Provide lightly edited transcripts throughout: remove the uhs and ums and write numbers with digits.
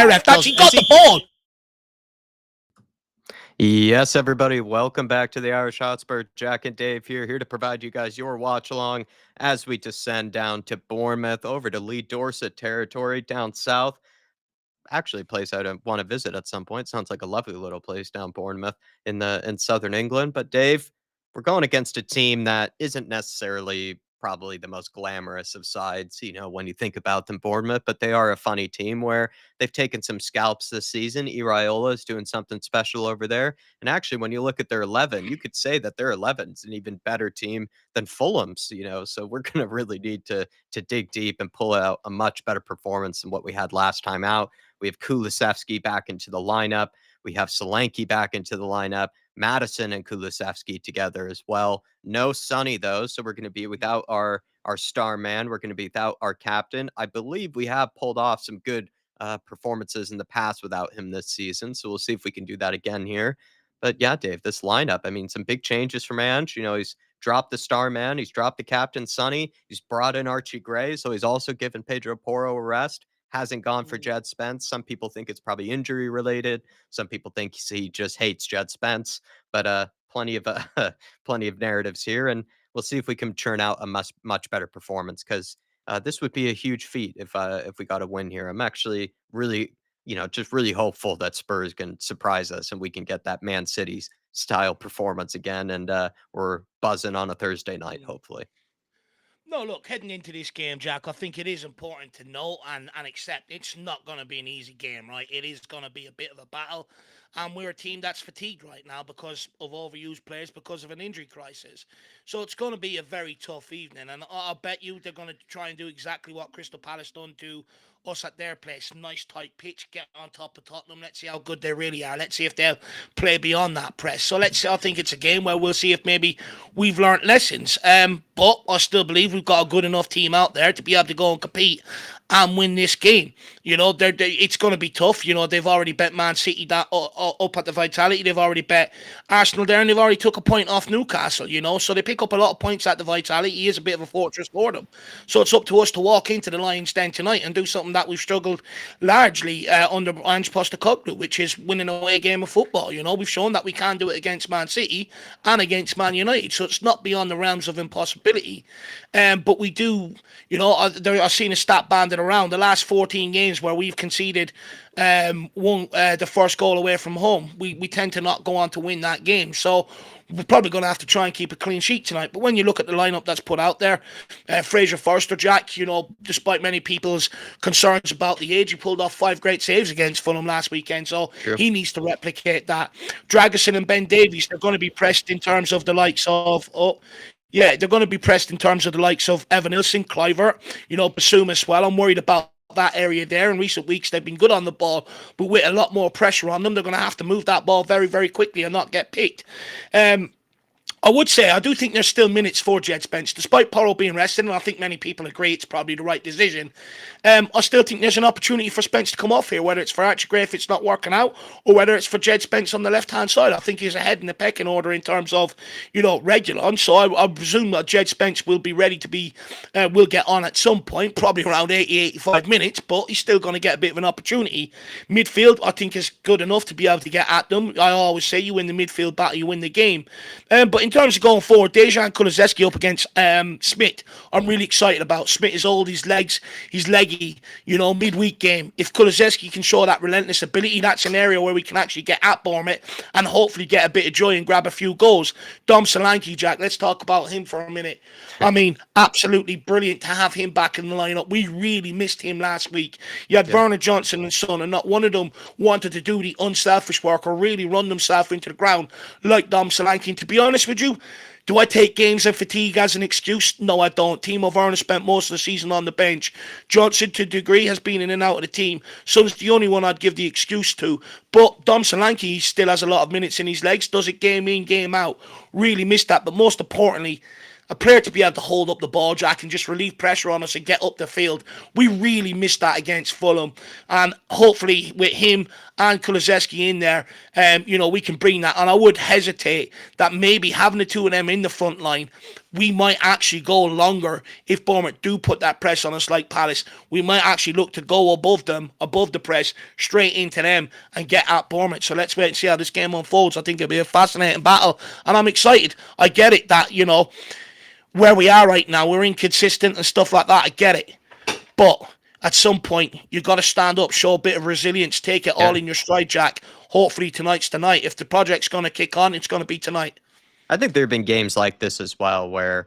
ref. That's he got the ball. Yes, everybody, welcome back to the Irish Hotspur. Jack and Dave here to provide you guys your watch along as we descend down to Bournemouth, over to Lee Dorset territory down south. Actually, a place I'd want to visit at some point. Sounds like a lovely little place down Bournemouth in southern England. But Dave, we're going against a team that isn't necessarily probably the most glamorous of sides, when you think about them, Bournemouth, but they are a funny team where they've taken some scalps this season. Iraola is doing something special over there. And actually, when you look at their 11, you could say that their 11 is an even better team than Fulham's, so we're going to really need to dig deep and pull out a much better performance than what we had last time out. We have Kulusevski back into the lineup. We have Solanke back into the lineup. Madison and Kulusevski together as well. No Sonny, though, so we're going to be without our star man. We're going to be without our captain. I believe we have pulled off some good performances in the past without him this season, so we'll see if we can do that again here. But yeah, Dave, this lineup, I mean, some big changes from Ange. He's dropped the star man. He's dropped the captain, Sonny. He's brought in Archie Gray, so he's also given Pedro Porro a rest. Hasn't gone for Jed Spence. Some people think it's probably injury related. Some people think he just hates Jed Spence. But plenty of narratives here, and we'll see if we can churn out a much better performance, because this would be a huge feat if we got a win here. I'm actually really just really hopeful that Spurs can surprise us and we can get that Man City style performance again, and we're buzzing on a Thursday night, hopefully. No, look, heading into this game, Jack, I think it is important to note and accept it's not going to be an easy game, right? It is going to be a bit of a battle. And we're a team that's fatigued right now because of overused players, because of an injury crisis. So it's going to be a very tough evening. And I bet you they're going to try and do exactly what Crystal Palace done to us at their place. Nice tight pitch, get on top of Tottenham. Let's see how good they really are. Let's see if they'll play beyond that press. So I think it's a game where we'll see if maybe we've learnt lessons. But I still believe we've got a good enough team out there to be able to go and compete and win this game. It's going to be tough. They've already bet Man City that up at the Vitality. They've already bet Arsenal there, and they've already took a point off Newcastle. So they pick up a lot of points at the Vitality. He is a bit of a fortress for them. So it's up to us to walk into the Lions' Den tonight and do something that we've struggled largely under Ange Postecoglou, which is winning a away game of football. We've shown that we can do it against Man City and against Man United. So it's not beyond the realms of impossibility. But we do, I've seen a stat banded around the last 14 games where we've conceded the first goal away from home. We tend to not go on to win that game. So we're probably going to have to try and keep a clean sheet tonight. But when you look at the lineup that's put out there, Fraser Forster, Jack, despite many people's concerns about the age, he pulled off 5 great saves against Fulham last weekend. So he needs to replicate that. Dragerson and Ben Davies, they're going to be pressed in terms of the likes of... they're going to be pressed in terms of the likes of Evan Nilsson, Clivert, Basuma as well. I'm worried about that area there. In recent weeks, they've been good on the ball, but with a lot more pressure on them, they're going to have to move that ball very, very quickly and not get picked. I would say I do think there's still minutes for Jed Spence, despite Porro being rested, and I think many people agree it's probably the right decision. I still think there's an opportunity for Spence to come off here, whether it's for Archie Gray if it's not working out, or whether it's for Jed Spence on the left-hand side. I think he's ahead in the pecking order in terms of, regular. So I presume that Jed Spence will be ready to be, will get on at some point, probably around 80, 85 minutes, but he's still going to get a bit of an opportunity. Midfield, I think, is good enough to be able to get at them. I always say you win the midfield battle, you win the game. But in terms of going forward, Dejan Kulusevski up against Smith, I'm really excited about. Smith is old, he's leggy, midweek game. If Kulusevski can show that relentless ability, that's an area where we can actually get at Bournemouth and hopefully get a bit of joy and grab a few goals. Dom Solanke, Jack, let's talk about him for a minute. I mean, absolutely brilliant to have him back in the lineup. We really missed him last week. You had Werner Johnson and Son, and not one of them wanted to do the unselfish work or really run themselves into the ground like Dom Solanke. And to be honest with you, do I take games and fatigue as an excuse? No, I don't. Timo Werner spent most of the season on the bench. Johnson, to a degree, has been in and out of the team. So it's the only one I'd give the excuse to. But Dom Solanke still has a lot of minutes in his legs. Does it game in, game out? Really missed that. But most importantly, a player to be able to hold up the ball, Jack, and just relieve pressure on us and get up the field. We really missed that against Fulham. And hopefully with him and Kulusevski in there, we can bring that. And I would hesitate that maybe having the two of them in the front line we might actually go longer if Bournemouth do put that press on us like Palace. We might actually look to go above them, above the press, straight into them and get at Bournemouth. So let's wait and see how this game unfolds. I think it'll be a fascinating battle, and I'm excited. I get it that, where we are right now, we're inconsistent and stuff like that. I get it. But at some point, you've got to stand up, show a bit of resilience, take it all Yeah. in your stride, Jack. Hopefully tonight's tonight. If the project's going to kick on, it's going to be tonight. I think there have been games like this as well where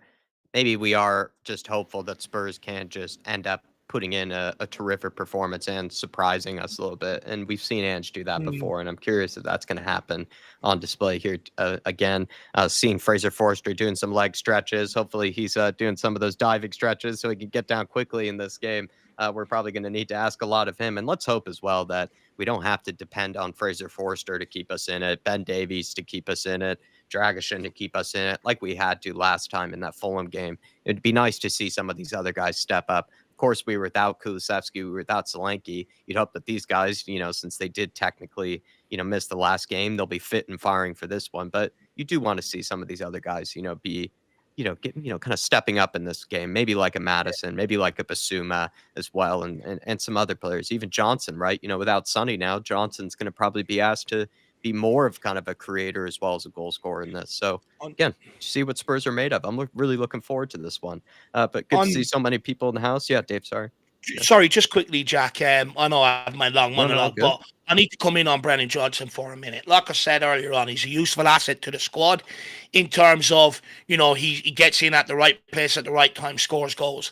maybe we are just hopeful that Spurs can just end up putting in a terrific performance and surprising us a little bit. And we've seen Ange do that Mm. before, and I'm curious if that's going to happen on display here again. Seeing Fraser Forster doing some leg stretches. Hopefully, he's doing some of those diving stretches so he can get down quickly in this game. We're probably going to need to ask a lot of him. And let's hope as well that we don't have to depend on Fraser Forster to keep us in it, Ben Davies to keep us in it, Dragishin to keep us in it, like we had to last time in that Fulham game. It'd be nice to see some of these other guys step up. Of course, we were without Kulusevski, we were without Solanke. You'd hope that these guys, since they did technically, miss the last game, they'll be fit and firing for this one. But you do want to see some of these other guys, be, kind of stepping up in this game. Maybe like a Madison, maybe like a Basuma as well, and some other players. Even Johnson, right? Without Sonny now, Johnson's going to probably be asked to be more of kind of a creator as well as a goal scorer in this. So On, again, see what Spurs are made of. I'm really looking forward to this one. But good to see on so many people in the house. Yeah, Dave, sorry. Yeah. Sorry, just quickly, Jack. I know I have my long No, no, monologue, good. but I need to come in on Brennan Johnson for a minute. Like I said earlier on, he's a useful asset to the squad in terms of, he gets in at the right place at the right time, scores goals.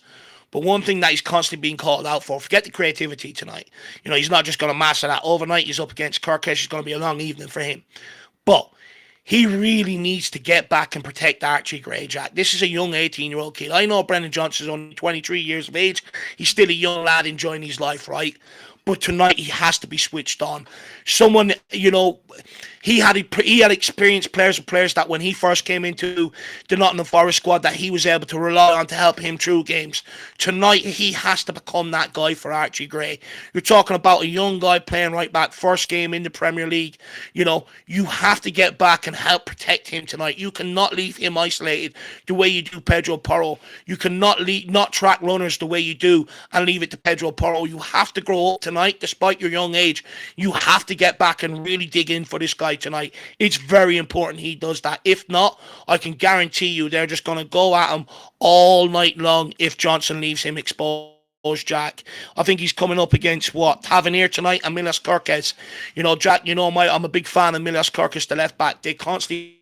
But one thing that he's constantly being called out for, forget the creativity tonight. He's not just going to master that overnight. He's up against Kirkesh. It's going to be a long evening for him. But he really needs to get back and protect Archie Gray, Jack. This is a young 18-year-old kid. I know Brendan Johnson's only 23 years of age. He's still a young lad enjoying his life, right? But tonight he has to be switched on. Someone, he had experienced players that when he first came into the Nottingham Forest squad that he was able to rely on to help him through games. Tonight he has to become that guy for Archie Gray. You're talking about a young guy playing right back, first game in the Premier League. You have to get back and help protect him tonight. You cannot leave him isolated the way you do Pedro Porro. You cannot not track runners the way you do and leave it to Pedro Porro. You have to grow up tonight, despite your young age. You have to get back and really dig in for this guy tonight. It's very important he does that. If not, I can guarantee you they're just going to go at him all night long if Johnson leaves him exposed. Jack. I think he's coming up against Tavernier tonight and Milas Kirkes. Jack, I'm a big fan of Milas Kirkes, the left back. They constantly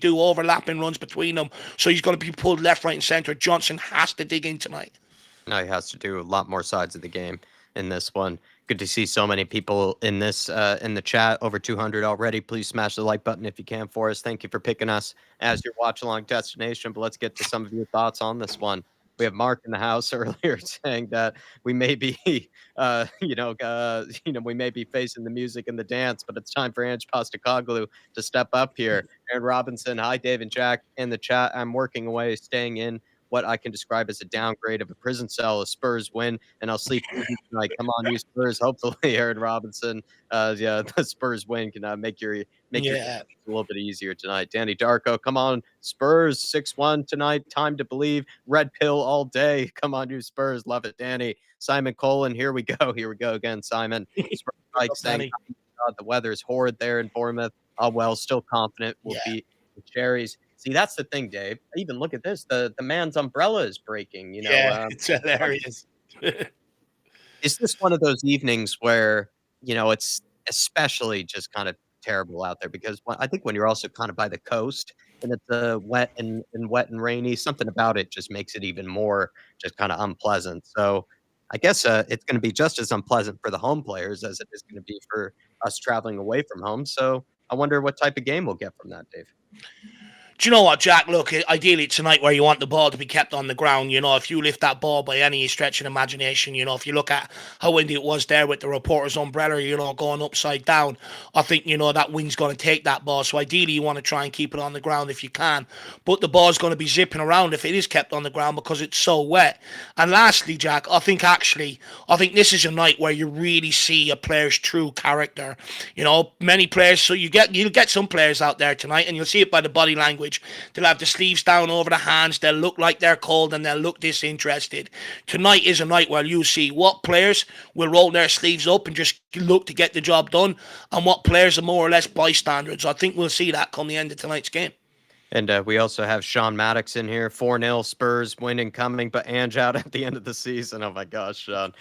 do overlapping runs between them, so he's going to be pulled left, right, and centre. Johnson has to dig in tonight. Now he has to do a lot more sides of the game in this one. Good to see so many people in this in the chat. Over 200 already. Please smash the like button if you can for us. Thank you for picking us as your watch along destination. But let's get to some of your thoughts on this one. We have Mark in the house earlier saying that we may be, we may be facing the music and the dance, but it's time for Ange Postecoglou to step up here. Aaron Robinson, hi, Dave and Jack in the chat. I'm working away, staying in what I can describe as a downgrade of a prison cell. A Spurs win, and I'll sleep easy tonight. Come on, you Spurs. Hopefully, Aaron Robinson. Yeah, the Spurs win can make your Yeah. a little bit easier tonight. Danny Darko, come on, Spurs 6-1 tonight. Time to believe. Red pill all day. Come on, you Spurs. Love it, Danny. Simon Colin, here we go. Here we go again, Simon. Spurs What's like up, saying, Danny? "Oh, God, the weather is horrid there in Bournemouth. Oh well, still confident we'll Yeah. beat the Cherries." See, that's the thing, Dave. Even look at this. The man's umbrella is breaking. Yeah, it's hilarious. Is this one of those evenings where, it's especially just kind of terrible out there? Because I think when you're also kind of by the coast and it's wet and rainy, something about it just makes it even more just kind of unpleasant. So I guess it's going to be just as unpleasant for the home players as it is going to be for us traveling away from home. So I wonder what type of game we'll get from that, Dave. Do you know what, Jack? Look, ideally tonight where you want the ball to be kept on the ground, if you lift that ball by any stretch of imagination, if you look at how windy it was there with the reporter's umbrella, going upside down, I think, that wind's going to take that ball. So ideally you want to try and keep it on the ground if you can. But the ball's going to be zipping around if it is kept on the ground because it's so wet. And lastly, Jack, I think this is a night where you really see a player's true character. Many players, so you'll get some players out there tonight and you'll see it by the body language language. They'll have the sleeves down over the hands. They'll look like they're cold and they'll look disinterested. Tonight is a night where you see what players will roll their sleeves up and just look to get the job done, and what players are more or less bystanders. I think we'll see that come the end of tonight's game. And we also have Sean Maddox in here. 4-0 Spurs winning coming, but Ange out at the end of the season. Oh my gosh, Sean.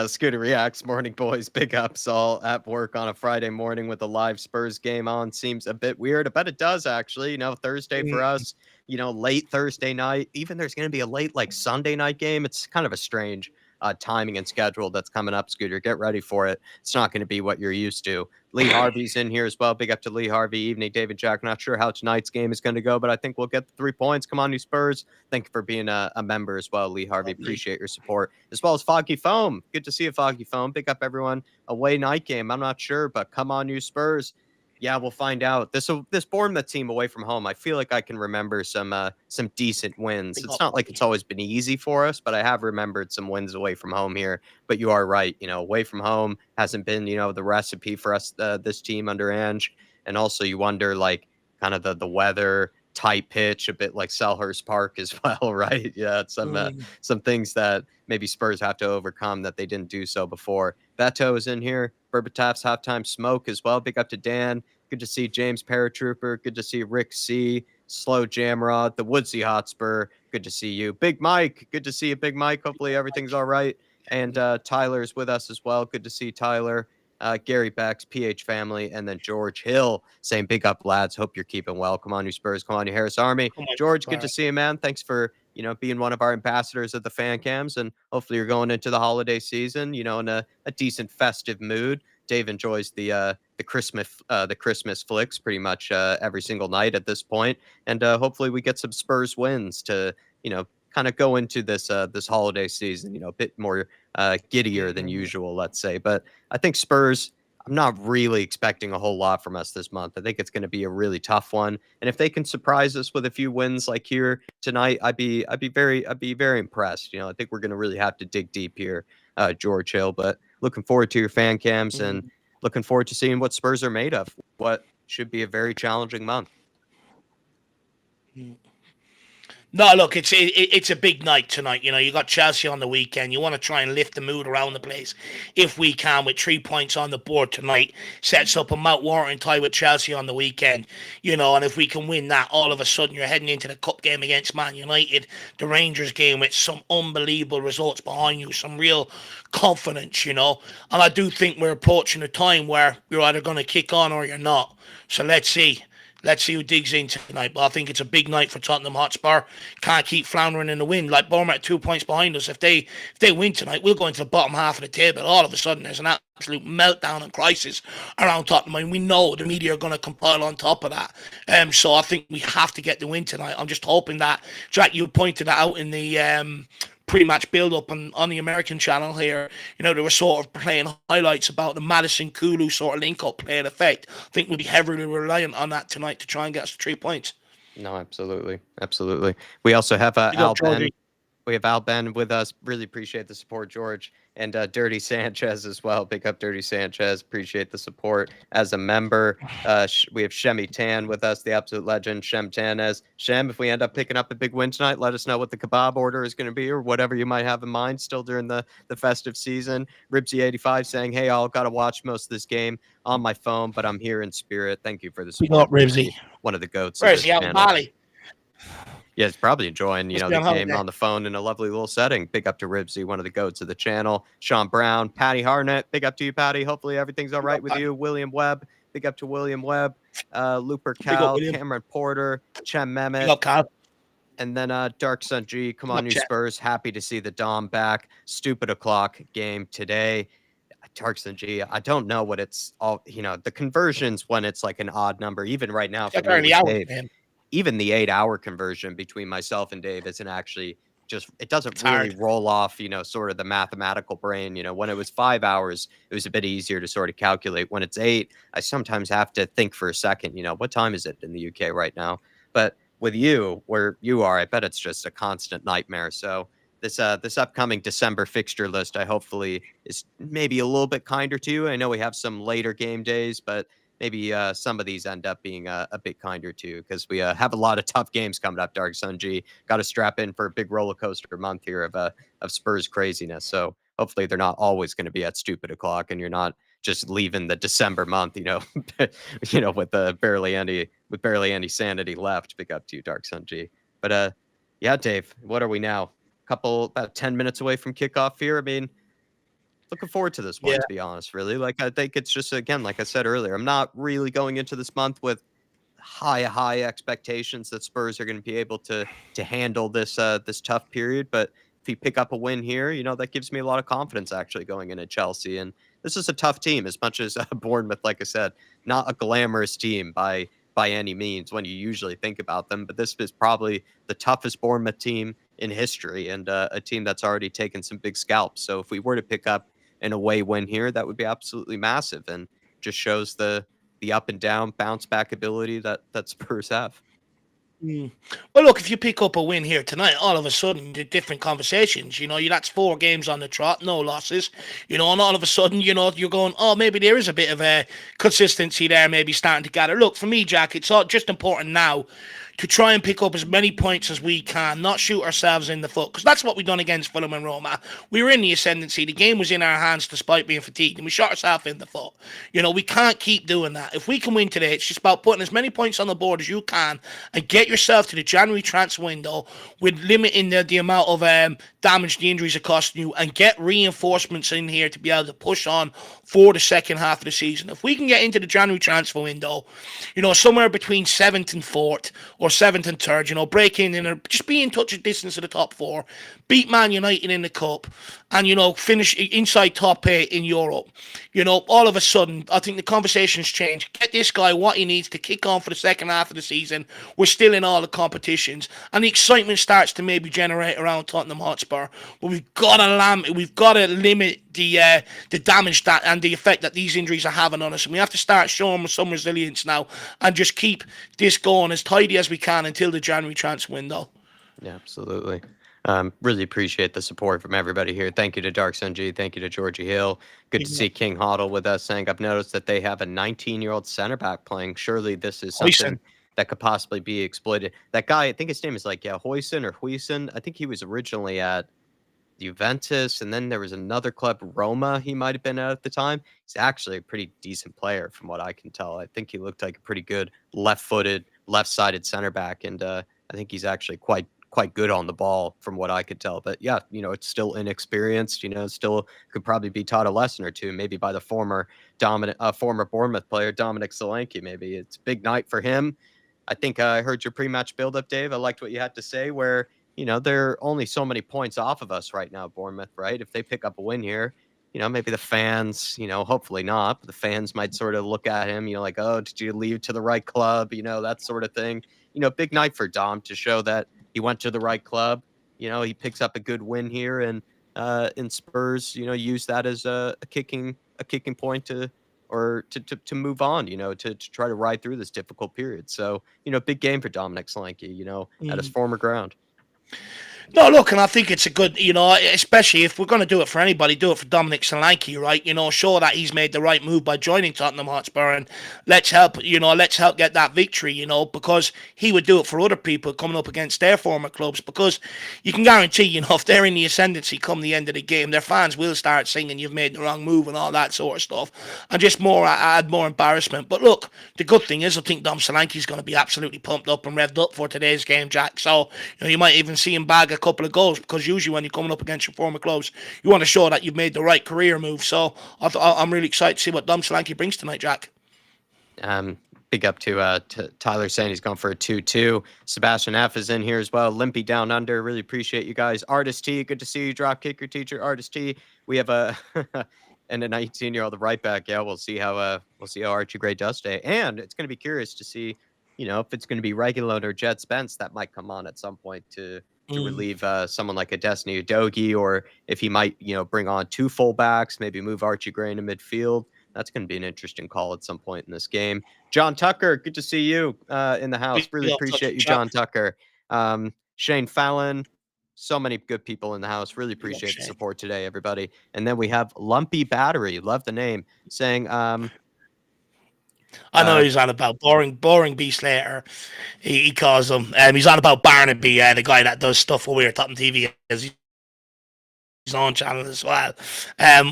Scooter Reacts, morning boys. Big ups all at work on a Friday morning with a live Spurs game on. Seems a bit weird. I bet it does, actually. Thursday for us, late Thursday night. Even there's going to be a late, Sunday night game. It's kind of a strange timing and schedule that's coming up, Scooter. Get ready for it. It's not going to be what you're used to. Lee Harvey's in here as well. Big up to Lee Harvey. Evening, David Jack. Not sure how tonight's game is going to go, but I think we'll get the 3 points. Come on, you Spurs. Thank you for being a member as well, Lee Harvey. Appreciate your support. As well as Foggy Foam. Good to see you, Foggy Foam. Big up, everyone. Away night game. I'm not sure, but come on, you Spurs. Yeah, we'll find out. This Bournemouth team away from home, I feel like I can remember some decent wins. It's not like it's always been easy for us, but I have remembered some wins away from home here. But you are right. Away from home hasn't been, the recipe for us, this team under Ange. And also you wonder, kind of the weather, tight pitch, a bit like Selhurst Park as well, right? Yeah, some things that maybe Spurs have to overcome that they didn't do so before. Beto is in here. Berbataf's halftime smoke as well. Big up to Dan. Good to see James Paratrooper. Good to see Rick C. Slow Jamrod. The Woodsy Hotspur. Good to see you. Big Mike. Good to see you, Big Mike. Hopefully everything's all right. And Tyler's with us as well. Good to see Tyler. Gary Beck's PH family, and then George Hill saying big up, lads. Hope you're keeping well. Come on, you Spurs. Come on, you Harris Army. George, good to see you, man. Thanks for being one of our ambassadors of the fan cams, and hopefully you're going into the holiday season, in a decent festive mood. Dave enjoys the Christmas flicks pretty much every single night at this point, and hopefully we get some Spurs wins to kind of go into this holiday season, a bit more giddier than usual, let's say. But I think Spurs, I'm not really expecting a whole lot from us this month. I think it's going to be a really tough one, and if they can surprise us with a few wins like here tonight, I'd be very impressed. I think we're going to really have to dig deep here, George Hill. But looking forward to your fan cams and looking forward to seeing what Spurs are made of. What should be a very challenging month. No, look, it's a big night tonight. You got Chelsea on the weekend. You want to try and lift the mood around the place if we can, with 3 points on the board tonight. Sets up a Mount Warren tie with Chelsea on the weekend. And if we can win that, all of a sudden you're heading into the cup game against Man United, the Rangers game with some unbelievable results behind you, some real confidence, And I do think we're approaching a time where you're either going to kick on or you're not. So let's see. Let's see who digs in tonight. But I think it's a big night for Tottenham Hotspur. Can't keep floundering in the wind. Like Bournemouth, 2 points behind us. If they win tonight, we'll go into the bottom half of the table. All of a sudden, there's an absolute meltdown and crisis around Tottenham. And we know the media are going to compile on top of that. So I think we have to get the win tonight. I'm just hoping that, Jack, you pointed that out in the pre-match build-up on the American channel here. They were sort of playing highlights about the Madison Kulu sort of link-up play in effect. I think we'll be heavily reliant on that tonight to try and get us 3 points. No, absolutely. We also have Al Ben. We have Al Ben with us. Really appreciate the support, George. And Dirty Sanchez as well. Big up Dirty Sanchez. Appreciate the support as a member. We have Shemi Tan with us, the absolute legend, Shem Tanez. Shem, if we end up picking up a big win tonight, let us know what the kebab order is going to be or whatever you might have in mind still during the festive season. Ribsy85 saying, hey, I'll got to watch most of this game on my phone, but I'm here in spirit. Thank you for the support. We got Ribsy. One of the goats. Where is he? Out in Bali? Yeah, he's probably enjoying, the game on the phone in a lovely little setting. Big up to Ribsy, one of the goats of the channel. Sean Brown, Patty Harnett, big up to you, Patty. Hopefully everything's all right with you. William Webb, big up to William Webb. Looper Cal, Cameron Porter, Chem Mehmet. And then Dark Sun G, come on, you Spurs. Happy to see the Dom back. Stupid o'clock game today. Dark Sun G, I don't know what it's all, the conversions when it's like an odd number, even right now. For me, even the 8-hour conversion between myself and Dave isn't actually it doesn't really roll off, sort of the mathematical brain. When it was 5 hours, it was a bit easier to sort of calculate. When it's 8, I sometimes have to think for a second, what time is it in the UK right now? But with you, where you are, I bet it's just a constant nightmare. So this upcoming December fixture list, I hopefully is maybe a little bit kinder to you. I know we have some later game days, but maybe some of these end up being a bit kinder too, because we have a lot of tough games coming up. Dark Sun G got to strap in for a big roller coaster month here of Spurs craziness. So hopefully they're not always going to be at stupid o'clock, and you're not just leaving the December month, with barely any sanity left. Pick up to you, Dark Sun G. But yeah, Dave, what are we now? About 10 minutes away from kickoff here. I mean, looking forward to this one, Yeah. to be honest, really. Like, I think it's just, again, like I said earlier, I'm not really going into this month with high expectations that Spurs are going to be able to handle this tough period. But if you pick up a win here, that gives me a lot of confidence actually going into Chelsea. And this is a tough team, as much as Bournemouth, like I said, not a glamorous team by any means when you usually think about them. But this is probably the toughest Bournemouth team in history, and a team that's already taken some big scalps. So if we were to pick up an away win here, that would be absolutely massive, and just shows the up and down bounce back ability that Spurs have. Mm. Well, look, if you pick up a win here tonight, all of a sudden, the different conversations, that's 4 games on the trot, no losses, and all of a sudden, you're going, oh, maybe there is a bit of a consistency there, maybe starting to gather. Look, for me, Jack, it's all just important now to try and pick up as many points as we can, not shoot ourselves in the foot, because that's what we've done against Fulham and Roma. We were in the ascendancy. The game was in our hands despite being fatigued, and we shot ourselves in the foot. We can't keep doing that. If we can win today, it's just about putting as many points on the board as you can and get yourself to the January transfer window with limiting the amount of damage the injuries are costing you, and get reinforcements in here to be able to push on for the second half of the season. If we can get into the January transfer window, somewhere between 7th and 4th, or 7th and 3rd, break in and just be in touch with distance of the top 4, beat Man United in the Cup, and, finish inside top 8 in Europe. All of a sudden, I think the conversation's changed. Get this guy what he needs to kick on for the second half of the season. We're still in all the competitions, and the excitement starts to maybe generate around Tottenham Hotspur. But we've got to limit the damage that and the effect that these injuries are having on us, and we have to start showing some resilience now and just keep this going as tidy as we can until the January transfer window. Yeah, absolutely. Really appreciate the support from everybody here. Thank you to Dark Sun G. Thank you to Georgie Hill. Good to see King Hoddle with us, saying, I've noticed that they have a 19-year-old center back playing. Surely this is something that could possibly be exploited. That guy, I think his name is Huijsen. I think he was originally at Juventus, and then there was another club, Roma, he might have been at the time. He's actually a pretty decent player from what I can tell. I think he looked like a pretty good left-footed, left-sided center back, and I think he's actually quite good on the ball from what I could tell. But yeah, it's still inexperienced, still could probably be taught a lesson or two, maybe by the former Bournemouth player, Dominic Solanke. Maybe it's a big night for him. I think I heard your pre-match build-up, Dave. I liked what you had to say, where they're only so many points off of us right now, Bournemouth, right? If they pick up a win here, maybe the fans, hopefully not, but the fans might sort of look at him, like, oh, did you leave to the right club? That sort of thing. Big night for Dom to show that he went to the right club. He picks up a good win here, and in Spurs, use that as a kicking point to move on, to try to ride through this difficult period. So, big game for Dominic Solanke, at his former ground. No, look, and I think it's a good, especially if we're going to do it for anybody, do it for Dominic Solanke, right? Show that he's made the right move by joining Tottenham Hotspur, and let's help get that victory, because he would do it for other people coming up against their former clubs, because you can guarantee, if they're in the ascendancy come the end of the game, their fans will start singing you've made the wrong move and all that sort of stuff, and just add more embarrassment. But look, the good thing is I think Dom Solanke's going to be absolutely pumped up and revved up for today's game, Jack. So, you might even see him bag a couple of goals, because usually when you're coming up against your former clubs, you want to show that you've made the right career move. So I'm really excited to see what Dom Solanke brings tonight, Jack. Big up to Tyler saying he's going for a 2-2. Sebastian F is in here as well. Limpy Down Under. Really appreciate you guys. Artist T, good to see you. Drop kicker teacher. Artist T. We have a and a 19-year-old right back. Yeah, we'll see how Archie Gray does today. And it's going to be curious to see, if it's going to be Reguilón or Jet Spence that might come on at some point to relieve someone like a Destiny Udogie, or if he might, bring on 2 fullbacks, maybe move Archie Gray into midfield. That's going to be an interesting call at some point in this game. John Tucker, good to see you in the house. Really appreciate you, John Tucker. Shane Fallon, so many good people in the house. Really appreciate the support today, everybody. And then we have Lumpy Battery, love the name, saying, I know Uh, he's on about boring B Slater. He calls him. He's on about Barnaby, the guy that does stuff for Weird Tottenham TV as his own channel as well.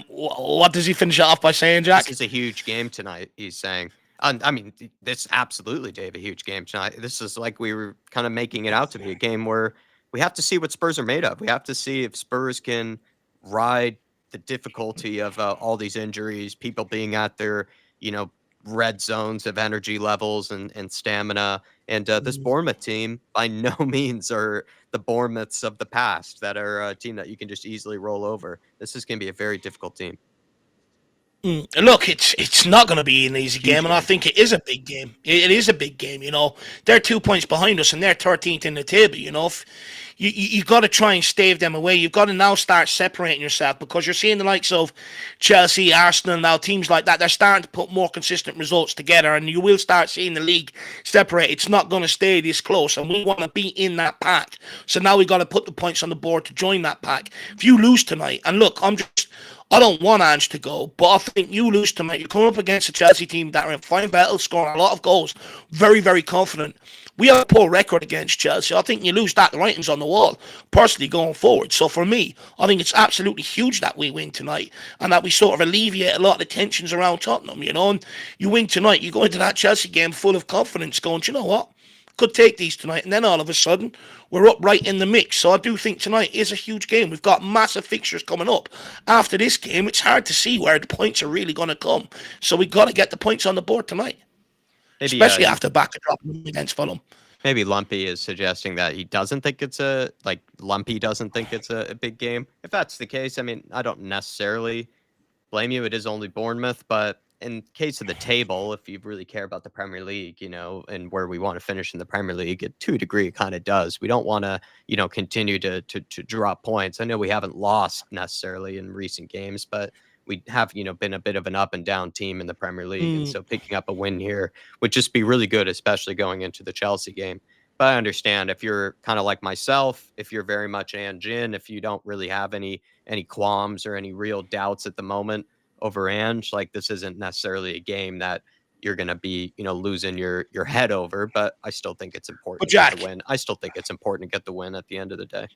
What does he finish it off by saying, this Jack? is a huge game tonight, he's saying. I mean, this absolutely, Dave, a huge game tonight. This is like we were kind of making it out to be a game where we have to see what Spurs are made of. We have to see if Spurs can ride the difficulty of all these injuries, people being at their, you know, red zones of energy levels and stamina. And this Bournemouth team, by no means are the Bournemouths of the past that are a team that you can just easily roll over. This is going to be a very difficult team. Look, it's not going to be an easy Huge game, and I game. think it is a big game. It is a big game. They're 2 points behind us, and they're 13th in the table. You got to try and stave them away. You've got to now start separating yourself because you're seeing the likes of Chelsea, Arsenal, now teams like that. They're starting to put more consistent results together, and you will start seeing the league separate. It's not going to stay this close, and we want to be in that pack. So now we got to put the points on the board to join that pack. If you lose tonight, and look, I don't want Ange to go, but I think you lose tonight. You're coming up against a Chelsea team that are in fine battle, scoring a lot of goals, very, very confident. We have a poor record against Chelsea. I think you lose that, the writing's on the wall, personally, going forward. So for me, I think it's absolutely huge that we win tonight and that we sort of alleviate a lot of the tensions around Tottenham, And you win tonight, you go into that Chelsea game full of confidence, going, you know what? Could take these tonight, and then all of a sudden we're up right in the mix. So I do think tonight is a huge game. We've got massive fixtures coming up. After this game, it's hard to see where the points are really going to come. So we got to get the points on the board tonight, Maybe especially after back dropping against Fulham. maybe Lumpy is suggesting that he doesn't think it's Lumpy doesn't think it's a big game. If that's the case, I mean, I don't necessarily blame you. It is only Bournemouth, but in case of the table, if you really care about the Premier League, and where we want to finish in the Premier League, to a degree, it kind of does. We don't want to, continue to drop points. I know we haven't lost necessarily in recent games, but we have, been a bit of an up and down team in the Premier League. And so picking up a win here would just be really good, especially going into the Chelsea game. But I understand if you're kind of like myself, if you're very much Ange in, if you don't really have any qualms or any real doubts at the moment over Ange, like this isn't necessarily a game that you're going to be, losing your head over, but I still think it's important But to get the Jack, win. I still think it's important to get the win at the end of the day.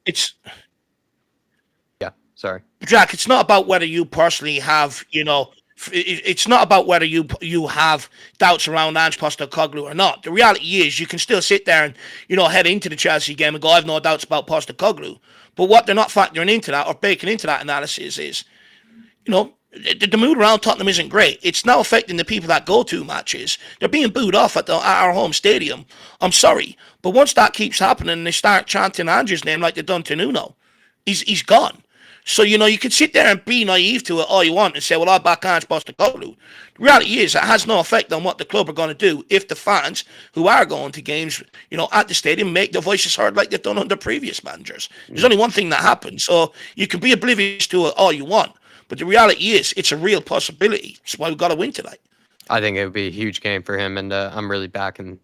it's Yeah, sorry. Jack, it's not about whether you personally have, it's not about whether you have doubts around Ange Postecoglou or not. The reality is, you can still sit there and head into the Chelsea game and go, "I've no doubts about Postecoglou." But what they're not factoring into that or baking into that analysis is, the mood around Tottenham isn't great. It's now affecting the people that go to matches. They're being booed off at our home stadium. I'm sorry, but once that keeps happening and they start chanting Ange's name like they've done to Nuno, he's gone. So, you can sit there and be naive to it all you want and say, well, I'll back Ange Postecoglou. The reality is, it has no effect on what the club are going to do if the fans who are going to games, at the stadium make their voices heard like they've done under previous managers. There's only one thing that happens. So you can be oblivious to it all you want. But the reality is, it's a real possibility. That's why we've got to win tonight. I think it would be a huge game for him, and I'm really backing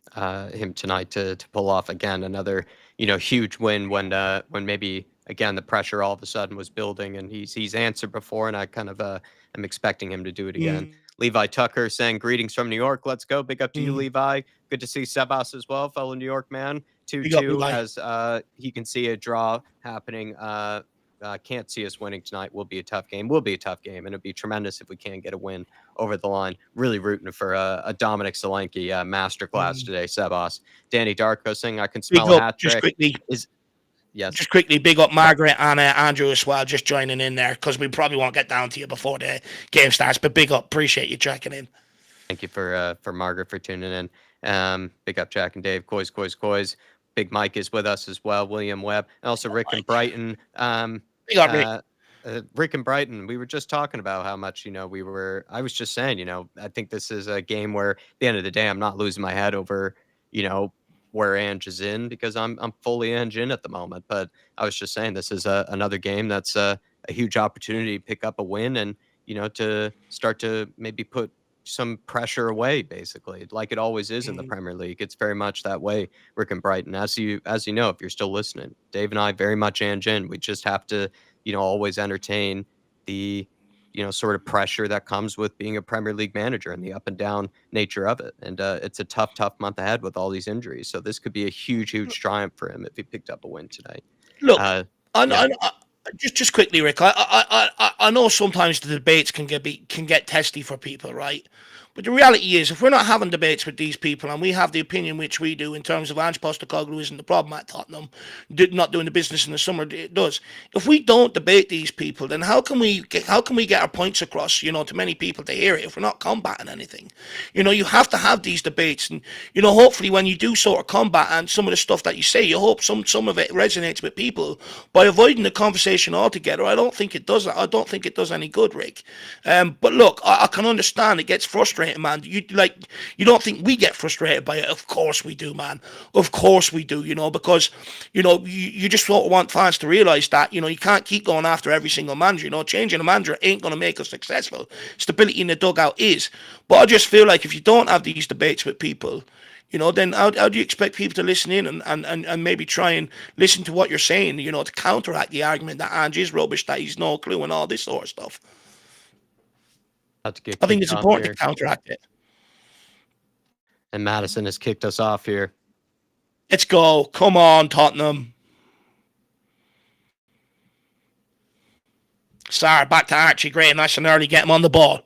him tonight to pull off again another huge win when maybe again the pressure all of a sudden was building, and he's answered before, and I kind of am expecting him to do it again. Mm, Levi Tucker saying greetings from New York. Let's go. Big up to you, mm. Levi. Good to see Sebas as well, fellow New York man. Big up, 2-2 Levi. as he can see a draw happening. Can't see us winning tonight. Will be a tough game. Will be a tough game, and it'd be tremendous if we can get a win over the line. Really rooting for a Dominic Solanke masterclass today, Sebas. Danny Darko saying I can Big smell a up, hat just trick. quickly. Yes. Just quickly, big up Margaret and Andrew as well, just joining in there because we probably won't get down to you before the game starts. But big up, appreciate you checking in. Thank you for Margaret for tuning in. Big up Jack and Dave. Coys. Big Mike is with us as well. William Webb, and also Rick and Brighton. Big up, Rick. Rick and Brighton, we were just talking about how much, I was just saying, I think this is a game where at the end of the day, I'm not losing my head over, where Ange is in because I'm fully Ange in at the moment. But I was just saying this is another game that's a huge opportunity to pick up a win and, to start to maybe put some pressure away, basically, like it always is in the Premier League. It's very much that way, Rick and Brighton. As you know, if you're still listening, Dave and I very much Ange in. We just have to, always entertain the sort of pressure that comes with being a Premier League manager and the up and down nature of it. And it's a tough month ahead with all these injuries. So this could be a huge triumph for him if he picked up a win tonight. Look, Uh, I, yeah, I, just quickly, Rick. I know sometimes the debates can get testy for people, right? But the reality is, if we're not having debates with these people and we have the opinion which we do in terms of Ange Postecoglou isn't the problem at Tottenham, not doing the business in the summer it does. If we don't debate these people, then how can we get our points across, to many people to hear it if we're not combating anything? You have to have these debates, and hopefully when you do sort of combat and some of the stuff that you say, you hope some of it resonates with people. By avoiding the conversation altogether, I don't think it does that. I don't think it does any good, Rick. But look, I can understand it gets frustrating. Man, you don't think we get frustrated by it? Of course we do, man. Of course we do. Because you just sort of want fans to realize that you can't keep going after every single manager. Changing a manager ain't going to make us successful. Stability in the dugout is. But I just feel like if you don't have these debates with people, then how do you expect people to listen in and maybe try and listen to what you're saying, to counteract the argument that Ange is rubbish, that he's no clue and all this sort of stuff. about to get I think kicked it's off important here. to counteract it. And Madison has kicked us off here. Let's go. Come on, Tottenham. Sorry, back to Archie Gray. Nice and early. Get him on the ball.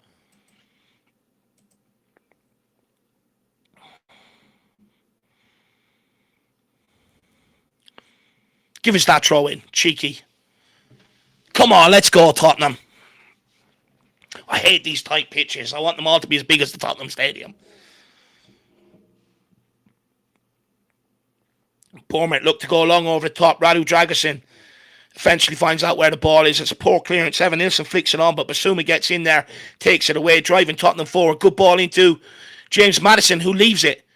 Give us that throw in. Cheeky. Come on, let's go, Tottenham. I hate these tight pitches. I want them all to be as big as the Tottenham Stadium. Bournemouth look to go long over the top. Radu Dragusin eventually finds out where the ball is. It's a poor clearance. Evan Nilsson flicks it on, but Basuma gets in there, takes it away, driving Tottenham forward. Good ball into James Maddison, who leaves it.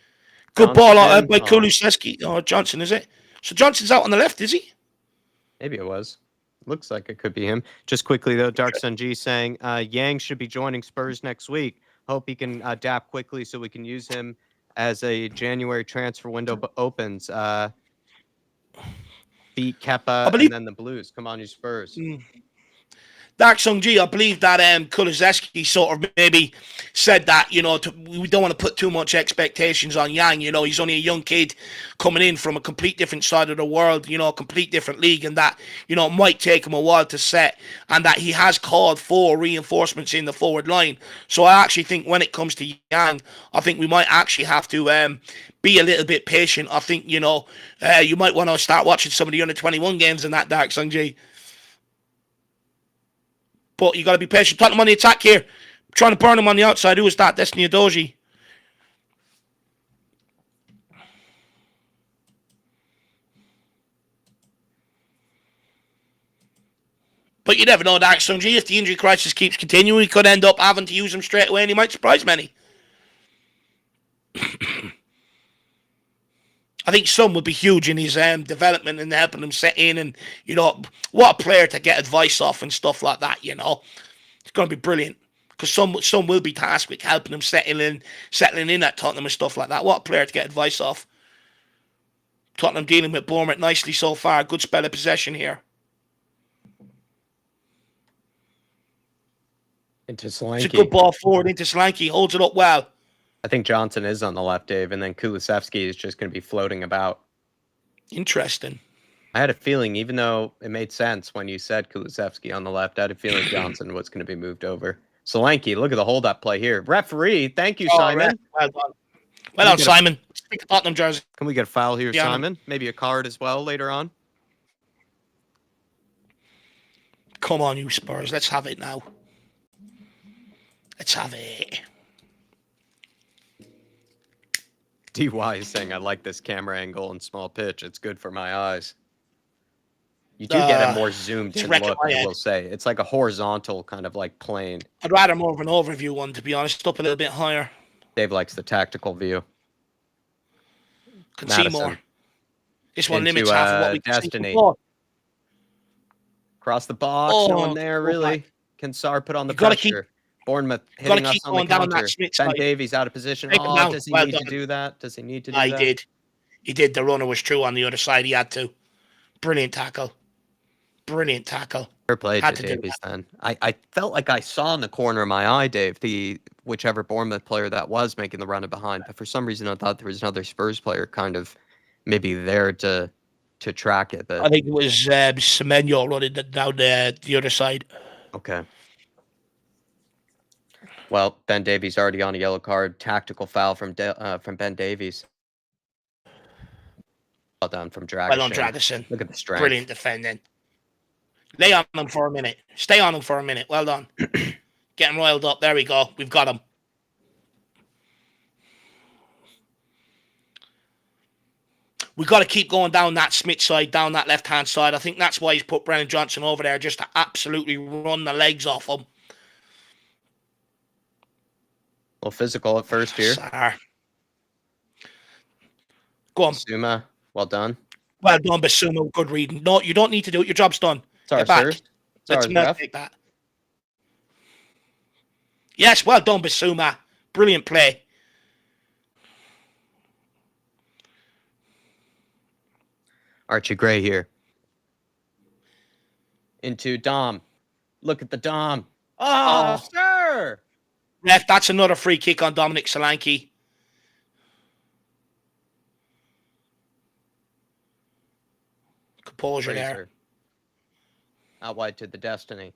Good ball by Kulusevski. Oh, Johnson, is it? So Johnson's out on the left, is he? Maybe it was. Looks like it could be him. Just quickly, though, Dark Sun G saying Yang should be joining Spurs next week. Hope he can adapt quickly so we can use him as a January transfer window opens. Beat Kepa and then the Blues. Come on, you Spurs. Dark Sung G, I believe that Kulusevski sort of maybe said that, we don't want to put too much expectations on Yang. He's only a young kid coming in from a complete different side of the world, a complete different league, and that, it might take him a while to set, and that he has called for reinforcements in the forward line. So I actually think when it comes to Yang, I think we might actually have to be a little bit patient. I think, you might want to start watching some of the under-21 games in that, Dark Sung G. But you got to be patient. Tottenham on the attack here. Trying to burn him on the outside. Who is that? Destiny Adoji. But you never know, Dark Sun G. If the injury crisis keeps continuing, he could end up having to use him straight away, and he might surprise many. I think Son would be huge in his development and helping him set in, and what a player to get advice off and stuff like that. It's going to be brilliant because Son will be tasked with helping him settling in at Tottenham and stuff like that. What a player to get advice off. Tottenham dealing with Bournemouth nicely so far. Good spell of possession here. Into Solanke. It's a good ball forward into Solanke. Holds it up well. I think Johnson is on the left, Dave, and then Kulusevski is just going to be floating about. Interesting. I had a feeling, even though it made sense when you said Kulusevski on the left, I had a feeling Johnson was going to be moved over. Solanke, look at the hold-up play here. Referee, thank you, Simon. Well done. Well done, Simon. Speak to Tottenham jersey. Can we get a foul here, Simon? Maybe a card as well later on? Come on, you Spurs. Let's have it now. Let's have it. DY is saying, I like this camera angle and small pitch. It's good for my eyes. You do get a more zoomed in look, I will say. It's like a horizontal kind of like plane. I'd rather more of an overview one, to be honest. Up a little bit higher. Dave likes the tactical view. Can see more. This one limits half of what we can Destiny. see. Cross the box. No one there, really. Can Sarr put on the pressure? Bournemouth hitting us on the counter. Ben Davies out of position. Does he need to do that? Does he need to do that? I did. He did. The runner was true on the other side. He had to. Brilliant tackle. Brilliant tackle. Fair play Had to to do Davies that. then. I felt like I saw in the corner of my eye, Dave, whichever Bournemouth player that was making the run behind, but for some reason I thought there was another Spurs player kind of maybe there to track it. I But think it was Semenyo running down the other side. okay. Well, Ben Davies already on a yellow card. Tactical foul from Ben Davies. Well done from Well on Dragishin. Dragishin. Look at the strength. Brilliant defending. Lay on him for a minute. Stay on him for a minute. Well done. Getting roiled up. There we go. We've got him. We've got to keep going down that Smith side, down that left-hand side. I think that's why he's put Brennan Johnson over there, just to absolutely run the legs off him. A little physical at first here. Sorry. Go on. Suma, well done. Well done, Basuma. Good reading. No, you don't need to do it. Your job's done. Sorry, Get back. sir. Sorry, Let's take that. Yes, well done, Basuma. Brilliant play. Archie Gray here. Into Dom. Look at the Dom. Oh, sir! Ref, that's another free kick on Dominic Solanke. Composure there. Out wide to the Destiny.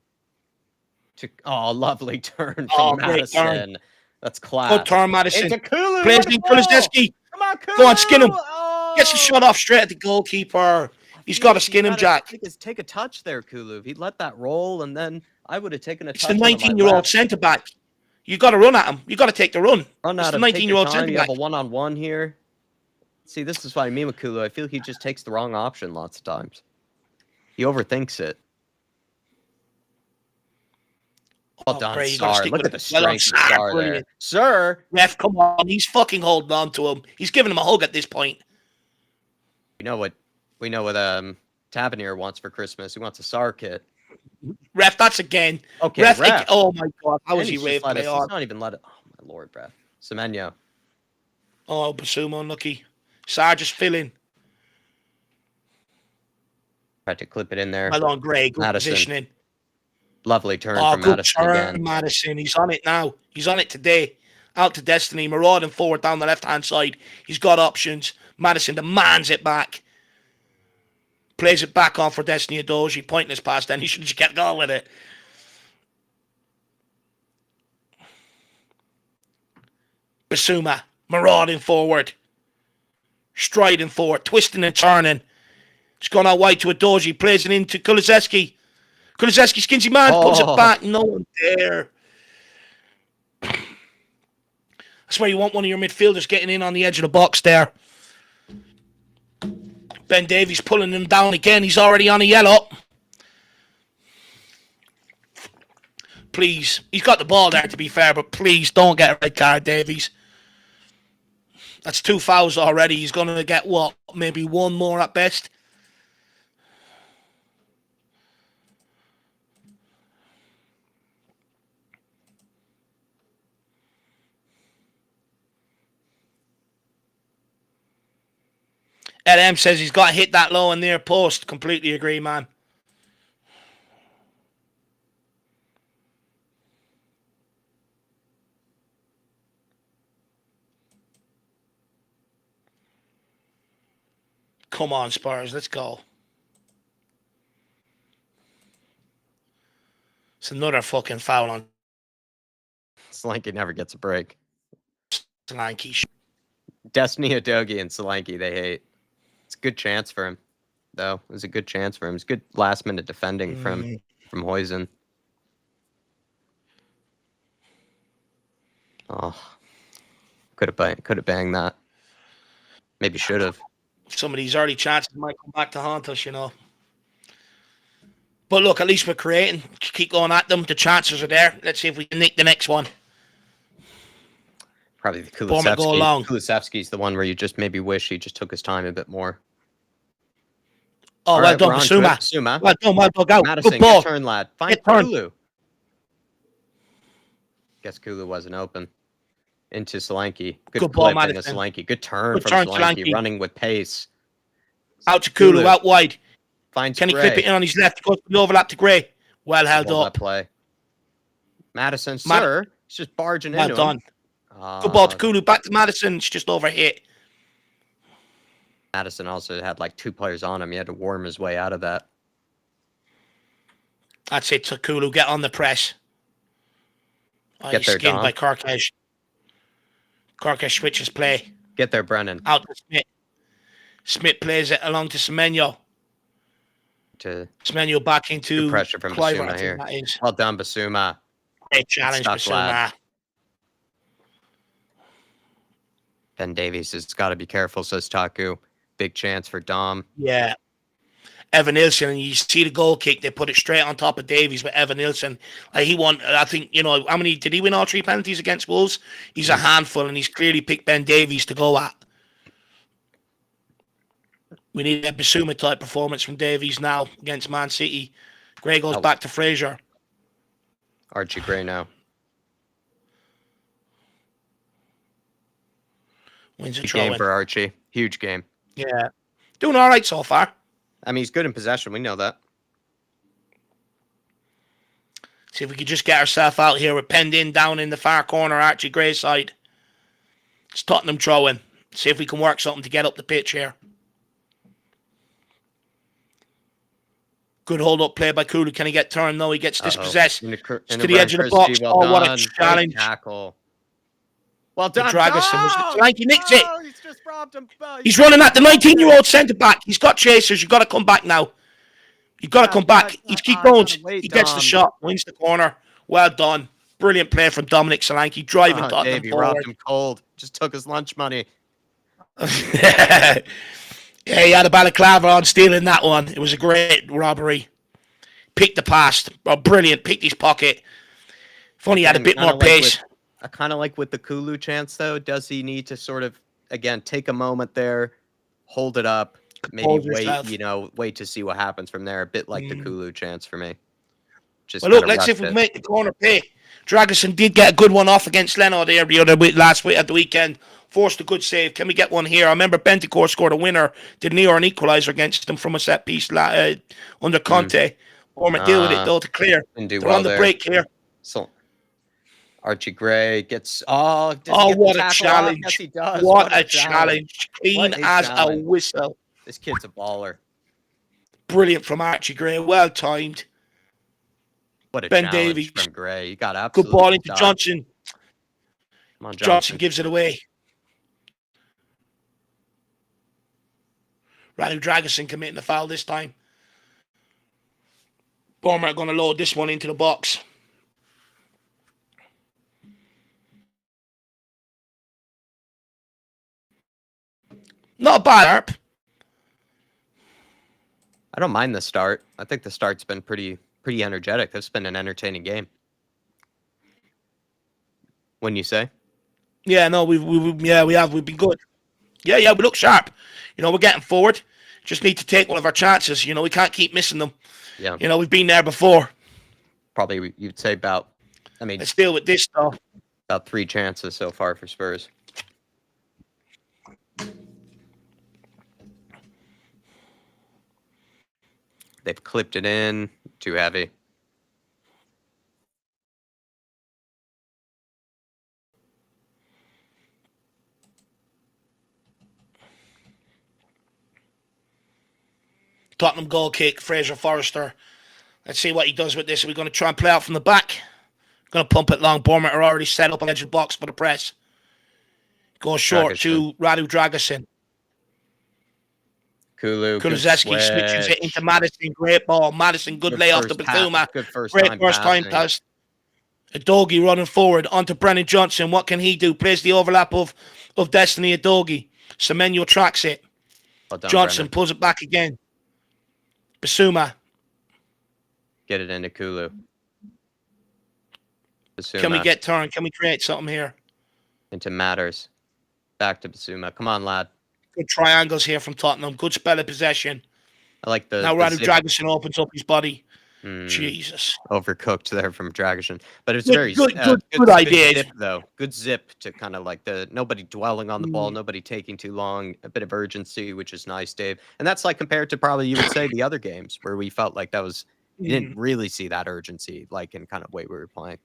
Lovely turn from Madison. Turn. That's class. Good turn, Madison. Into Kulu. Plays in Kulizeski. Come on, Kulu. Go on, skin him. Oh. Gets the shot off straight at the goalkeeper. He's got to skin him, Jack. Take a touch there, Kulu. He'd let that roll, and then I would have taken a touch. It's the 19-year-old centre back. You got to run at him. You got to take the run. It's the 19-year-old centre back. You have a one-on-one here. See, this is what I mean with Kulu. I feel he just takes the wrong option lots of times. He overthinks it. Well done, Sar. Look at the strength of Sar there. Sir! Ref, come on. He's fucking holding on to him. He's giving him a hug at this point. We know what Tavernier wants for Christmas. He wants a Sar kit. Ref, that's again. Okay, ref. Oh, my God. How was he raved play He's on? not even let it. Oh, my Lord, ref. Semenyo. Oh, Basuma, unlucky. Sar just filling. Tried to clip it in there. Well on, Gray. Good Madison. positioning. Lovely turn from good Madison turn, again. Madison. He's on it now. He's on it today. Out to Destiny. Marauding forward down the left-hand side. He's got options. Madison demands it back. Plays it back on for Destiny Adoji. Pointless pass then. He should have just kept going with it. Basuma. Marauding forward. Striding forward. Twisting and turning. It's gone out wide to Adoji. Plays it into Kulizeski. Kulizeski skins his man. Pulls it back. No one there. That's where you want one of your midfielders getting in on the edge of the box there. Ben Davies pulling him down again. He's already on a yellow. Please. He's got the ball there, to be fair, but please don't get a red card, Davies. That's 2 fouls already. He's going to get, what, maybe one more at best? Ed M says he's got to hit that low and near post. Completely agree, man. Come on, Spurs. Let's go. It's another fucking foul on Solanke never gets a break. Solanke. Destiny Adogi and Solanke, they hate. It's a good chance for him, though. It was a good chance for him. It's good last-minute defending from Huijsen. Oh, could have banged that. Maybe should have. Some of these early chances might come back to haunt us, you know. But look, at least we're creating. Keep going at them. The chances are there. Let's see if we can nick the next one. Probably the Go along. Kulusevski's the one where you just maybe wish he just took his time a bit more. Oh, well done, Basuma. Well done, well dug out. Madison, good ball. Good turn, lad. Find Kulu. Guess Kulu wasn't open. Into Solanke. Good ball, clip into Madison. Solanke. Good turn from Solanke, running with pace. Out to Kulu, out wide. Finds Can he clip Gray. it in on his left? He goes for the overlap to Gray. Well held Hold that up. play. Madison, sir. He's just barging Well into done. him. Good ball to Kulu. Back to Madison. It's just overhit. Madison also had like 2 players on him. He had to worm his way out of that. That's it. So Kulu, get on the press. Oh, Get he's there, skinned Dom. by Karkesh. Karkesh switches play. Get there, Brennan. Out to Smith. Smith plays it along to Semenyo. Semenyo back into pressure from Cliver, Basuma I here. think that is. Well done, Basuma. Great challenge, Stuck, Basuma. lad. Ben Davies has got to be careful, says Taku. Big chance for Dom. Yeah. Evan Nilsson, and you see the goal kick, they put it straight on top of Davies with Evan Nilsson. He won, I think, how many, did he win all 3 penalties against Wolves? He's a handful, and he's clearly picked Ben Davies to go at. We need a Basuma type performance from Davies now against Man City. Gray goes back to Fraser. Archie Gray now. Wins a Big throw game in. for Archie. Huge game. Yeah. Doing all right so far. I mean, he's good in possession. We know that. See if we could just get ourselves out here. We're penned in down in the far corner, Archie Gray's side. It's Tottenham throwing. See if we can work something to get up the pitch here. Good hold-up play by Kulu. Can he get turned? No, he gets dispossessed. To the edge of the box. Well done. What a challenge. Great tackle. Well done. He nicks it. He's just robbed him. He's running at the 19-year-old centre-back. He's got chasers. You've got to come back now. You've got to come back. He's keep going. He gets the shot. Wins the corner. Well done. Brilliant play from Dominic Solanke. Driving Tottenham Davey forward. robbed him cold. Just took his lunch money. Yeah, he had a balaclava on stealing that one. It was a great robbery. Picked the pass. Oh, brilliant. Picked his pocket. If only he had a bit more pace. I kind of like with the Kulu chance, though. Does he need to sort of, again, take a moment there, hold it up, maybe wait to see what happens from there? A bit like the Kulu chance for me. Well, look, let's see if we can make the corner pay. Dragerson did get a good one off against Leno there the other week, last week at the weekend. Forced a good save. Can we get one here? I remember Bentancur scored a winner. Did an equaliser against them from a set piece under Conte. Bournemouth deal with it, though, to clear. They're on the break here. So Archie Gray gets... what a challenge. Yes, he does. What a challenge. Clean as a whistle. This kid's a baller. Brilliant from Archie Gray. Well timed. What a Ben challenge Davies from Gray. You got absolutely good ball into Johnson. Come on, Johnson gives it away. Radu Dragerson committing the foul this time. Bournemouth are going to load this one into the box. Not a bad harp. I don't mind the start. I think the start's been pretty energetic. This has been an entertaining game. When you say? Yeah, no, we have. We've been good. Yeah, we look sharp. We're getting forward. Just need to take one of our chances. We can't keep missing them. Yeah. We've been there before. Probably you'd say about, let's deal with this stuff. About 3 chances so far for Spurs. They've clipped it in. Too heavy. Tottenham goal kick, Fraser Forrester. Let's see what he does with this. Are we going to try and play out from the back? Going to pump it long. Bournemouth are already set up on the edge of the box for the press. Goes short to Radu Dragerson. Kulusevski switches it into Madison. Great ball. Madison, good lay off the Basuma. Good first time pass. Adogi running forward onto Brennan Johnson. What can he do? Plays the overlap of Destiny Adogi. Semenyo tracks it. Well done, Johnson Brennan. pulls it back again. Basuma. Get it into Kulu. Basuma. Can we get turned? Can we create something here? Into Matters. Back to Basuma. Come on, lad. Good triangles here from Tottenham. Good spell of possession. I like the... Now Radu Dragerson opens up his body. Jesus. Overcooked there from Dragic. But it's very Good good idea. zip, though. Good zip to kind of like nobody dwelling on the ball, Mm. nobody taking too long, a bit of urgency, which is nice, Dave. And that's like compared to probably you would say the other games where we felt like you didn't really see that urgency, like in kind of way we were playing.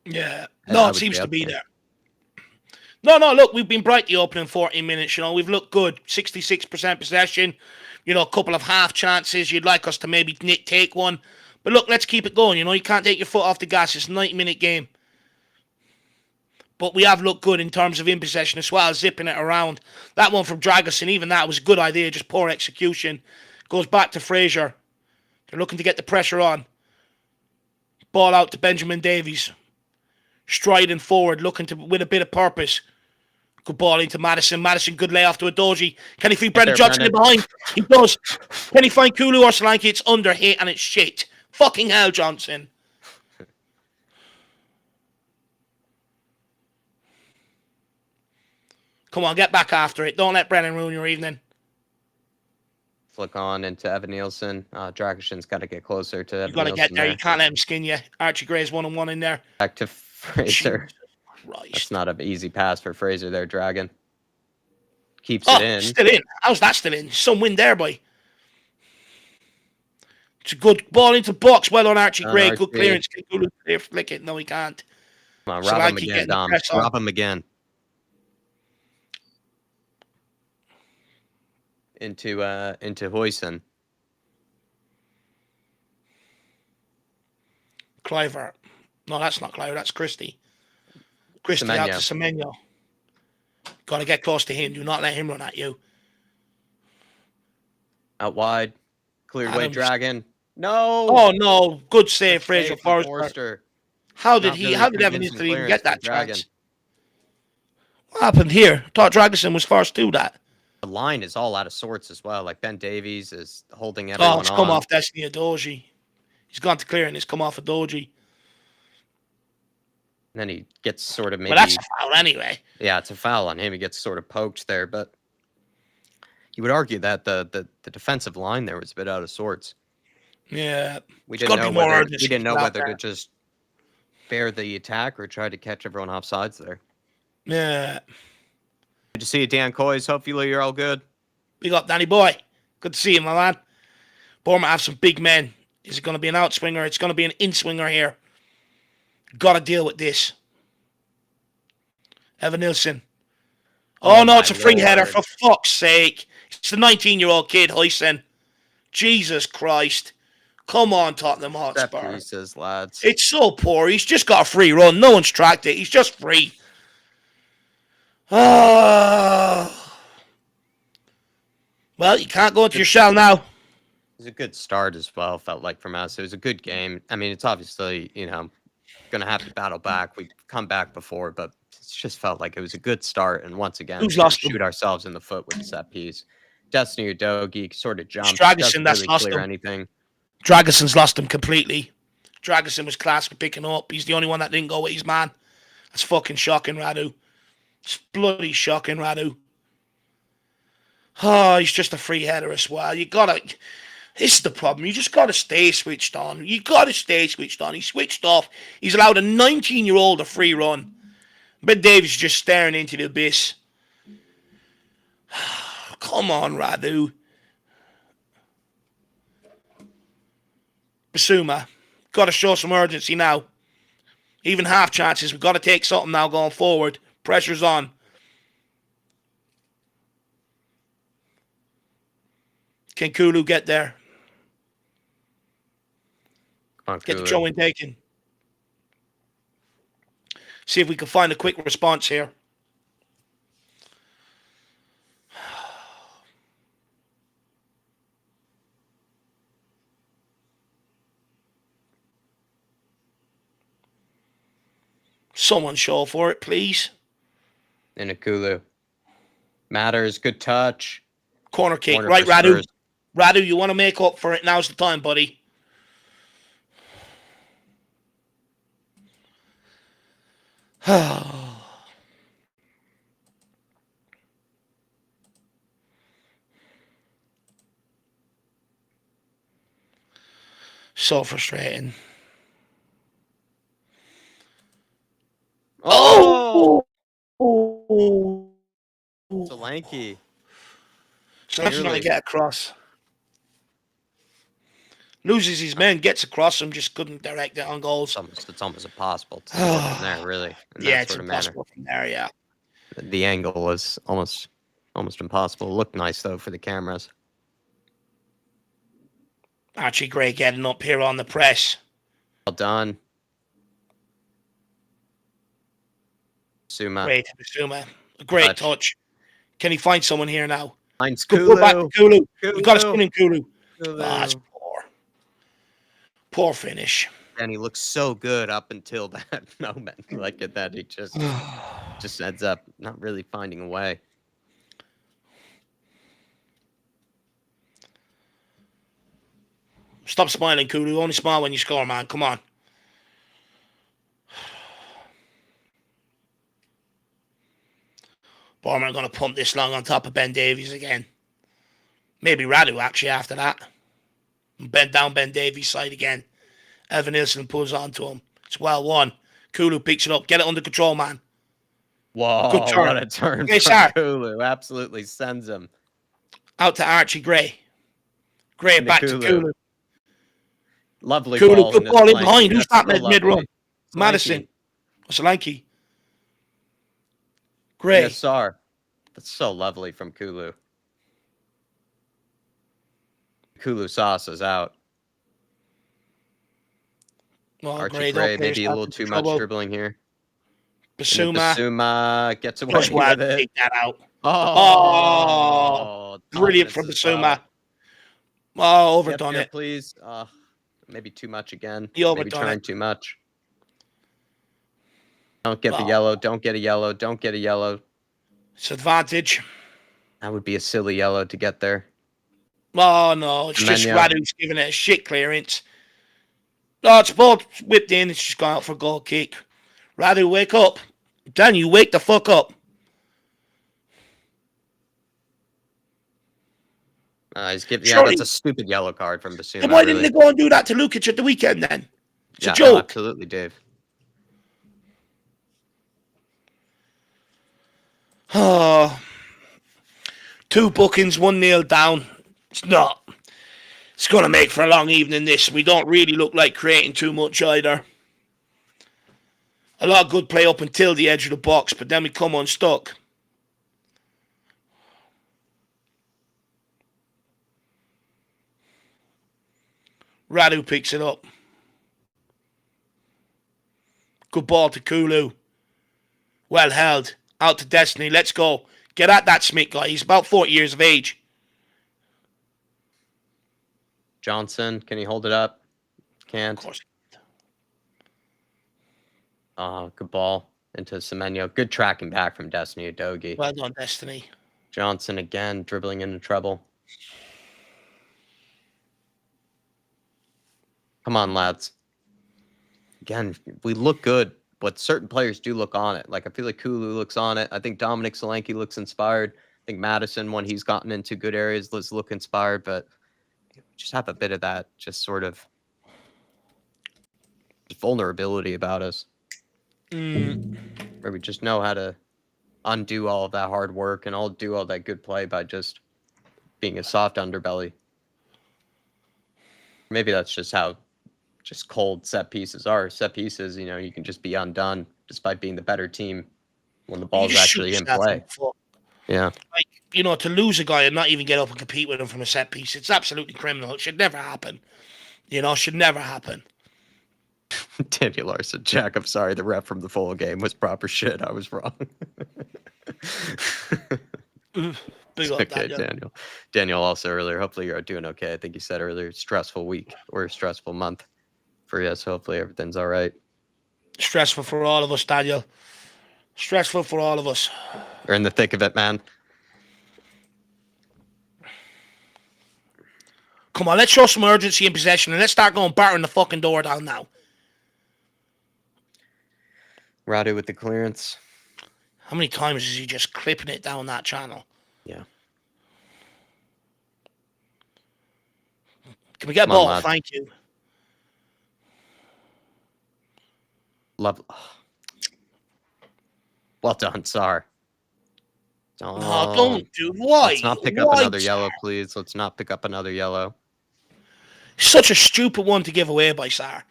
Yeah. And No, I it would say seems to other be games. there. No, look, we've been bright the opening 14 minutes, we've looked good. 66% possession, a couple of half chances. You'd like us to maybe take one. But look, let's keep it going, you can't take your foot off the gas. It's a 90-minute game. But we have looked good in terms of in possession as well, zipping it around. That one from Dragic, even that was a good idea, just poor execution. Goes back to Fraser. They're looking to get the pressure on. Ball out to Benjamin Davies. Striding forward, looking to with a bit of purpose. Good ball into Madison. Madison, good layoff to Adoji. Can he feed Brendan Johnson in behind? He does. Can he find Kulu or Solanke? It's under hit and it's shit. Fucking hell, Johnson. Come on, get back after it. Don't let Brennan ruin your evening. Flick on into Evan Nielsen. Dragic's got to get closer to Evan You got to Nielsen get there. You can't let him skin you. Archie Gray's 1-on-1 in there. Back to Fraser. Christ. That's not an easy pass for Fraser there, Dragon. Keeps it in. Still in. How's that still in? Some win there, boy. It's a good ball into the box. Well on Archie Gray. Good clearance. Clear flick it. No, he can't. Come on, rob him again, Dom. Rob him again. Into Hoyson. Cliver. No, that's not Cliver. That's Christie. Christie out to Semenyo. Got to get close to him. Do not let him run at you. Out wide. Cleared away, Dragon. No. Oh, no. Good save, Fraser Forster. How did Evan Nielsen even get that chance? What happened here? I thought Dragic was forced to do that. The line is all out of sorts as well. Like Ben Davies is holding everyone on. Oh, it's come off Destiny Adoji. He's gone to clear and it's come off Adoji. And then he gets sort of maybe... Well, that's a foul anyway. Yeah, it's a foul on him. He gets sort of poked there, but you would argue that the defensive line there was a bit out of sorts. Yeah. We didn't know whether to just bear the attack or try to catch everyone off sides there. Yeah. Good to see you, Dan Coys. Hopefully you're all good. Big up, Danny boy. Good to see you, my man. Bournemouth have some big men. Is it going to be an outswinger? It's going to be an in-swinger here. Got to deal with this. Evan Nielsen. Oh no, it's a free header, for fuck's sake. It's the 19-year-old kid, Hoyson. Jesus Christ. Come on, Tottenham Hotspur. Pieces, lads. It's so poor. He's just got a free run. No one's tracked it. He's just free. Well, you can't go into your shell now. It was a good start as well, felt like, from us. It was a good game. I mean, it's obviously, going to have to battle back. We've come back before, but it just felt like it was a good start. And once again, we shoot ourselves in the foot with the set piece. Destiny Udogie sort of jumped. Dragic, that's really lost clear him. Anything. Dragison's lost him completely. Dragison was class for picking up. He's the only one that didn't go with his man. That's fucking shocking, Radu. It's bloody shocking, Radu. Oh, he's just a free header as well. This is the problem. You just gotta stay switched on. You gotta stay switched on. He switched off. He's allowed a 19-year-old a free run. Ben Davies just staring into the abyss. Come on, Radu. Basuma. Gotta show some urgency now. Even half chances. We've got to take something now going forward. Pressure's on. Can Kulu get there? Come on, get the throw in taken. See if we can find a quick response here. Someone show for it, please. Inakulu. Matters. Good touch. Corner kick. Right, Radu. Spurs. Radu, you want to make up for it? Now's the time, buddy. So frustrating. Oh, Oh! Solanke. So that's trying to Nearly. get across. Loses his men, gets across him, just couldn't direct it on goals. It's almost impossible to score from there, really, in Yeah, that it's sort of manner. impossible from there, yeah. The angle was almost impossible. Looked nice though for the cameras. Archie Gray getting up here on the press. Well done. Suma. Great, Bissouma. A great touch. Can he find someone here now? Finds Good pull back to Kulu. Kulu. We've got a spin in Kulu. Ah, it's Kulu. poor. Poor finish. And he looks so good up until that moment. Like at that, he just ends up not really finding a way. Stop smiling, Kulu. Only smile when you score, man. Come on. Bournemouth are going to pump this long on top of Ben Davies again. Maybe Radu, actually, after that. Bend down Ben Davies' side again. Evan Nilsson pulls onto him. It's well won. Kulu picks it up. Get it under control, man. Whoa, Good turn. what a turn Great from start. Kulu. Absolutely sends him. Out to Archie Gray. Gray back to Kulu. Lovely Kulu, ball. good ball in behind. Who's that so mid-run? Madison. Solanke. Gray. Yes, sir. That's so lovely from Kulu. Kulu sauce is out. Well, Archie Gray, maybe a little too much dribbling here. Basuma gets away with it. Take that out. Oh, brilliant from Basuma. Oh, overdone it. Please. Maybe too much again. He overdone maybe trying it. too much. Don't get the yellow. Don't get a yellow. Don't get a yellow. It's advantage. That would be a silly yellow to get there. Oh, no. It's just Radu's giving it a shit clearance. Oh, it's ball whipped in. It's just gone out for a goal kick. Radu, wake up. Dan, you wake the fuck up. He's giving. Yeah, that's a stupid yellow card from Basuma. Then why didn't they go and do that to Lukic at the weekend then? It's a joke. Absolutely, Dave. Oh. 2 bookings, 1-0 down. It's not. It's going to make for a long evening, this. We don't really look like creating too much either. A lot of good play up until the edge of the box, but then we come unstuck. Radu picks it up. Good ball to Kulu. Well held. Out to Destiny. Let's go. Get at that Smith guy. He's about 40 years of age. Johnson, can he hold it up? Can't. Of course. Good ball into Semenyo. Good tracking back from Destiny Udogie. Well done, Destiny. Johnson again dribbling into trouble. Come on, lads. Again, we look good, but certain players do look on it. Like, I feel like Kulu looks on it. I think Dominic Solanke looks inspired. I think Madison, when he's gotten into good areas, does look inspired, but just have a bit of that just sort of vulnerability about us. Where we just know how to undo all of that hard work and do all that good play by just being a soft underbelly. Maybe that's just how just cold set pieces are. Set pieces, you can just be undone despite being the better team when the ball's actually in play. Yeah. Like, to lose a guy and not even get up and compete with him from a set piece, it's absolutely criminal. It should never happen. Should never happen. Daniel Larson, Jack, I'm sorry. The ref from the full game was proper shit. I was wrong. Big up, okay, Daniel. Daniel also earlier, hopefully you're doing okay. I think you said earlier, stressful week or a stressful month for you. So hopefully everything's all right. Stressful for all of us, Daniel. Stressful for all of us. We're in the thick of it, man. Come on, let's show some urgency in possession and let's start going battering the fucking door down now. Radu with the clearance. How many times is he just clipping it down that channel? Yeah. Can we get a ball? Thank you. love. Oh. Well done, Sar. No, don't do. Why? Let's not pick up Why? another yellow, please. Let's not pick up another yellow. Such a stupid one to give away by Sar.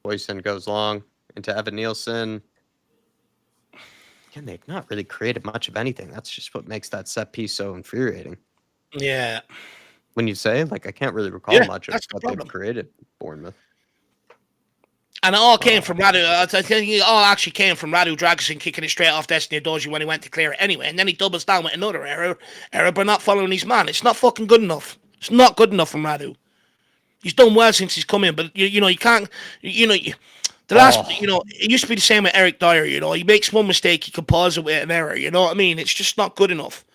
Boyson goes long into Evan Nielsen. Again, they've not really created much of anything. That's just what makes that set piece so infuriating. Yeah. When you say, like, I can't really recall much of what they've created, Bournemouth. And it all came from Radu. I think it all actually came from Radu Dragosin kicking it straight off Destiny Doji when he went to clear it anyway. And then he doubles down with another error by not following his man. It's not fucking good enough. It's not good enough from Radu. He's done well since he's come in, but you know, you can't, the last, it used to be the same with Eric Dyer, he makes one mistake, he can pause it with an error, you know what I mean? It's just not good enough.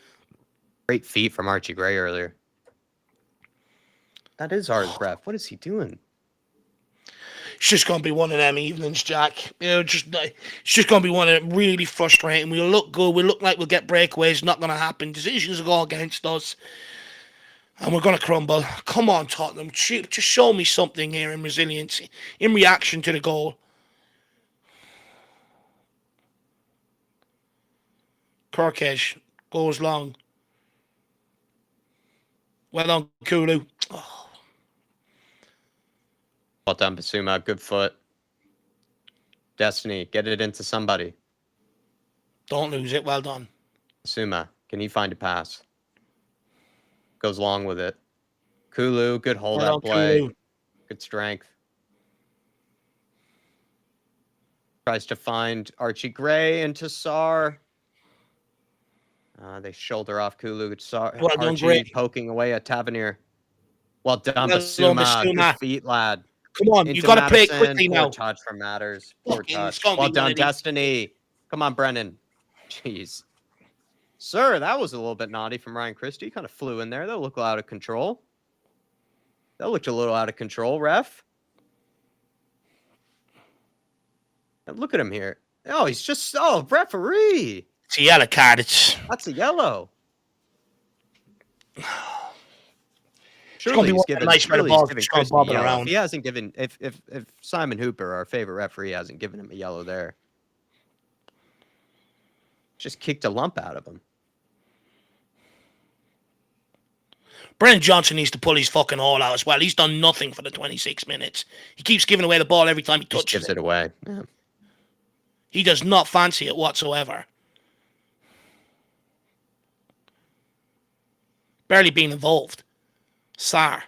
Great feat from Archie Gray earlier. That is ours, ref. What is he doing? It's just going to be one of them evenings, Jack. It's just going to be one of them really frustrating. We'll look good. We'll look like we'll get breakaways. Not going to happen. Decisions will go against us. And we're going to crumble. Come on, Tottenham. Just show me something here in resilience, in reaction to the goal. Kirkesh goes long. Well done, Kulu. Oh. Well done, Basuma. Good foot. Destiny, get it into somebody. Don't lose it. Well done. Basuma, can he find a pass? Goes long with it. Kulu, good hold out play. Kulu. Good strength. Tries to find Archie Gray into Sar. They shoulder off Kulu. Sar, well Archie poking away at Tavernier. Well done, Basuma. Good feet, lad. Come on, you got to play it quickly now. Poor touch for Matters. Poor touch. Well done, Destiny. Come on, Brennan. Jeez. Sir, that was a little bit naughty from Ryan Christie. Kind of flew in there. That looked out of control. That looked a little out of control, ref. And look at him here. Oh, he's just... Oh, referee. It's a yellow card. That's a yellow. Surely he's given, nice really ball, he's giving Christie around. If he hasn't given... If Simon Hooper, our favorite referee, hasn't given him a yellow there. Just kicked a lump out of him. Brennan Johnson needs to pull his fucking all out as well. He's done nothing for the 26 minutes. He keeps giving away the ball every time he touches gives it away. Yeah. He does not fancy it whatsoever. Barely being involved. Sar.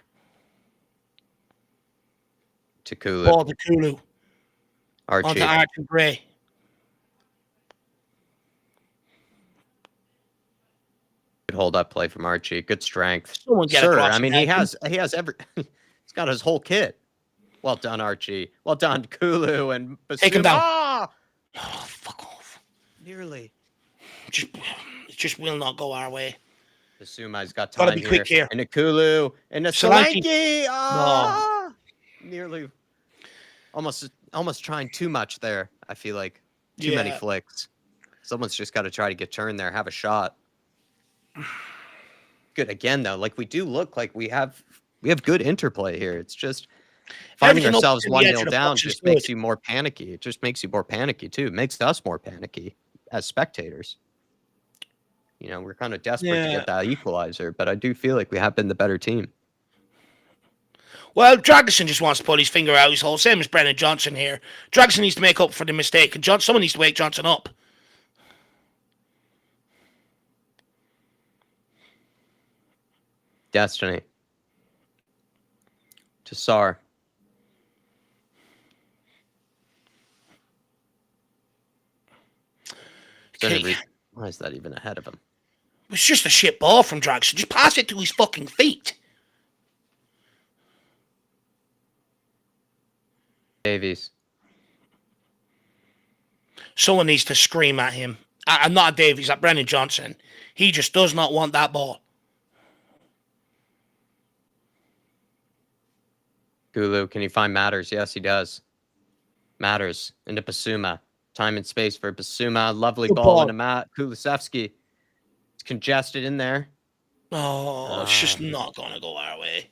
To Kulu. Ball to Kulu. Archie. Onto Archie Gray. Good hold up play from Archie. Good strength. Someone get Sir, I mean, he has he's got his whole kit. Well done, Archie. Well done, Kulu and Basuma. Take him down. Ah! Oh, fuck off. Nearly. It just will not go our way. Basuma's got time. Gotta be quick here. And a Kulu and a Solanke. Ah! No. Nearly. Almost trying too much there. I feel like too many flicks. Someone's just got to try to get turned there, have a shot. Good again though. Like we do look like we have good interplay here. It's just finding ourselves 1-0 down just makes you more panicky. It just makes you more panicky too. It makes us more panicky as spectators. You know, we're kind of desperate to get that equalizer, but I do feel like we have been the better team. Well, Dragosin just wants to pull his finger out his hole, same as Brennan Johnson here. Dragosin needs to make up for the mistake, and someone needs to wake Johnson up. Destiny. To Sar. Okay. Why is that even ahead of him? It's just a shit ball from Dragosin. Just pass it to his fucking feet. Davies. Someone needs to scream at him. I'm not at Davies, at Brennan Johnson. He just does not want that ball. Kulu, can you find Matters? Yes, he does. Matters into Basuma. Time and space for Basuma. Lovely Good ball into Matt Kulusevski. It's congested in there. Oh, it's just not going to go our way.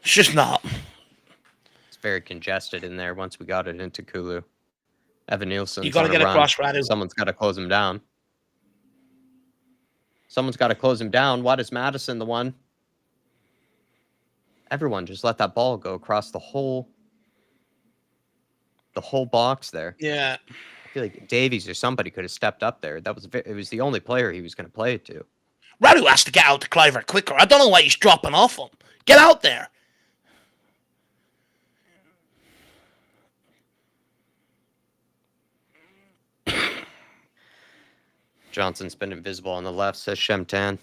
It's just not. It's very congested in there once we got it into Kulu. Evan Nielsen's You got to on a get run. across, Radu. Someone's got to close him down. Someone's got to close him down. Why is Madison the one? Everyone just let that ball go across the whole box there. Yeah. I feel like Davies or somebody could have stepped up there. It was the only player he was going to play it to. Radu has to get out to Cliver quicker. I don't know why he's dropping off him. Get out there. Johnson's been invisible on the left, says Shemtan.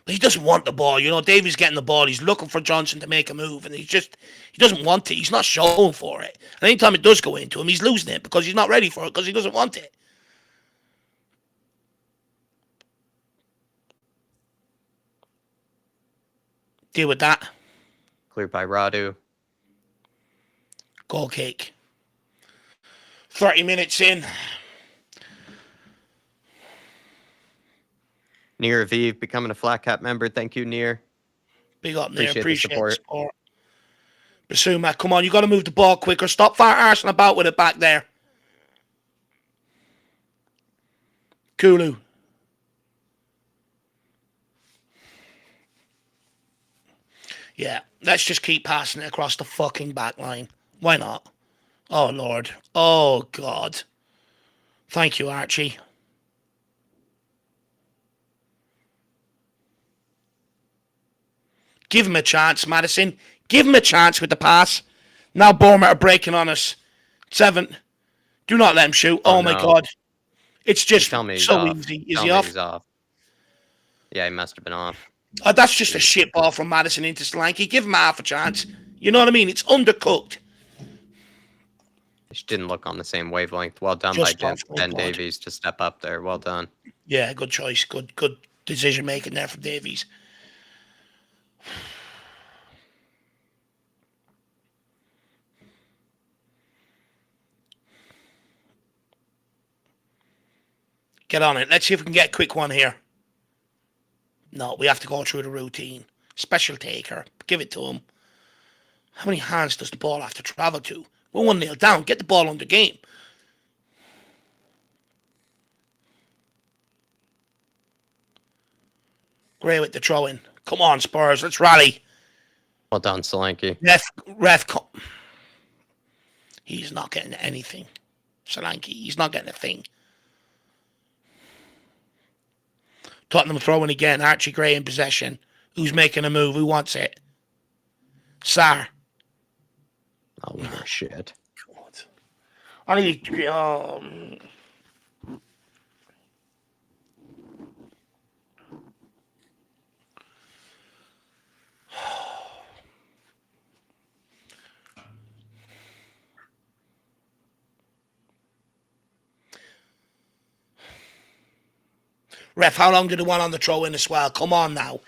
He doesn't want the ball. You know, Davies getting the ball. He's looking for Johnson to make a move, and he doesn't want it. He's not showing for it. And anytime it does go into him, he's losing it because he's not ready for it because he doesn't want it. Deal with that. Cleared by Radu. Goal kick. 30 minutes in. Near Aviv becoming a Flat Cap member. Thank you, Near. Big up, Near. Appreciate the support. Basuma, come on. You got to move the ball quicker. Stop arsing about with it back there. Kulu. Yeah, let's just keep passing it across the fucking back line. Why not? Oh, Lord. Oh, God. Thank you, Archie. Give him a chance, Madison. Give him a chance with the pass. Now Bournemouth are breaking on us. 7. Do not let him shoot. Oh my God. It's just so easy. Is he off? He's off. Yeah, he must have been off. Oh, that's just a shit ball from Madison into Solanke. Give him half a chance. You know what I mean? It's undercooked. He didn't look on the same wavelength. Well done by Ben Davies to step up there. Well done. Yeah, good choice. Good decision making there from Davies. Get on it. Let's see if we can get a quick one here. No, we have to go through the routine. Special taker. Give it to him. How many hands does the ball have to travel to? We're 1-0 down. Get the ball under game. Gray with the throw in. Come on, Spurs. Let's rally. Well done, Solanke. Ref. He's not getting anything. Solanke. He's not getting a thing. Tottenham throwing again. Archie Gray in possession. Who's making a move? Who wants it? Sarr. Oh, shit. God. I need... Ref, how long did he want on the throw in as well? Come on now.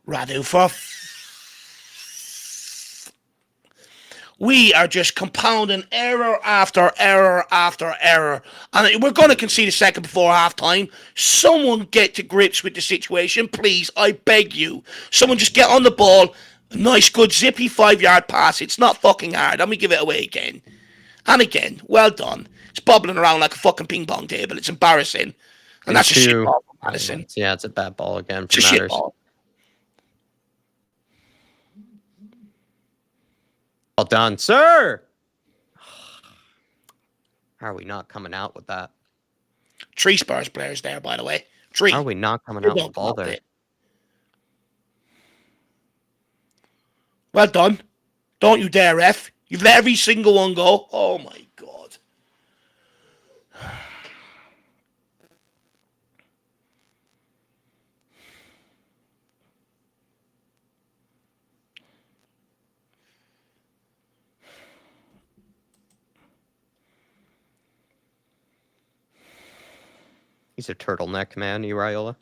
Radu for... We are just compounding error after error after error. And we're going to concede a second before half-time. Someone get to grips with the situation, please. I beg you. Someone just get on the ball. Nice, good, zippy 5-yard pass. It's not fucking hard. Let me give it away again. And again. Well done. It's bobbling around like a fucking ping pong table. It's embarrassing. And that's a shit ball from Madison. Yeah, it's a bad ball again. It's a shit ball. Well done, sir. How are we not coming out with that? 3 Spurs players there, by the way. 3. How are we not coming out with the ball there? Well done. Don't you dare, ref. You've let every single one go. Oh, my God. He's a turtleneck man, Uraiola.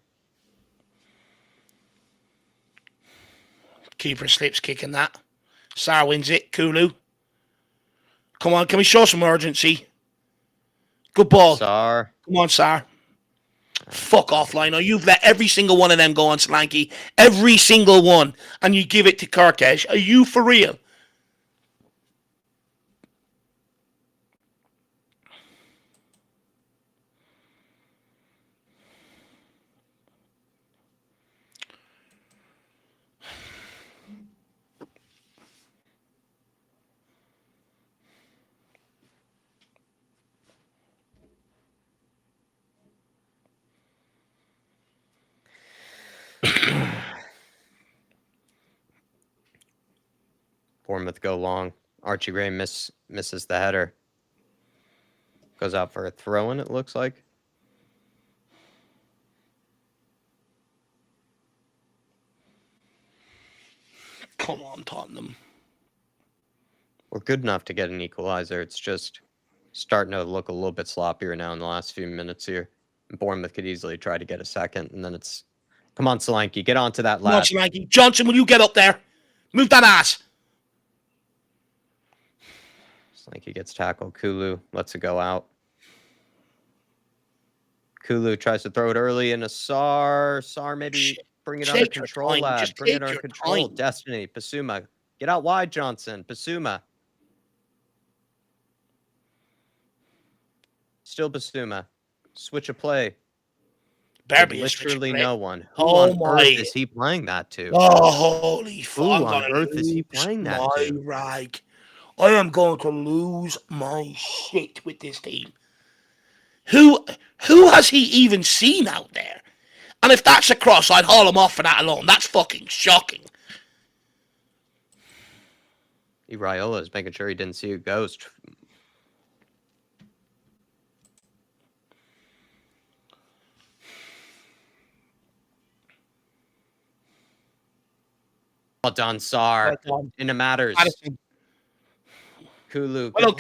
Keeper slips kicking that. Sarr wins it. Kulu. Come on, can we show some urgency? Good ball. Sar. Come on, Sar. Fuck off, Lino. You've let every single one of them go on Solanke. Every single one. And you give it to Kirkesh. Are you for real? Bournemouth go long. Archie Gray misses the header. Goes out for a throw-in, it looks like. Come on, Tottenham. We're good enough to get an equalizer. It's just starting to look a little bit sloppier now in the last few minutes here. Bournemouth could easily try to get a second, and then it's... Come on, Solanke, get onto that Come on, lad. Solanke. Johnson, will you get up there? Move that ass. Solanke gets tackled. Kulu lets it go out. Kulu tries to throw it early into Sar. Sar maybe bring it under control, lad. Just Bring it take under your control. time. Destiny, Basuma. Get out wide, Johnson. Basuma. Still Basuma. Switch of play. Barby Literally no one. Who Oh on my. earth is he playing that to? Oh, holy fuck. Who I'm on gonna earth is he lose playing that my to? rag. I am going to lose my shit with this team. Who has he even seen out there? And if that's a cross, I'd haul him off for that alone. That's fucking shocking. Raiola is making sure he didn't see a ghost. Well done, Sar. Well done. And it matters. Madison. Kulu. Well,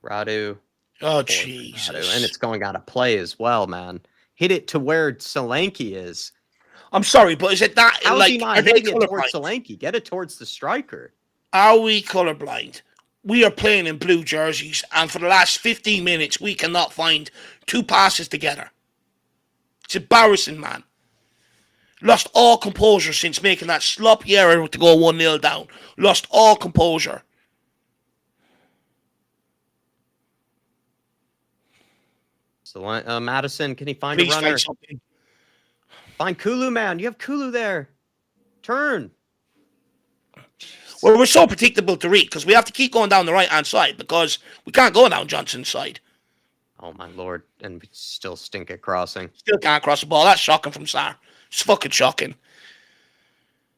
Radu. Oh, Jesus. Radu. And it's going out of play as well, man. Hit it to where Solanke is. I'm sorry, but is it that? How's like, he not are they hitting it towards colorblind? Solanke? Get it towards the striker. Are we colorblind? We are playing in blue jerseys, and for the last 15 minutes, we cannot find two passes together. It's embarrassing, man. Lost all composure since making that sloppy error to go 1-0 down. Lost all composure. So, Madison, can he find Please a runner? find something. Find Kulu, man. You have Kulu there. Turn. Well, we're so predictable to read because we have to keep going down the right-hand side because we can't go down Johnson's side. Oh, my Lord. And we still stink at crossing. Still can't cross the ball. That's shocking from Sar. It's fucking shocking.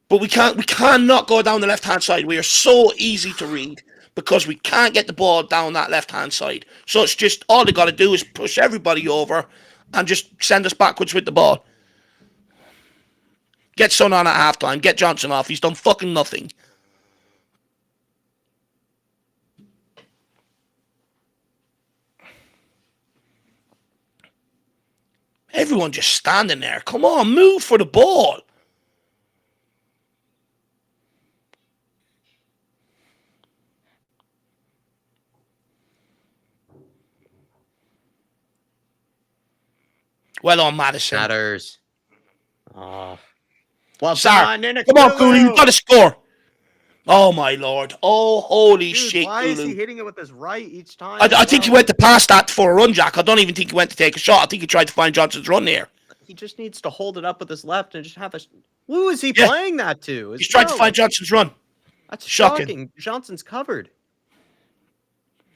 But we cannot go down the left-hand side. We are so easy to read because we can't get the ball down that left-hand side. So it's just, all they got to do is push everybody over and just send us backwards with the ball. Get Son on at halftime. Get Johnson off. He's done fucking nothing. Everyone just standing there. Come on, move for the ball. Well on, Madison. Matters. Oh. Well Sar, done. come on, Kulu. You got to score. Oh, my Lord. Oh, holy Dude, shit, why Kulu. is he hitting it with his right each time? I think he went to pass that for a run, Jack. I don't even think he went to take a shot. I think he tried to find Johnson's run there. He just needs to hold it up with his left and just have a... Who is he playing that to? He's trying to find Johnson's run. That's Shocking. shocking. Johnson's covered.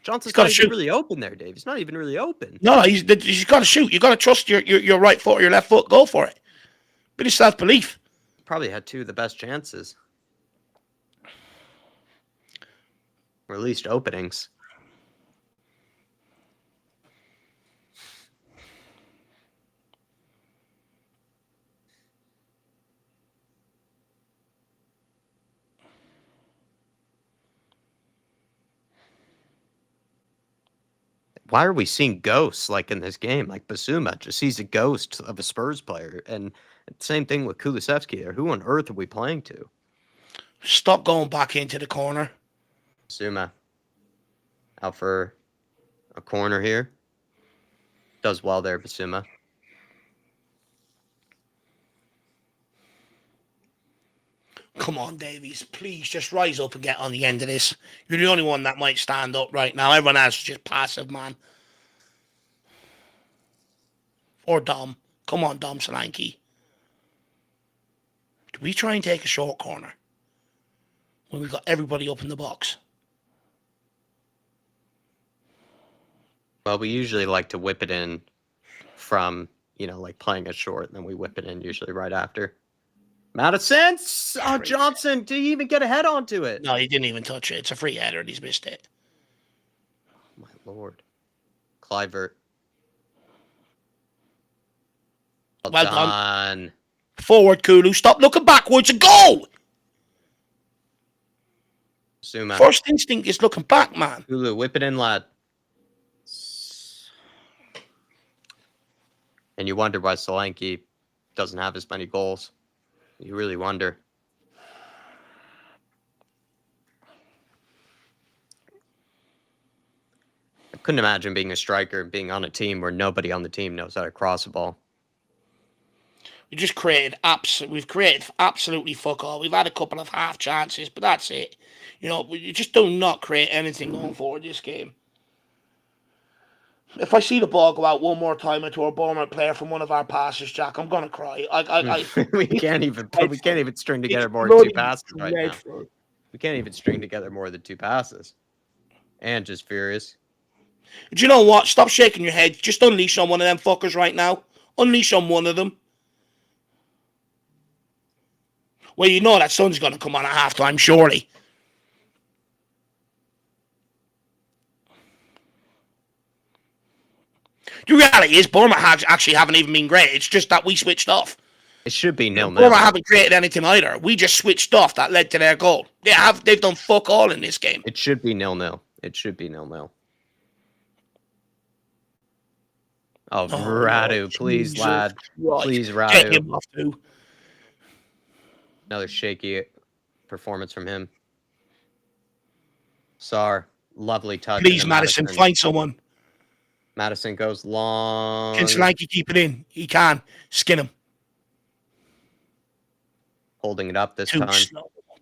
Johnson's not even really open there, Dave. He's not even really open. No, he's got to shoot. You got to trust your right foot or your left foot. Go for it. Bit of self-belief. Probably had two of the best chances. Or at least openings. Why are we seeing ghosts like in this game? Like Basuma just sees a ghost of a Spurs player. And same thing with Kulusevski there. Who on earth are we playing to? Stop going back into the corner. Suma out for a corner here. Does well there, Basuma. Come on, Davies. Please just rise up and get on the end of this. You're the only one that might stand up right now. Everyone else is just passive, man. Or Dom. Come on, Dom Solanke. Do we try and take a short corner when we got everybody up in the box? Well, we usually like to whip it in from, like playing it short, and then we whip it in usually right after. Madison! Oh, Johnson, did he even get a head onto it? No, he didn't even touch it. It's a free header and he's missed it. Oh, my Lord. Clivert. Well done. Forward, Kulu. Stop looking backwards and go! Suma. First instinct is looking back, man. Kulu, whip it in, lad. And you wonder why Solanke doesn't have as many goals. You really wonder. I couldn't imagine being a striker and being on a team where nobody on the team knows how to cross a ball. We've created absolutely fuck all. We've had a couple of half chances, but that's it. We just do not create anything going forward this game. If I see the ball go out one more time into a Bournemouth player from one of our passes, Jack, I'm gonna cry. We can't even string together more than 2 passes right now. We can't even string together more than 2 passes. And just furious. Do you know what? Stop shaking your head. Just unleash on one of them fuckers right now. Unleash on one of them. Well, you know that sun's gonna come on at halftime, surely. The reality is, Bournemouth actually haven't even been great. It's just that we switched off. It should be 0-0. Bournemouth haven't created anything either. We just switched off. That led to their goal. They've done fuck all in this game. It should be 0-0. It should be 0-0. Oh, Radu, Lord, please, Jesus lad. Christ. Please, Get him Radu. off too. Another shaky performance from him. Sar, lovely touch. Please, Madison, find someone. Madison goes long. Can Solanke keep it in? He can. Skin him. Holding it up this time.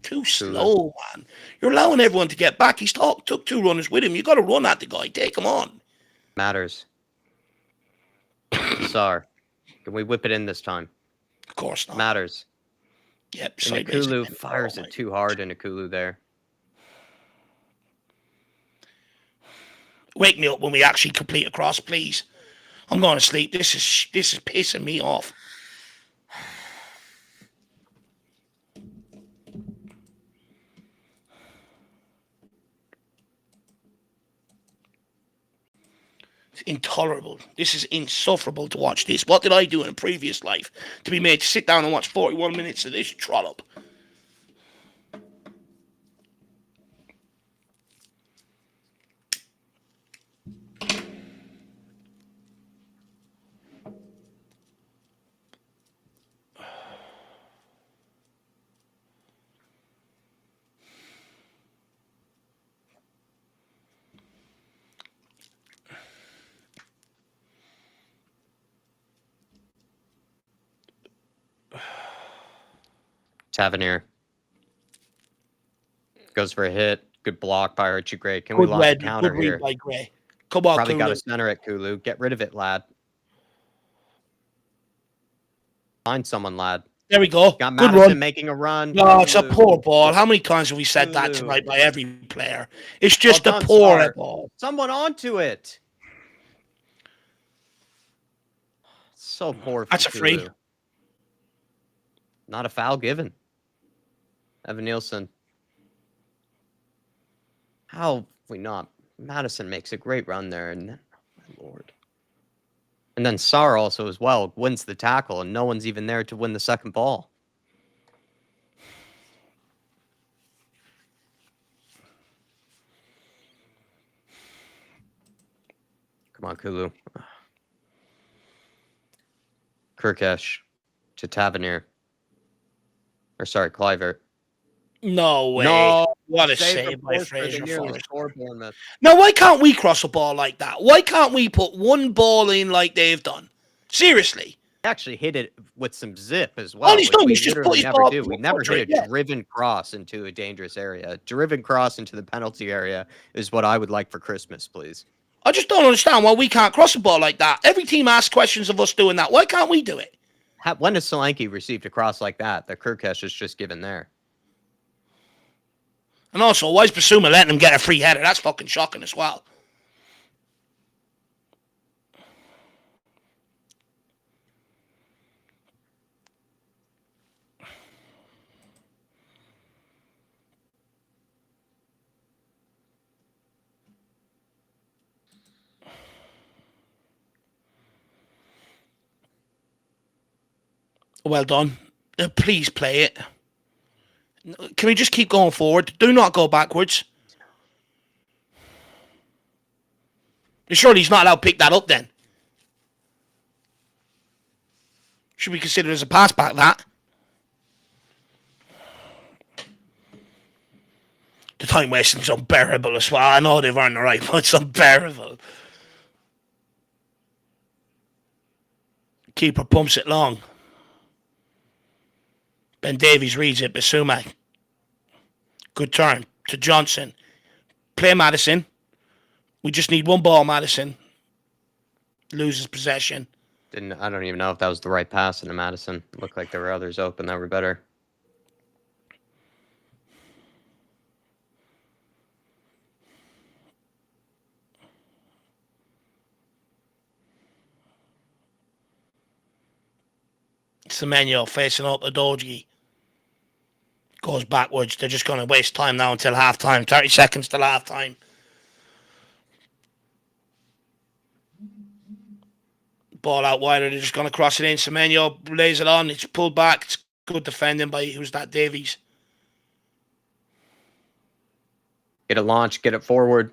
Too slow, man. You're allowing everyone to get back. He's took 2 runners with him. You got to run at the guy. Take him on. Matters. Sar, can we whip it in this time? Of course not. Matters. Yep. Nakulu fires it too hard in Nakulu there. Wake me up when we actually complete a cross, please. I'm going to sleep. This is pissing me off. It's intolerable. This is insufferable to watch this. What did I do in a previous life to be made to sit down and watch 41 minutes of this trollop? Tavernier goes for a hit. Good block by Archie Gray. Can we launch a counter here? By Gray. Come on, Probably Kulu. got to center it, Kulu. Get rid of it, lad. Find someone, lad. There we go. Got Good Madison run. making a run. No, it's a poor ball. How many times have we said that tonight by every player? It's just a poor ball. Someone onto it. So poor. That's a free. Not a foul given. Evan Nielsen. How have we not? Madison makes a great run there, and then, my Lord. And then Sar also as well wins the tackle, and no one's even there to win the second ball. Come on, Kulu. Kirkesh to Tavernier. Or sorry, Clivert. No way. No, What a save from save by Forsberg. They Fraser nearly Forrest. scored, Bournemouth. Now, why can't we cross a ball like that? Why can't we put one ball in like they've done? Seriously. Actually hit it with some zip as All well, he's which done we is just put literally his never ball do. We never foot hit through a it. Yeah. driven cross into a dangerous area. A driven cross into the penalty area is what I would like for Christmas, please. I just don't understand why we can't cross a ball like that. Every team asks questions of us doing that. Why can't we do it? When has Solanke received a cross like that Kirkesh is just given there? And also, why is Basuma letting him get a free header? That's fucking shocking as well. Well done. Please play it. Can we just keep going forward? Do not go backwards. Surely he's not allowed to pick that up then. Should be considered as a pass back, that. The time wasting's unbearable as well. I know they've earned the right, but it's unbearable. Keeper pumps it long. Ben Davies reads it. Basuma. Good turn to Johnson. Play Madison. We just need one ball, Madison. Loses possession. I don't even know if that was the right pass into Madison. Looked like there were others open that were better. Semenyo facing up Adoji. Goes backwards. They're just going to waste time now until half-time. 30 seconds till half-time. Ball out wider. They're just going to cross it in. Semenyo lays it on. It's pulled back. It's good defending by, who's that, Davies. Get it launched. Get it forward.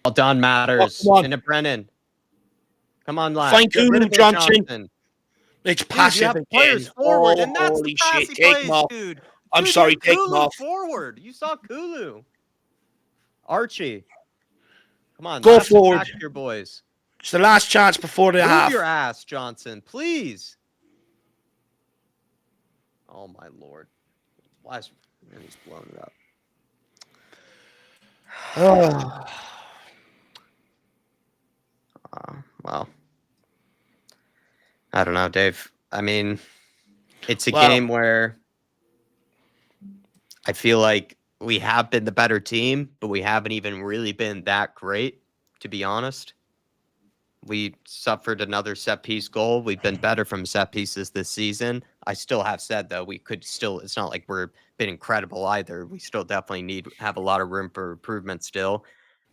Well done, Matters. Into Brennan. Come on, lad. Find Kulu, Johnson. It's passive. You have players forward, and that's the pass he plays, dude. I'm sorry, take him off. Forward. You saw Kulu. Archie. Come on. Go forward. Your boys. It's the last chance before the half. Move your ass, Johnson, please. Oh, my Lord. Why is he's blowing it up? Oh. Well, I don't know, Dave. I mean, it's a game where I feel like we have been the better team, but we haven't even really been that great, to be honest. We suffered another set-piece goal. We've been better from set pieces this season. I still have said, though, we could still – it's not like we're been incredible either. We still definitely have a lot of room for improvement still.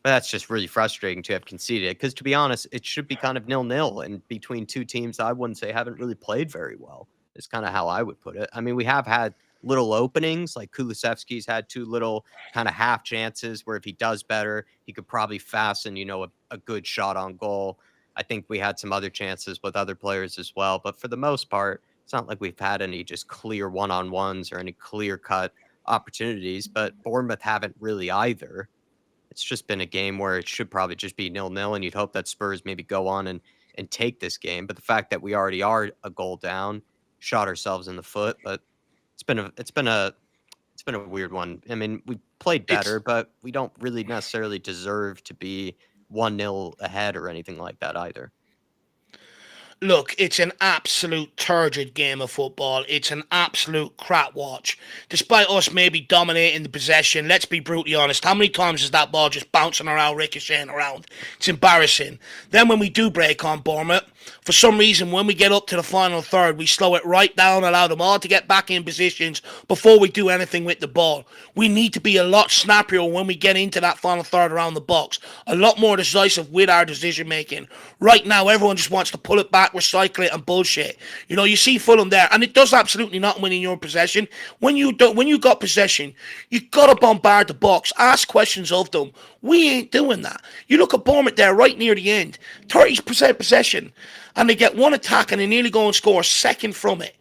But that's just really frustrating to have conceded because, to be honest, it should be kind of 0-0. And between two teams, I wouldn't say haven't really played very well. It's kind of how I would put it. I mean, we have had little openings, like Kulusevski's had two little kind of half chances where if he does better, he could probably fasten, a good shot on goal. I think we had some other chances with other players as well. But for the most part, it's not like we've had any just clear one-on-ones or any clear-cut opportunities. But Bournemouth haven't really either. It's just been a game where it should probably just be 0-0, and you'd hope that Spurs maybe go on and take this game. But the fact that we already are a goal down, shot ourselves in the foot. But it's been a weird one. I mean, we played better, but we don't really necessarily deserve to be 1-0 ahead or anything like that either. Look, it's an absolute turgid game of football. It's an absolute crap watch. Despite us maybe dominating the possession, let's be brutally honest. How many times is that ball just bouncing around, ricocheting around? It's embarrassing. Then when we do break on Bournemouth, for some reason, when we get up to the final third, we slow it right down, allow them all to get back in positions before we do anything with the ball. We need to be a lot snappier when we get into that final third around the box. A lot more decisive with our decision making. Right now, everyone just wants to pull it back, recycle it, and bullshit. You see Fulham there, and it does absolutely not win in your possession. When you got possession, you got to bombard the box, ask questions of them. We ain't doing that. You look at Bournemouth there right near the end, 30% possession, and they get one attack and they nearly go and score a second from it.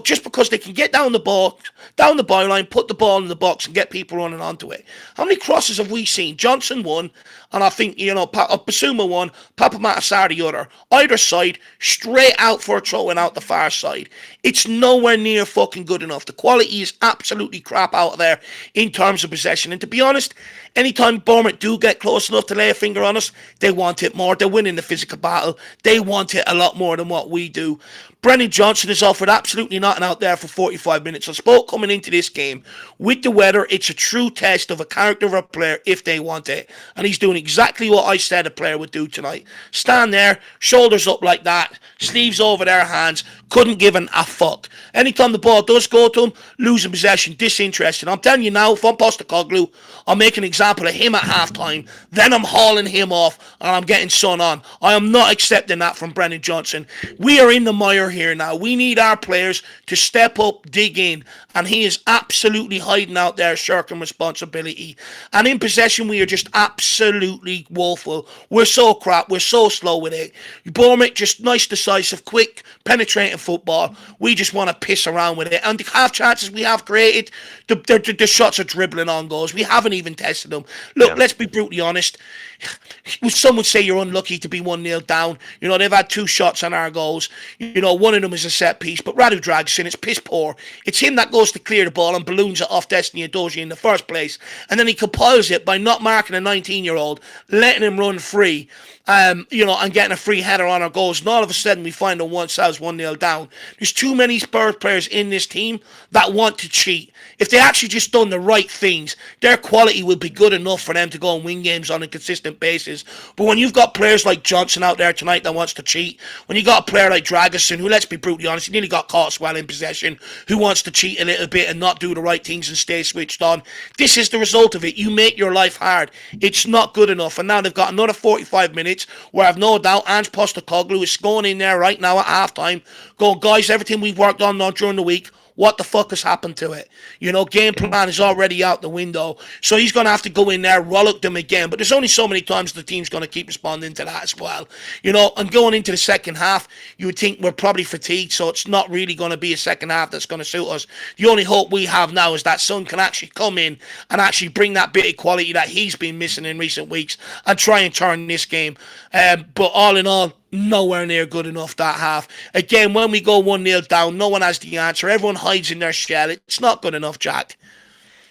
Just because they can get down the byline, put the ball in the box and get people running onto it. How many crosses have we seen? Johnson won, and I think, Basuma won, Papa Matasar the other. Either side, straight out for a throw and out the far side. It's nowhere near fucking good enough. The quality is absolutely crap out there in terms of possession. And to be honest, anytime Bournemouth do get close enough to lay a finger on us, they want it more. They're winning the physical battle. They want it a lot more than what we do. Brennan Johnson has offered absolutely nothing out there for 45 minutes. I spoke coming into this game with the weather. It's a true test of a character of a player if they want it. And he's doing exactly what I said a player would do tonight. Stand there, shoulders up like that, sleeves over their hands, couldn't give a fuck. Anytime the ball does go to him, losing possession, disinterested. I'm telling you now, if I'm Postecoglou, I'll make an example of him at halftime. Then I'm hauling him off and I'm getting Son on. I am not accepting that from Brennan Johnson. We are in the mire here now. We need our players to step up, dig in, and he is absolutely hiding out there, shirking responsibility. And in possession, we are just absolutely woeful. We're so crap. We're so slow with it. Bournemouth, just nice, decisive, quick, penetrating football. We just want to piss around with it. And the half chances we have created, the shots are dribbling on goals. We haven't even tested them. Look, let's be brutally honest. Some would say you're unlucky to be 1-0 down. They've had 2 shots on our goals. One of them is a set piece, but Radu drags in. It's piss poor. It's him that goes to clear the ball and balloons it off Destiny Adoji in the first place. And then he compiles it by not marking a 19-year-old, letting him run free. And getting a free header on our goals. And all of a sudden, we find ourselves 1-0 down. There's too many Spurs players in this team that want to cheat. If they actually just done the right things, their quality would be good enough for them to go and win games on a consistent basis. But when you've got players like Johnson out there tonight that wants to cheat, when you got a player like Dragerson, who, let's be brutally honest, he nearly got caught as well in possession, who wants to cheat a little bit and not do the right things and stay switched on, this is the result of it. You make your life hard. It's not good enough. And now they've got another 45 minutes where I've no doubt Ange Postecoglou is going in there right now at halftime, going, guys, everything we've worked on now during the week, what the fuck has happened to it? Game plan is already out the window. So he's going to have to go in there, rollock them again. But there's only so many times the team's going to keep responding to that as well. And going into the second half, you would think we're probably fatigued, so it's not really going to be a second half that's going to suit us. The only hope we have now is that Son can actually come in and actually bring that bit of quality that he's been missing in recent weeks and try and turn this game. But all in all, nowhere near good enough that half. Again, when we go 1-0 down, no one has the answer. Everyone hides in their shell. It's not good enough, Jack.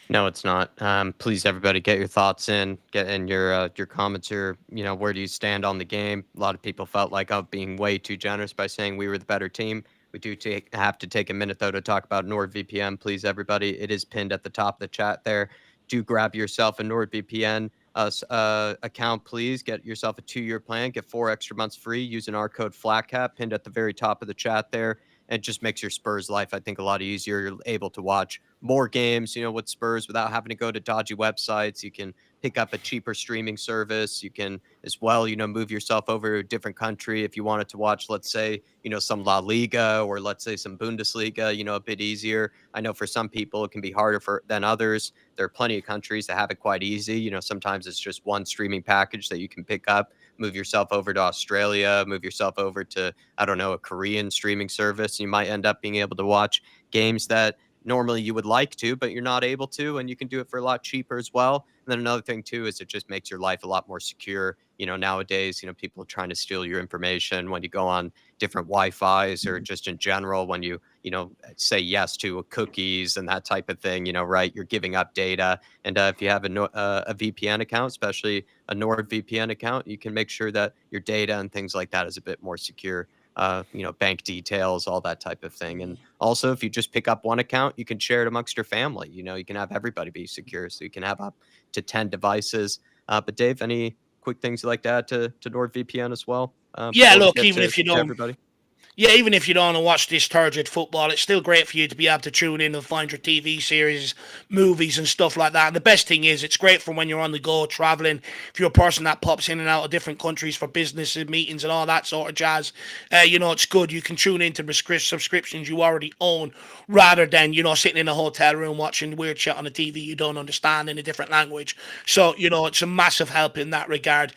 No, it's not. Please, everybody, get your thoughts in. Get in your comments here. Where do you stand on the game? A lot of people felt like I'm being way too generous by saying we were the better team. We do have to take a minute, though, to talk about NordVPN. Please, everybody, it is pinned at the top of the chat there. Do grab yourself a NordVPN account, please. Get yourself a 2-year plan. Get 4 extra months free using our code FLATCAP, pinned at the very top of the chat there. And it just makes your Spurs life, I think, a lot easier. You're able to watch more games, with Spurs without having to go to dodgy websites. You can pick up a cheaper streaming service. You can as well, move yourself over to a different country if you wanted to watch, let's say, some La Liga or let's say some Bundesliga, a bit easier. I know for some people it can be harder than others. There are plenty of countries that have it quite easy. Sometimes it's just one streaming package that you can pick up, move yourself over to Australia, move yourself over to, I don't know, a Korean streaming service. You might end up being able to watch games that normally you would like to, but you're not able to, and you can do it for a lot cheaper as well. And then another thing too is it just makes your life a lot more secure. Nowadays, people are trying to steal your information when you go on different Wi-Fi's or just in general when you say yes to cookies and that type of thing. Right? You're giving up data, and if you have a VPN account, especially a NordVPN account, you can make sure that your data and things like that is a bit more secure. Bank details, all that type of thing. And also, if you just pick up one account, you can share it amongst your family. You can have everybody be secure, so you can have up to 10 devices. But Dave, any quick things you'd like to add to NordVPN as well? Yeah, before we look, get even to if you don't, everybody. Yeah, even if you don't want to watch this turgid football, it's still great for you to be able to tune in and find your TV series, movies, and stuff like that. And the best thing is, it's great for when you're on the go, traveling. If you're a person that pops in and out of different countries for business and meetings and all that sort of jazz, it's good. You can tune into subscriptions you already own rather than, sitting in a hotel room watching weird shit on the TV you don't understand in a different language. So, it's a massive help in that regard.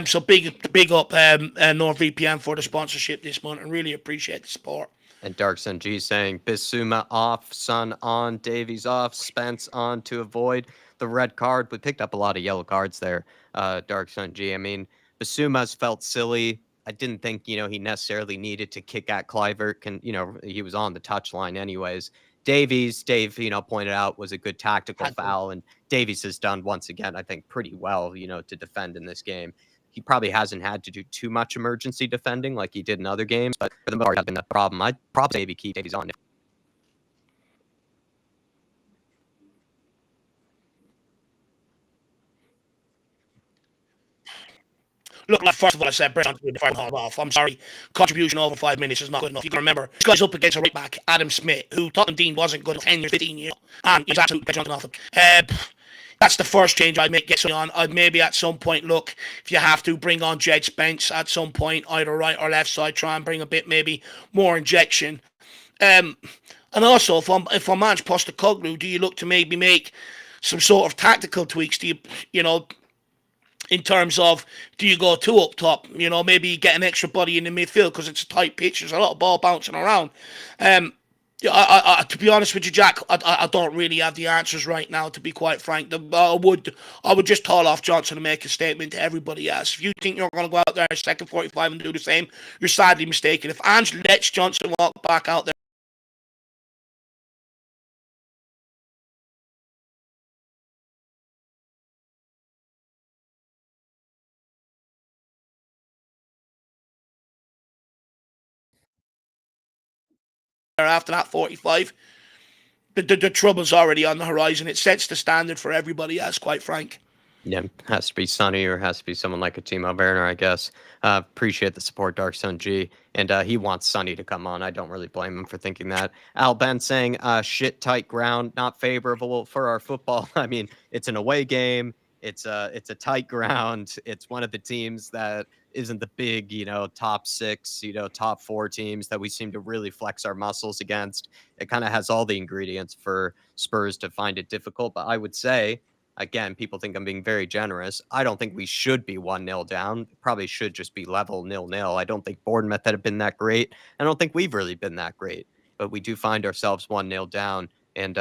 So big up NordVPN for the sponsorship this month, and really appreciate the support. And Dark Sun G saying Bissouma off, Sun on, Davies off, Spence on to avoid the red card. We picked up a lot of yellow cards there, Dark Sun G. I mean, Bissouma's felt silly. I didn't think, he necessarily needed to kick at Clivert. He was on the touchline anyways. Dave, pointed out was a good tactical Had to. foul, and Davies has done once again, I think, pretty well, to defend in this game. He probably hasn't had to do too much emergency defending like he did in other games, but for the most part, has been a problem. I'd probably maybe keep Davies on. Look, like, first of all, I said Brent Johnson before I off. I'm sorry. Contribution over 5 minutes is not good enough. You got to remember, this guy's up against a right back, Adam Smith, who Tottenham Dean wasn't good 10 years, 15 years. And he's absolutely Brent Johnson off him. That's the first change I'd make. Get something on. I'd maybe at some point look, if you have to, bring on Jed Spence at some point, either right or left side. Try and bring a bit maybe more injection. And also, if I'm Ange Postecoglou, do you look to maybe make some sort of tactical tweaks? Do you in terms of, do you go two up top? Maybe get an extra body in the midfield because it's a tight pitch. There's a lot of ball bouncing around. To be honest with you, Jack, I don't really have the answers right now, to be quite frank. I would just haul off Johnson and make a statement to everybody else. If you think you're going to go out there second 45 and do the same, you're sadly mistaken. If Ange lets Johnson walk back out there after that 45, the trouble's already on the horizon. It sets the standard for everybody else, quite frank. Yeah, has to be Sonny or has to be someone like a Timo Werner, I guess. Appreciate the support, Dark Sun G. And he wants Sonny to come on. I don't really blame him for thinking that. Al Ben saying, shit tight ground, not favorable for our football. I mean, it's an away game. It's a tight ground. It's one of the teams that isn't the big, top six, top four teams that we seem to really flex our muscles against. It kind of has all the ingredients for Spurs to find it difficult. But I would say, again, people think I'm being very generous. I don't think we should be 1-0 down. Probably should just be level 0-0. I don't think Bournemouth had been that great. I don't think we've really been that great. But we do find ourselves 1-0 down. And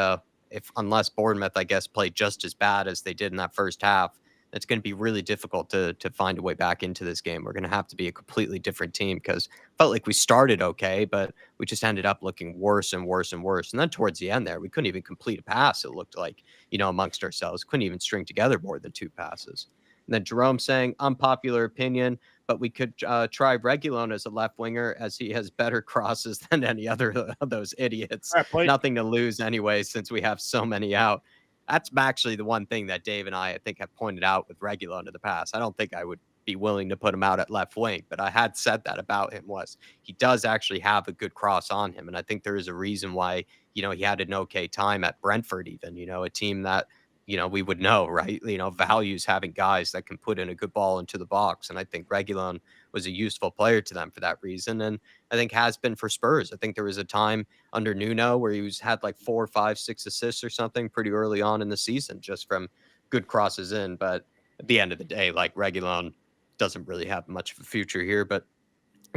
unless Bournemouth, I guess, played just as bad as they did in that first half, it's going to be really difficult to find a way back into this game. We're going to have to be a completely different team because felt like we started okay, but we just ended up looking worse and worse and worse. And then towards the end there, we couldn't even complete a pass. It looked like, amongst ourselves, couldn't even string together more than two passes. And then Jerome saying, unpopular opinion, but we could try Reguilón as a left winger as he has better crosses than any other of those idiots. Nothing to lose anyway, since we have so many out. That's actually the one thing that Dave and I think, have pointed out with Reguilón in the past. I don't think I would be willing to put him out at left wing, but I had said that about him was he does actually have a good cross on him. And I think there is a reason why, he had an okay time at Brentford, even, a team that, we would know, right? Values having guys that can put in a good ball into the box. And I think Reguilón was a useful player to them for that reason. And I think has been for Spurs. I think there was a time under Nuno where he had like 4, 5, 6 assists or something pretty early on in the season, just from good crosses in. But at the end of the day, like Reguilón doesn't really have much of a future here. But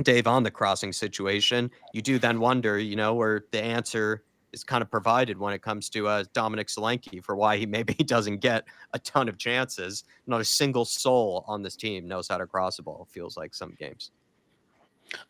Dave, on the crossing situation, you do then wonder, where the answer is kind of provided when it comes to Dominic Solanke for why he maybe doesn't get a ton of chances. Not a single soul on this team knows how to cross a ball, feels like some games.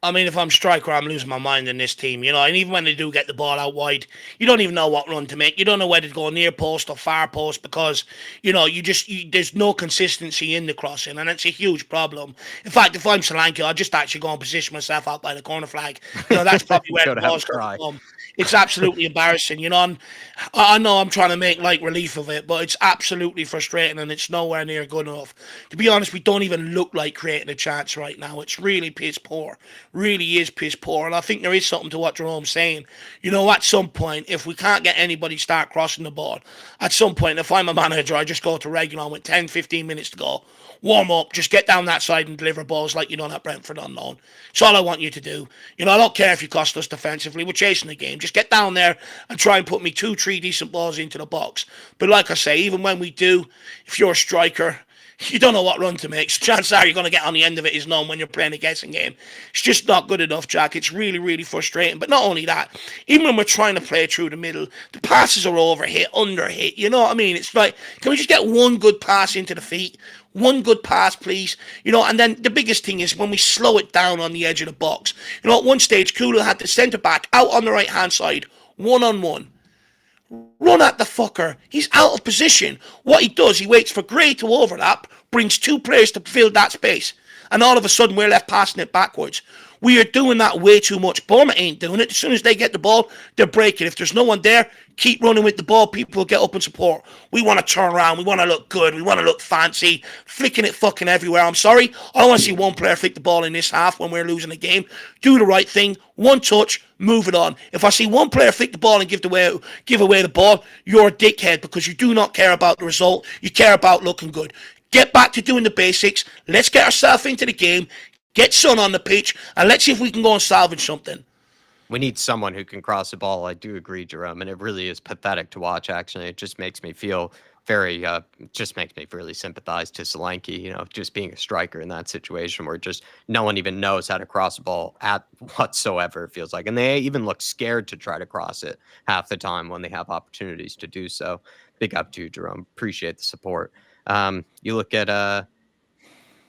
I mean, if I'm striker, I'm losing my mind in this team, and even when they do get the ball out wide, you don't even know what run to make. You don't know whether to go near post or far post because, there's no consistency in the crossing, and it's a huge problem. In fact, if I'm Solanke, I'll just actually go and position myself out by the corner flag. That's probably where the ball's going to come. It's absolutely embarrassing, and I know I'm trying to make light relief of it, but it's absolutely frustrating and it's nowhere near good enough. To be honest, we don't even look like creating a chance right now. It's really piss poor. Really is piss poor. And I think there is something to what Jerome's saying. At some point, if we can't get anybody start crossing the ball, at some point, if I'm a manager, I just go to Reguilón with 10, 15 minutes to go. Warm up, just get down that side and deliver balls like you done at Brentford on loan. It's all I want you to do. I don't care if you cost us defensively. We're chasing the game. Just get down there and try and put me 2, 3 decent balls into the box. But like I say, even when we do, if you're a striker, you don't know what run to make. So chances are you're going to get on the end of it is known when you're playing a guessing game. It's just not good enough, Jack. It's really, really frustrating. But not only that, even when we're trying to play through the middle, the passes are overhit, underhit. You know what I mean? It's like, can we just get one good pass into the feet? One good pass, please. And then the biggest thing is when we slow it down on the edge of the box. At one stage, Kulu had the centre back out on the right hand side, 1-on-1. Run at the fucker. He's out of position. What he does, he waits for Gray to overlap, brings two players to fill that space, and all of a sudden we're left passing it backwards. We are doing that way too much. Bournemouth ain't doing it. As soon as they get the ball, they're breaking. If there's no one there, keep running with the ball. People will get up and support. We want to turn around. We want to look good. We want to look fancy. Flicking it fucking everywhere. I'm sorry. I don't want to see one player flick the ball in this half when we're losing the game. Do the right thing. One touch. Move it on. If I see one player flick the ball and give away the ball, you're a dickhead because you do not care about the result. You care about looking good. Get back to doing the basics. Let's get ourselves into the game. Get Son on the pitch, and let's see if we can go and salvage something. We need someone who can cross the ball. I do agree, Jerome, and it really is pathetic to watch, actually. It just makes me feel just makes me really sympathize to Solanke, just being a striker in that situation where just no one even knows how to cross the ball at whatsoever, it feels like. And they even look scared to try to cross it half the time when they have opportunities to do so. Big up to you, Jerome. Appreciate the support. You look at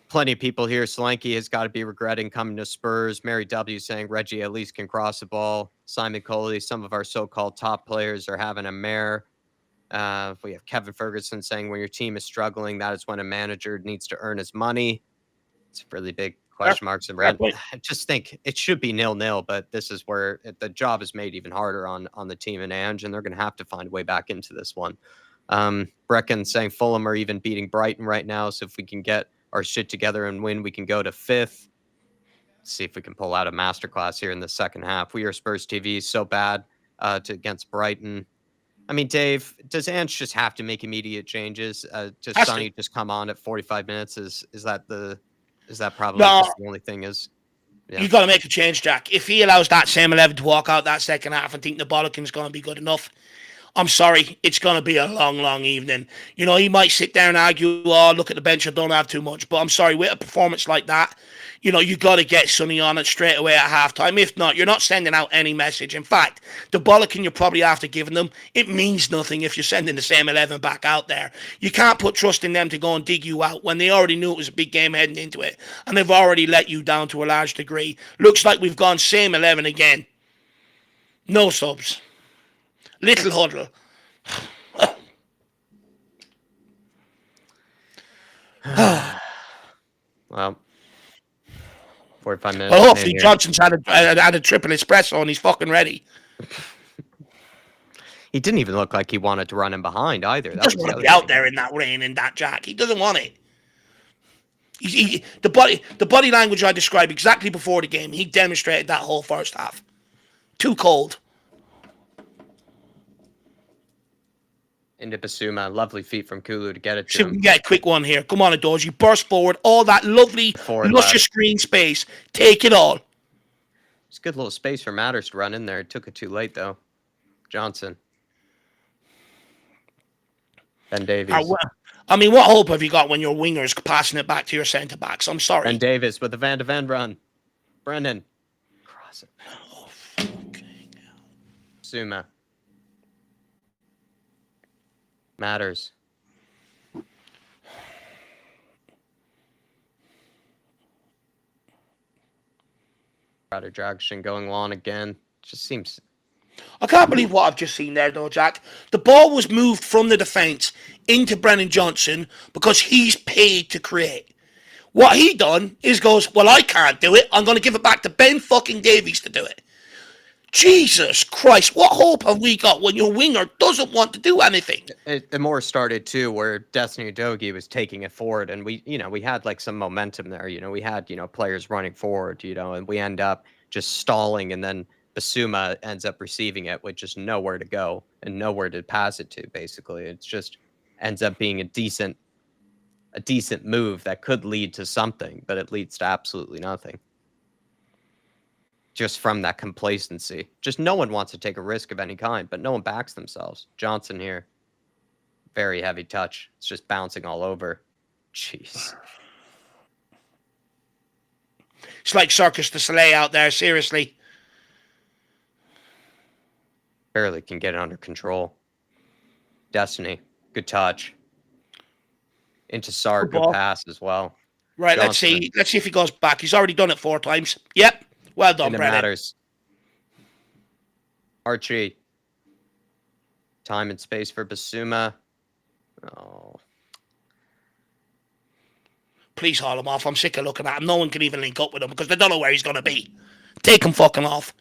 plenty of people here. Solanke has got to be regretting coming to Spurs. Mary W saying Reggie at least can cross the ball. Simon Coley, some of our so-called top players are having a mare. We have Kevin Ferguson saying when your team is struggling, that is when a manager needs to earn his money. It's really big question marks in red. I just think it should be 0-0, but this is where the job is made even harder on the team in Ange, and they're going to have to find a way back into this one. Brecken saying Fulham are even beating Brighton right now, so if we can get our shit together and win, we can go to 5th. Let's see if we can pull out a masterclass here in the second half. We are Spurs TV so bad against Brighton. I mean, Dave, does Ange just have to make immediate changes? Does Sonny just come on at 45 minutes? Is that probably just the only thing? Yeah. You got to make a change, Jack. If he allows that same 11 to walk out that second half and think the bollocking going to be good enough, I'm sorry, it's going to be a long, long evening. He might sit there and argue, look at the bench, I don't have too much. But I'm sorry, with a performance like that, you got to get Sonny on it straight away at halftime. If not, you're not sending out any message. In fact, the bollocking you're probably after giving them, it means nothing if you're sending the same 11 back out there. You can't put trust in them to go and dig you out when they already knew it was a big game heading into it. And they've already let you down to a large degree. Looks like we've gone same 11 again. No subs. Little huddle. Well, 45 minutes. Well, hopefully Johnson's had a triple espresso and he's fucking ready. He didn't even look like he wanted to run him behind either. He doesn't want to be out there in that rain and that Jack. He doesn't want it. The body language I described exactly before the game, he demonstrated that whole first half. Too cold. Into Basuma, lovely feet from Kulu to get it to him. We can get a quick one here. Come on, Adoji. Burst forward. All that lovely, luscious green space. Take it all. It's a good little space for Matters to run in there. It took it too late, though. Johnson. Ben Davies. I mean, what hope have you got when your winger's passing it back to your centre-backs? I'm sorry. Ben Davies with the Van de Ven run. Brendan. Cross it. Oh, fucking hell. Basuma. Matters. Crowder Dragshin going long again. Just seems. I can't believe what I've just seen there, though, Jack. The ball was moved from the defence into Brennan Johnson because he's paid to create. What he done is goes, well, I can't do it. I'm going to give it back to Ben fucking Davies to do it. Jesus Christ, what hope have we got when your winger doesn't want to do anything? It more started too where Destiny Udogie was taking it forward, and we had like some momentum there. We had players running forward, and we end up just stalling, and then Basuma ends up receiving it with just nowhere to go and nowhere to pass it to. Basically, it's just ends up being a decent move that could lead to something, but it leads to absolutely nothing. Just from that complacency. Just no one wants to take a risk of any kind, but no one backs themselves. Johnson here. Very heavy touch. It's just bouncing all over. Jeez. It's like Circus du Soleil out there, seriously. Barely can get it under control. Destiny. Good touch. Into Sar. Good pass as well. Right, Johnson. let's see if he goes back. He's already done it 4 times. Yep. Well done, And it Brennan. matters. Archie. Time and space for Basuma. Oh. Please haul him off. I'm sick of looking at him. No one can even link up with him because they don't know where he's going to be. Take him fucking off.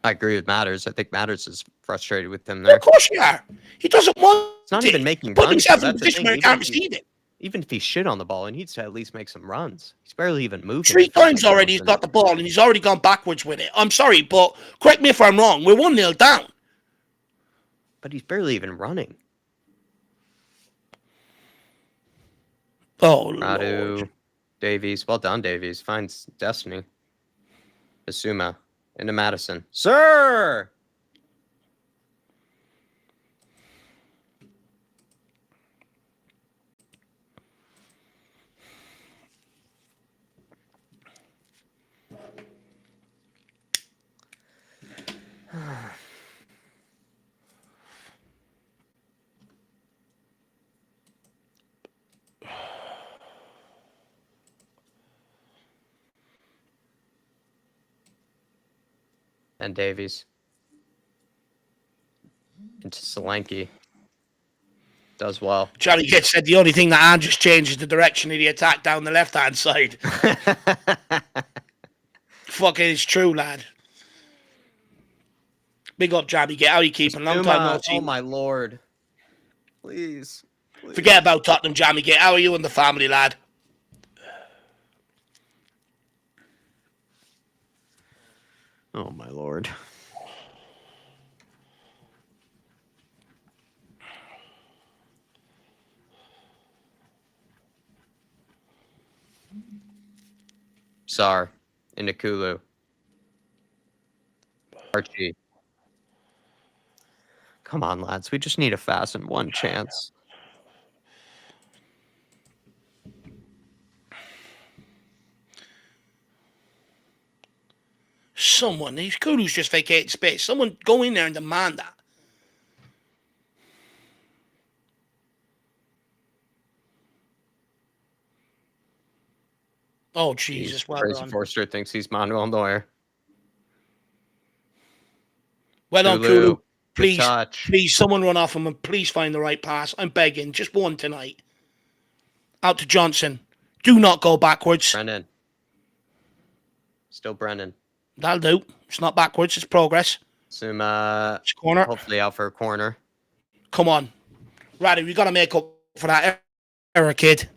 I agree with Matters. I think Matters is frustrated with him there. Of course you are. He doesn't want It's not even making put runs. himself So in a that's the position thing. where he can't receive it. Even if he's shit on the ball, he needs to at least make some runs. He's barely even moving. 3 times already he's got the ball and he's already gone backwards with it. I'm sorry, but correct me if I'm wrong. We're 1-0 down. But he's barely even running. Oh, Radu, Lord. Davies. Well done, Davies. Finds Destiny. Basuma. Into Madison. Sir! And Davies. Into Solanke. Does well. Johnny Gets said the only thing that Andrews changed is the direction of the attack down the left-hand side. Fucking it's true, lad. Big up, Jabby. Get how you keeping? Long time no see. Oh, my Lord. Please. Forget about Tottenham, Jammy. Get how are you and the family, lad? Oh, my Lord. Sar. Into Kulu. Archie. Come on, lads. We just need a fast and one chance. Someone, these Kulu's just vacating space. Someone go in there and demand that. Oh, Jesus. Well Crazy done. Forster thinks he's Manuel Neuer. Well done, Kulu. Please, touch. please, someone run off him and please find the right pass. I'm begging. Just one tonight. Out to Johnson. Do not go backwards. Brennan. Still Brennan. That'll do. It's not backwards. It's progress. Suma. It's corner. Hopefully out for a corner. Come on. Radu, you got to make up for that error, kid.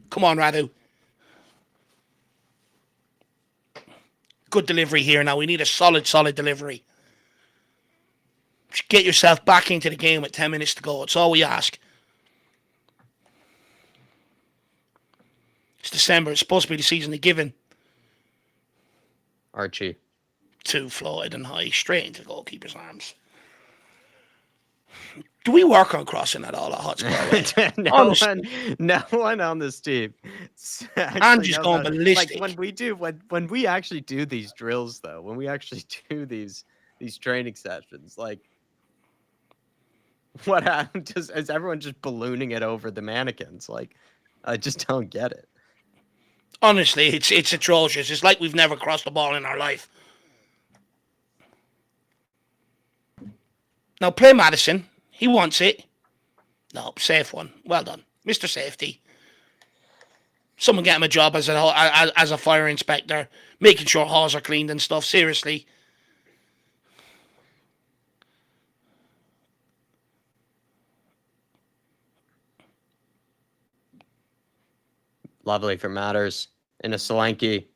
Come on, Radu. Good delivery here now. We need a solid delivery. Just get yourself back into the game with 10 minutes to go. It's all we ask. It's December. It's supposed to be the season of giving. Archie. 2 floated and high. Straight into the goalkeeper's arms. Do we work on crossing at all at Hotspur? no one on this team. I'm just going ballistic. Like when we actually do these drills, though, when we actually do these training sessions, like what happened? Is everyone just ballooning it over the mannequins? Like, I just don't get it. Honestly, it's atrocious. It's like we've never crossed the ball in our life. Now play Madison. He wants it. No, safe one. Well done, Mr. Safety. Someone get him a job as a fire inspector, making sure halls are cleaned and stuff. Seriously. Lovely for Matters. Into Solanke.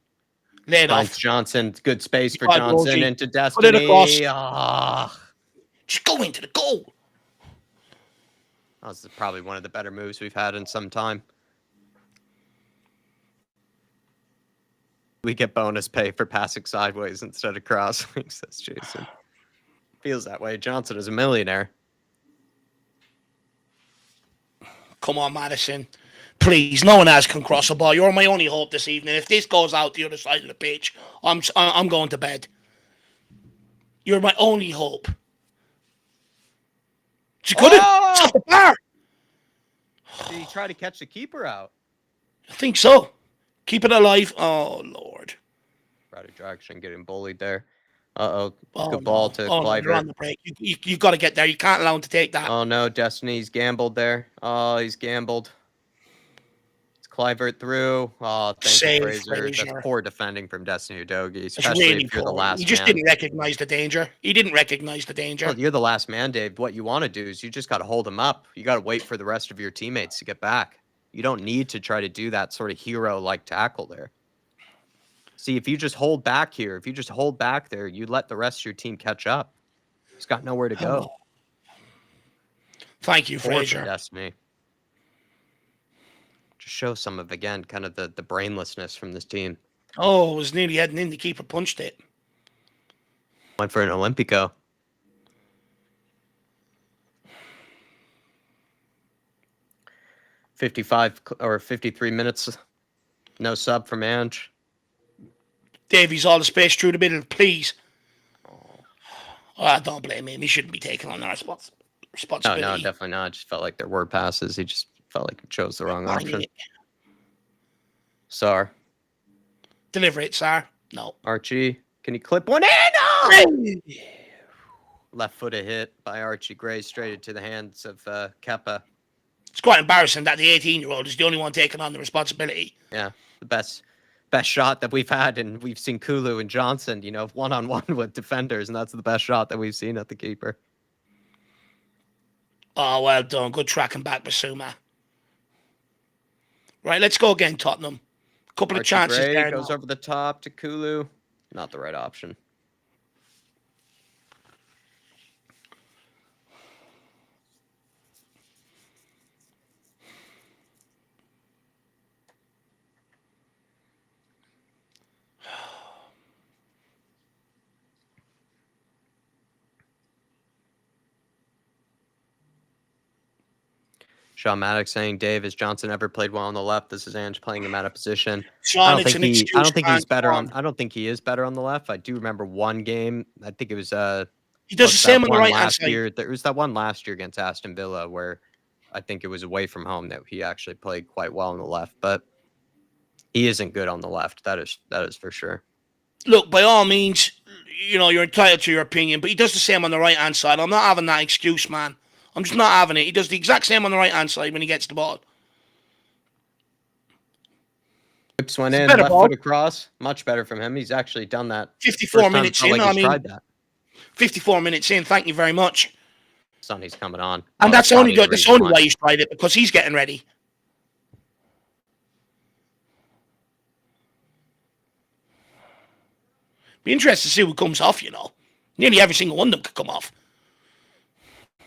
Laid off. Johnson. Good space for Johnson. Rosie. Into Destiny. Put it across. Oh. Just go into the goal. That was probably one of the better moves we've had in some time. We get bonus pay for passing sideways instead of crossing, says Jason. Feels that way. Johnson is a millionaire. Come on, Madison. Please, no one else can cross the ball. You're my only hope this evening. If this goes out the other side of the pitch, I'm going to bed. You're my only hope. She couldn't. It's off Oh! the bar. Did he try to catch the keeper out? I think so. Keep it alive. Oh, Lord. Right direction, getting bullied there. Uh-oh. Oh, Good ball no. to Oh, no. You're Clivert. on the break. You've got to get there. You can't allow him to take that. Oh, no. Destiny's gambled there. Oh, he's gambled. It's Clivert through. Oh, thank Save, you, Fraser. Fraser. That's poor defending from Destiny Udogie, It's especially really if you're the poor. last He just man. didn't recognize the danger. He didn't recognize the danger. Well, you're the last man, Dave. What you want to do is you just got to hold him up. You got to wait for the rest of your teammates to get back. You don't need to try to do that sort of hero-like tackle there. See, if you just hold back here, if you just hold back there, you let the rest of your team catch up. He's got nowhere to go. Thank you, Poor for Fraser. Destiny. Just show some of, again, kind of the brainlessness from this team. Oh, it was nearly heading in. The keeper punched it. Went for an Olympico. or 53 minutes. No sub from Ange. Davies all the space through the middle, please. Oh, I don't blame him. He shouldn't be taking on that responsibility. No, definitely not. Just felt like there were passes. He just felt like he chose the wrong option. Sar. Deliver it, sir. No. Archie. Can he clip one in? Oh! Left foot a hit by Archie Gray straight into the hands of Kepa. It's quite embarrassing that the 18-year-old is the only one taking on the responsibility. Yeah, the best shot that we've had, and we've seen Kulu and Johnson, one-on-one with defenders, and that's the best shot that we've seen at the keeper. Oh, well done. Good tracking back, Basuma. Right, let's go again, Tottenham. Couple of chances Gray there. Goes over the top to Kulu. Not the right option. Sean Maddox saying, Dave, has Johnson ever played well on the left? This is Ange playing him out of position. Sean, I don't it's think an excuse. I don't think he's better Sean. I don't think he is better on the left. I do remember one game. I think it was he does the same on the right hand last side. year. There was that one last year against Aston Villa where I think it was away from home that he actually played quite well on the left, but he isn't good on the left. That is for sure. Look, by all means, you're entitled to your opinion, but he does the same on the right hand side. I'm not having that excuse, man. I'm just not having it. He does the exact same on the right hand side when he gets the ball. Whips went in, left foot across. Much better from him. He's actually done that. 54 minutes in. Like tried that. 54 minutes in. Thank you very much. Sonny's coming on. And that's only good. That's only why he's tried it, because he's getting ready. Be interested to see who comes off, Nearly every single one of them could come off.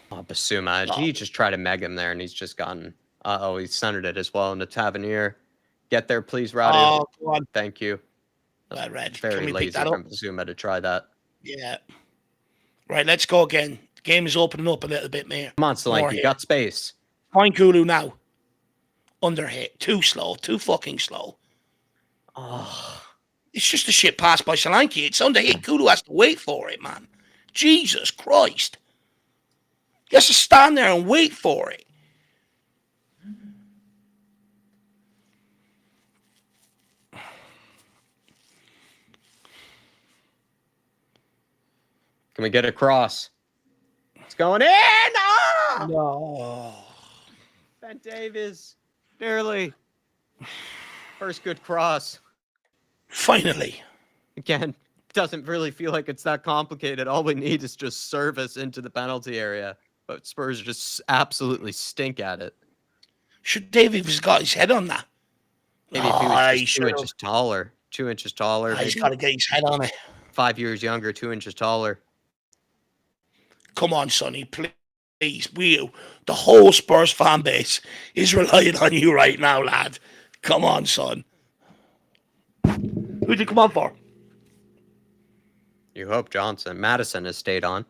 Oh, Basuma. He just tried to meg him there, and he's just gotten... he centered it as well into Tavernier. Get there, please, Radu. Oh, go on. Thank you. Well, Red. Very lazy from Basuma to try that. Yeah. Right, let's go again. The game is opening up a little bit, man. Come on, Solanke. You got space. Find Kulu now. Under hit. Too slow. Too fucking slow. Oh. It's just a shit pass by Solanke. It's under hit. Kulu has to wait for it, man. Jesus Christ. He has to stand there and wait for it. Can we get a cross? It's going in! Oh! No. Ben Davies. Nearly. First good cross. Finally. Again, doesn't really feel like it's that complicated. All we need is just service into the penalty area. But Spurs just absolutely stink at it. Should Davies have got his head on that? Maybe if he was just 2 inches taller. 2 inches taller. He's got to get his head on it. 5 years younger, 2 inches taller. Come on, Sonny, please. The whole Spurs fan base is relying on you right now, lad. Come on, son. Who'd you come on for? You hope Johnson. Madison has stayed on.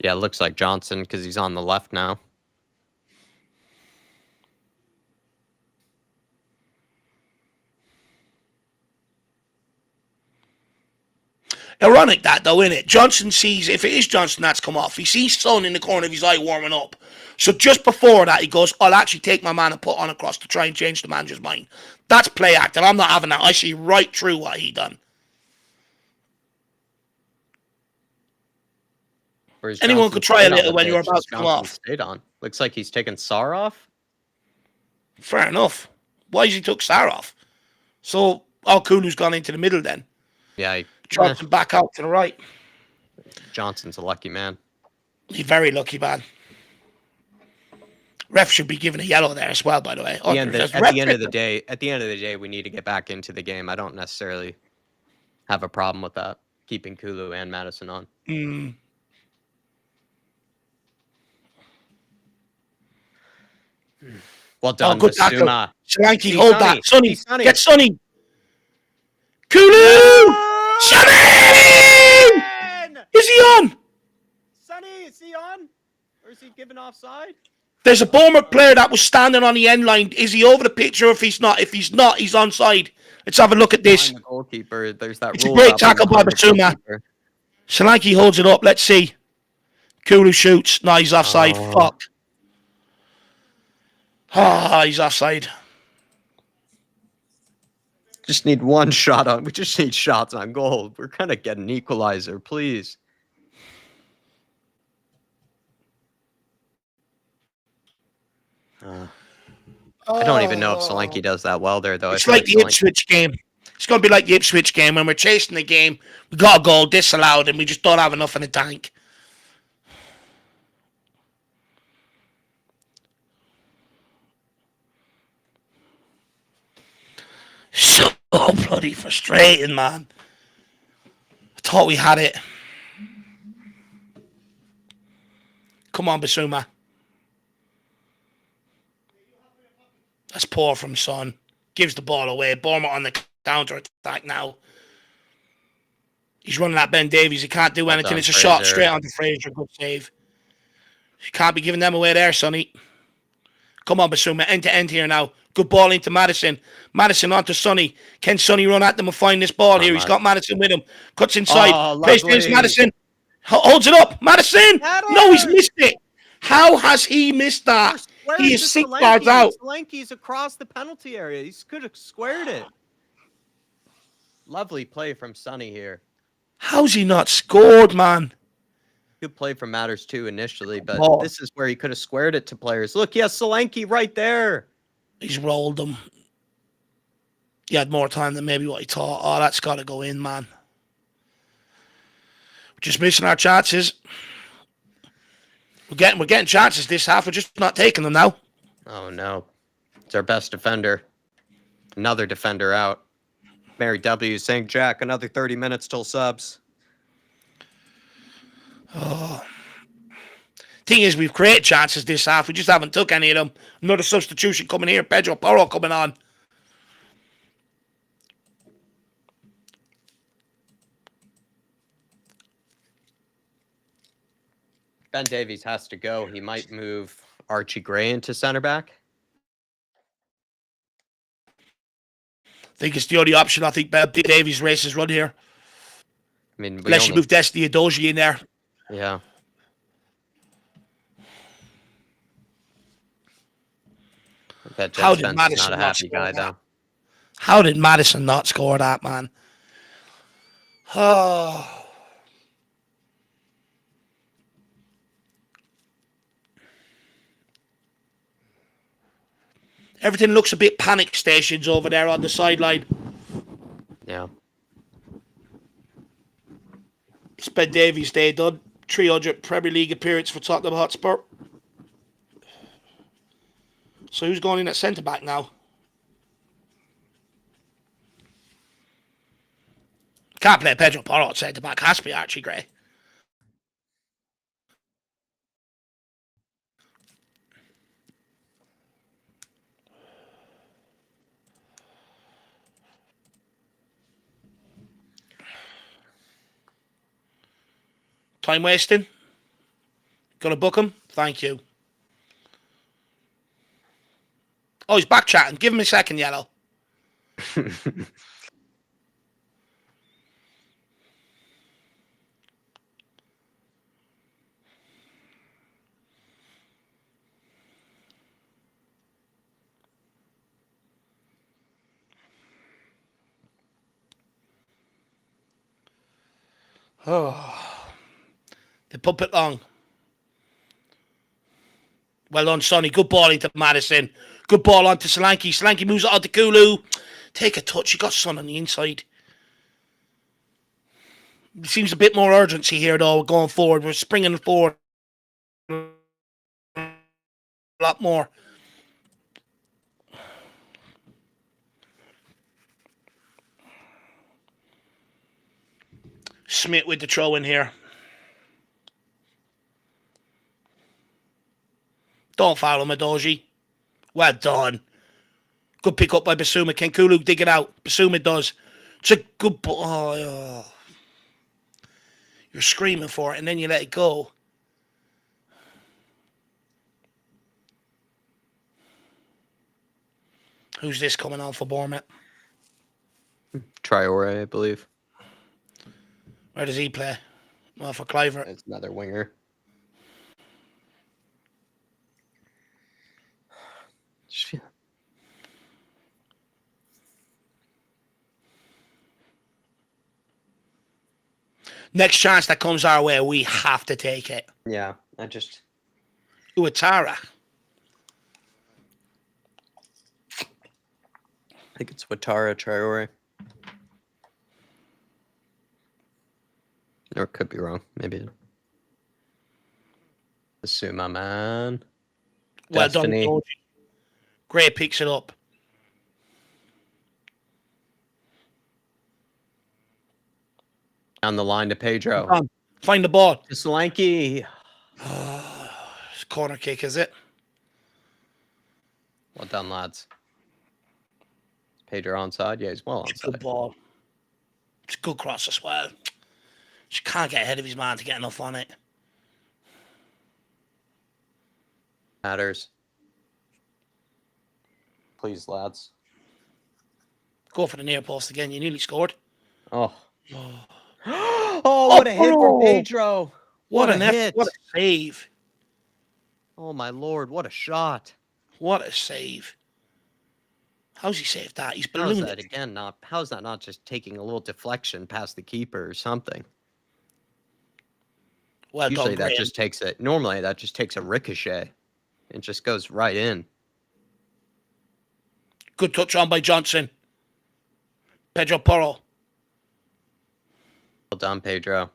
Yeah, it looks like Johnson because he's on the left now. Ironic that though, isn't it? Johnson sees, if it is Johnson that's come off, he sees Son in the corner of his eye warming up. So just before that, he goes, I'll actually take my man and put on a cross to try and change the manager's mind. That's play acting. I'm not having that. I see right through what he done. Anyone could try a little when you're about to come off. Stayed on. Looks like he's taking Sarr off. Fair enough. Why has he took Sarr off? So Kulu's gone into the middle then. Yeah. Johnson back out to the right. Johnson's a lucky man. He's very lucky, man. Ref should be given a yellow there as well, by the way. At the end of the day, we need to get back into the game. I don't necessarily have a problem with that, keeping Kulu and Madison on. Well done, good Basuma. Solanke, hold that. Sonny, get Sonny. Kulu! No! Sonny! Is he on? Sonny, is he on? Or is he giving offside? There's a Bournemouth player that was standing on the end line. Is he over the pitch or if he's not? If he's not, he's onside. Let's have a look at this. The goalkeeper. There's that it's a great tackle by Basuma. Solanke holds it up. Let's see. Kulu shoots. No, he's offside. Fuck. He's offside. Just need one shot on. We just need shots on goal. We're gonna get an equalizer, please. I don't even know if Solanke does that well there, though. It's like the Ipswich game. It's going to be like the Ipswich game. When we're chasing the game, we got a goal disallowed, and we just don't have enough in the tank. So bloody frustrating, man. I thought we had it. Come on, Basuma. That's poor from Son. Gives the ball away. Bournemouth on the counter attack now. He's running at Ben Davies. He can't do anything. It's a shot straight onto Fraser. Good save. You can't be giving them away there, Sonny. Come on, Basuma. End to end here now. Good ball into Madison. Madison onto Sonny. Can Sonny run at them and find this ball here? He's got Madison with him. Cuts inside. Plays against Madison. Holds it up. Madison! No, he's missed it. How has he missed that? He is 6 yards out. Solanke's across the penalty area. He could have squared it. Lovely play from Sonny here. How's he not scored, man? Good play from Matters too initially, but this is where he could have squared it to players. Look, he has Solanke right there. He's rolled them. He had more time than maybe what he thought. Oh, that's got to go in, man. We're just missing our chances. We're getting chances this half. We're just not taking them now. Oh, no. It's our best defender. Another defender out. Mary W. saying, Jack, another 30 minutes till subs. Oh. Thing is, we've created chances this half. We just haven't took any of them. Another substitution coming here. Pedro Porro coming on. Ben Davies has to go. He might move Archie Gray into center back. I think it's the only option. I think Ben Davies races run here. I mean, unless you move Destiny Adoji in there. Yeah. How did Madison not score that? How did Madison not score that, man? Oh. Everything looks a bit panic stations over there on the sideline. Yeah. It's Ben Davies Day done. 300 Premier League appearance for Tottenham Hotspur. So who's going in at centre-back now? Can't play Pedro Porro at centre-back. Has to be Archie Gray. Time wasting. Gonna book him? Thank you. Oh, he's back chatting. Give him a second, Yellow. Oh, they pump it long. Well done, Sonny. Good ball into Madison. Good ball onto Solanke. Solanke moves it on to Kulu. Take a touch. You got Son on the inside. It seems a bit more urgency here, though, going forward. We're springing forward a lot more. Smith with the throw in here. Don't foul him, Adoji. Well done. Good pick up by Basuma. Can Kulu dig it out? Basuma does. It's a good ball. Oh. You're screaming for it, and then you let it go. Who's this coming on for Bournemouth? Traore, I believe. Where does he play? Well, for Cliver. It's another winger. Next chance that comes our way, we have to take it. Yeah, Uatara. I think it's Watara Traore. Or it could be wrong. Maybe. Assume my man. Well Destiny. done, Georgie. Gray picks it up. On the line to Pedro. Find the ball. To Solanke. Corner kick, is it? Well done, lads. Is Pedro onside? Yeah, he's well onside. Good ball. It's a good cross as well. Just can't get ahead of his man to get enough on it. Matters. Please, lads. Go for the near post again. You nearly scored. Oh. Oh, what a hit for Pedro. What a hit. What a save. Oh, my Lord. What a shot. What a save. How's he saved that? He's How's ballooned that it. again? How's that not just taking a little deflection past the keeper or something? Well Usually done, that just takes it. Normally that just takes a ricochet. It just goes right in. Good touch on by Johnson. Pedro Porro. Well done, Pedro.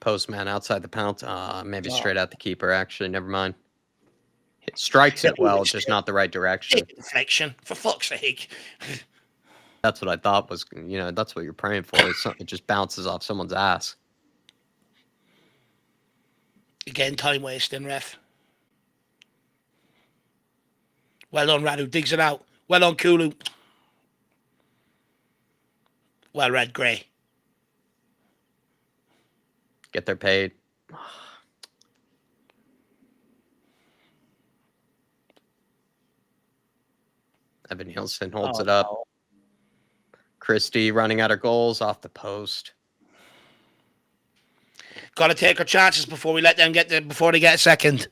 Postman outside the penalty. Maybe straight at the keeper, actually. Never mind. It strikes it well, just not the right direction. Deflection, for fuck's sake. That's what I thought was, that's what you're praying for. It just bounces off someone's ass. Again, time wasting, ref. Well done, Radu. Digs it out. Well done, Kulu. Well read, Gray. Get their paid. Evan Nielsen holds it up. No. Christie running out of goals off the post. Got to take our chances before we let them get there, before they get a second.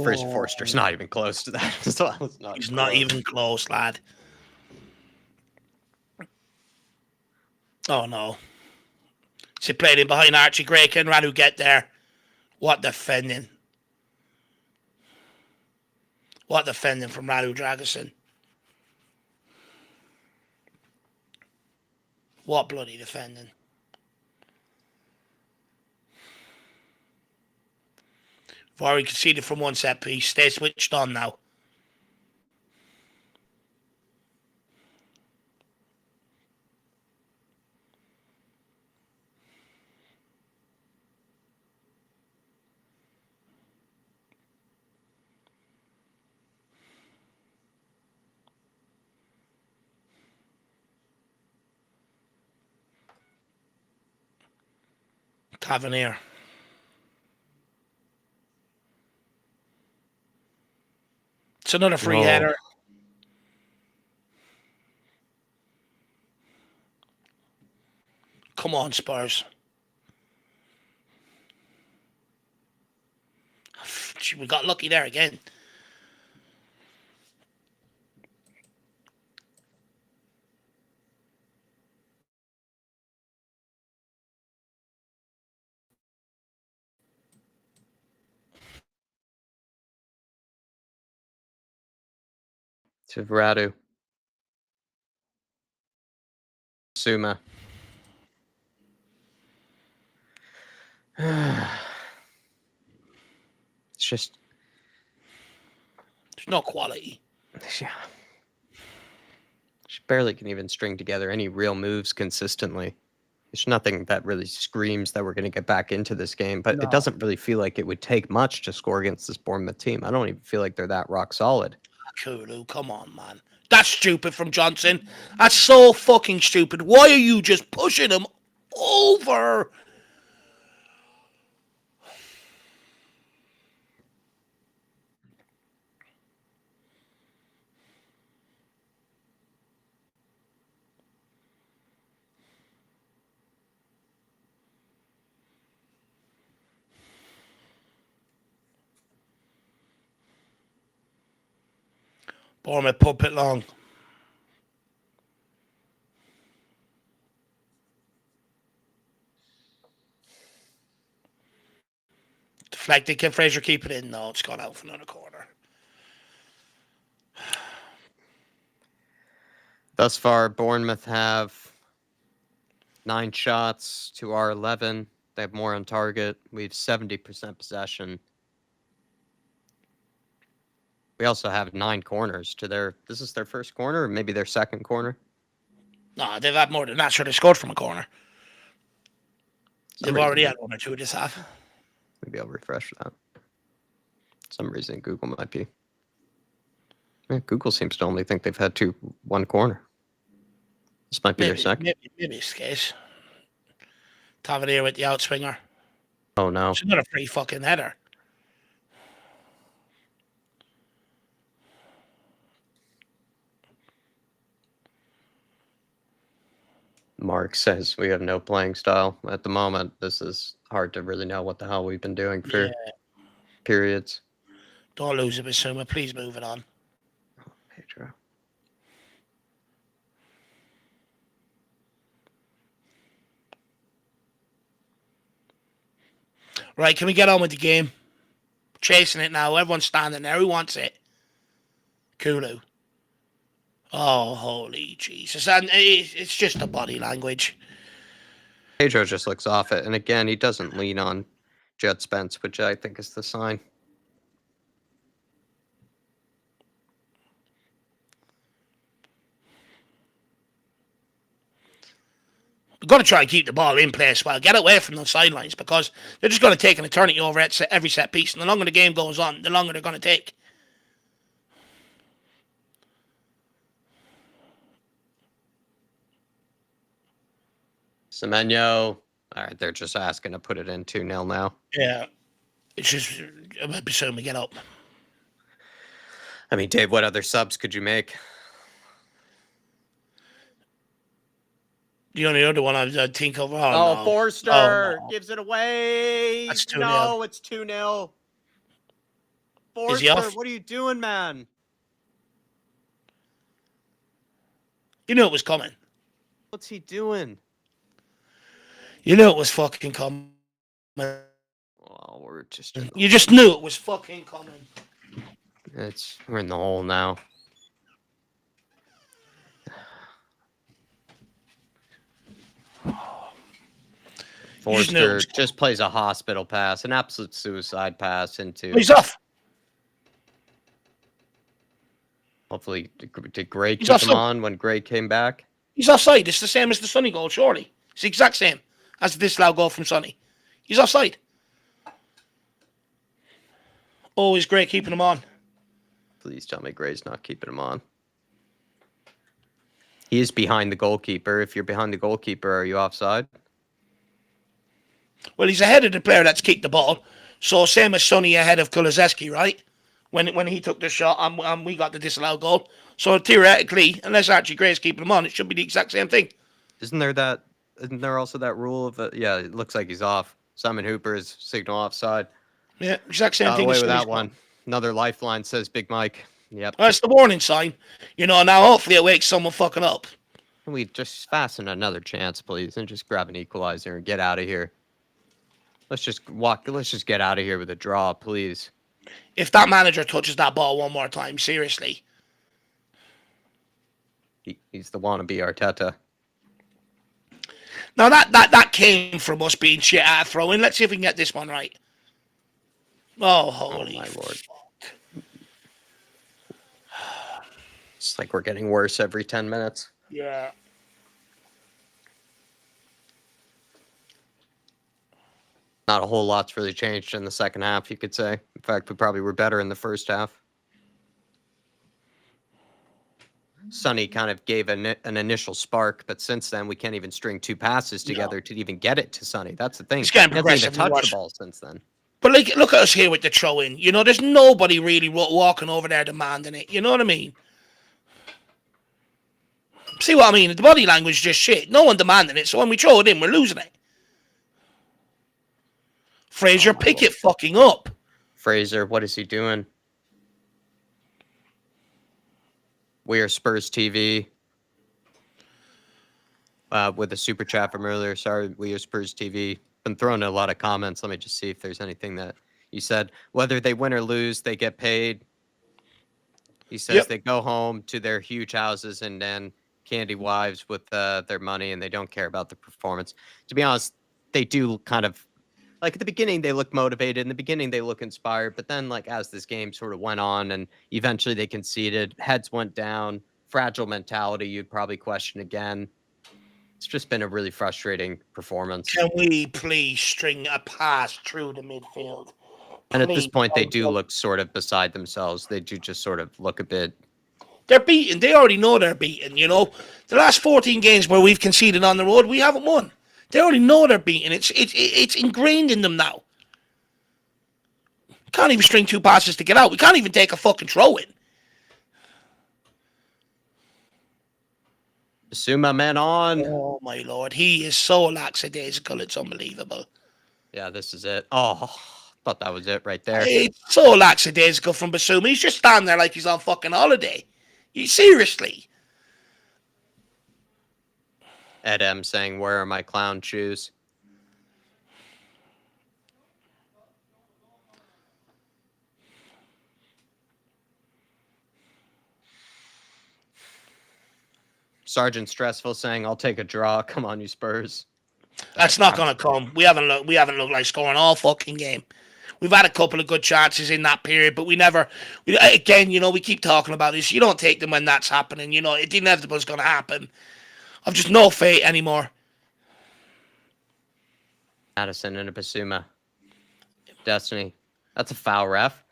Fraser Forster's not even close to that. So He's not even close, lad. Oh, no. He played in behind Archie Gray. Can Radu get there? What defending. What defending from Radu Dragosin. What bloody defending. We've already conceded from one set piece. Stay switched on now. Tavernier. It's another free header. Come on, Spurs. We got lucky there again. To Radu. Suma. It's just... There's no quality. Yeah. She barely can even string together any real moves consistently. There's nothing that really screams that we're going to get back into this game, but it doesn't really feel like it would take much to score against this Bournemouth team. I don't even feel like they're that rock solid. Kulu, come on, man. That's stupid from Johnson. That's so fucking stupid. Why are you just pushing him over? Bournemouth pump it long. Deflected. Can Fraser keep it in? No, it's gone out for another corner. Thus far, Bournemouth have 9 shots to our 11. They have more on target. We have 70% possession. We also have 9 corners to their... This is their first corner, or maybe their second corner? No, they've had more than that. Sure, they scored from a corner. They've already had 1 or 2 this half. Maybe I'll refresh that. Some reason Google might be... Yeah, Google seems to only think they've had 1 corner. This might be their second. Maybe it's the case. Tavernier with the outswinger. Oh, no. It's another free fucking header. Mark says we have no playing style at the moment. This is hard to really know what the hell we've been doing for periods. Don't lose it, Basuma. Please move it on. Pedro. Right, can we get on with the game? Chasing it now. Everyone's standing there. Who wants it? Kulu. Oh, holy Jesus. And it's just the body language. Pedro just looks off it. And again, he doesn't lean on Judd Spence, which I think is the sign. We've got to try and keep the ball in play as well. Get away from those sidelines because they're just going to take an eternity over at every set piece. And the longer the game goes on, the longer they're going to take. Semenyo. All right, they're just asking to put it in 2-0 now. Yeah. It's just, Basuma, get up. I mean, Dave, what other subs could you make? The only other one I think of. Oh, no. Forster gives it away. That's 2-0. No, it's 2-0. Forster, what are you doing, man? You knew it was coming. What's he doing? You knew it was fucking coming. Well, we're just... You just knew it was fucking coming. We're in the hole now. Forster just plays a hospital pass, an absolute suicide pass into... He's off. Hopefully, did Gray keep him on when Gray came back? He's offside. It's the same as the Sonny goal, surely. It's the exact same as this loud goal from Sonny. He's offside. Oh, is Gray keeping him on? Please tell me Gray's not keeping him on. He is behind the goalkeeper. If you're behind the goalkeeper, are you offside? Well, he's ahead of the player that's kicked the ball. So same as Sonny ahead of Kulusevski, right? When he took the shot and we got the disallowed goal. So theoretically, unless Archie Gray's keeping him on, it should be the exact same thing. Isn't there that? Isn't there also that rule of yeah? It looks like he's off. Simon Hooper's signal offside. Yeah, exact same Got thing away as with Sonny's that one. Another lifeline, says Big Mike. Yep. Well, it's the warning sign. Now hopefully it wakes someone fucking up. Can we just fasten another chance, please, and just grab an equalizer and get out of here? Let's just walk. Let's just get out of here with a draw, please. If that manager touches that ball one more time, seriously. He's the wannabe Arteta. Now that came from us being shit at throwing. Let's see if we can get this one right. Oh, holy my lord. Fuck. It's like we're getting worse every 10 minutes. Yeah. Not a whole lot's really changed in the second half, you could say. In fact, we probably were better in the first half. Sonny kind of gave an initial spark, but since then we can't even string two passes together to even get it to Sonny. That's the thing. He's getting He hasn't even progressively touched worse. the ball since then. But look at us here with the throw-in. There's nobody really walking over there demanding it. You know what I mean? See what I mean? The body language is just shit. No one demanding it, so when we throw it in, we're losing it. Fraser, pick it fucking up. Fraser, what is he doing? We are Spurs TV. With a super chat from earlier. Sorry, we are Spurs TV. Been throwing a lot of comments. Let me just see if there's anything that you said. Whether they win or lose, they get paid. He says they go home to their huge houses and then candy wives with their money, and they don't care about the performance. To be honest, they do kind of, like, at the beginning they look motivated. In the beginning they look inspired, but then, like, as this game sort of went on and eventually they conceded, heads went down, fragile mentality, you'd probably question again. It's just been a really frustrating performance. Can we please string a pass through the midfield? And at this point, they do look sort of beside themselves. They do just sort of look a bit. They're beaten. They already know they're beaten, The last 14 games where we've conceded on the road, we haven't won. They already know they're beaten. It's ingrained in them now. Can't even string two passes to get out. We can't even take a fucking throw in. Suma man on. Oh, my lord. He is so lackadaisical. It's unbelievable. Yeah, this is it. Oh, thought that was it right there. It's so lackadaisical from Basuma. He's just standing there like he's on fucking holiday. Seriously. Ed M saying, "Where are my clown shoes?" Sergeant Stressful saying, "I'll take a draw. Come on, you Spurs." That's not going to come. We haven't looked like scoring all fucking game. We've had a couple of good chances in that period, but we keep talking about this. You don't take them when that's happening. The inevitable is going to happen. I've just no faith anymore. Addison and a Basuma. Destiny. That's a foul, ref.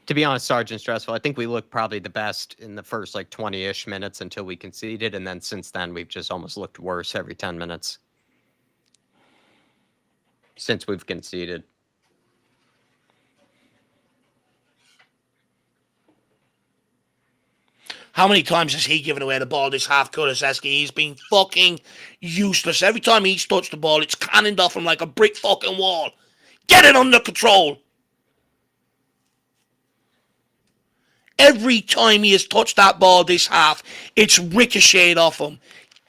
To be honest, Sergeant Stressful, I think we looked probably the best in the first 20-ish minutes until we conceded, and then since then we've just almost looked worse every 10 minutes. Since we've conceded. How many times has he given away the ball this half, Kulusevski? He's been fucking useless. Every time he's touched the ball, it's cannoned off him like a brick fucking wall. Get it under control. Every time he has touched that ball this half, it's ricocheted off him.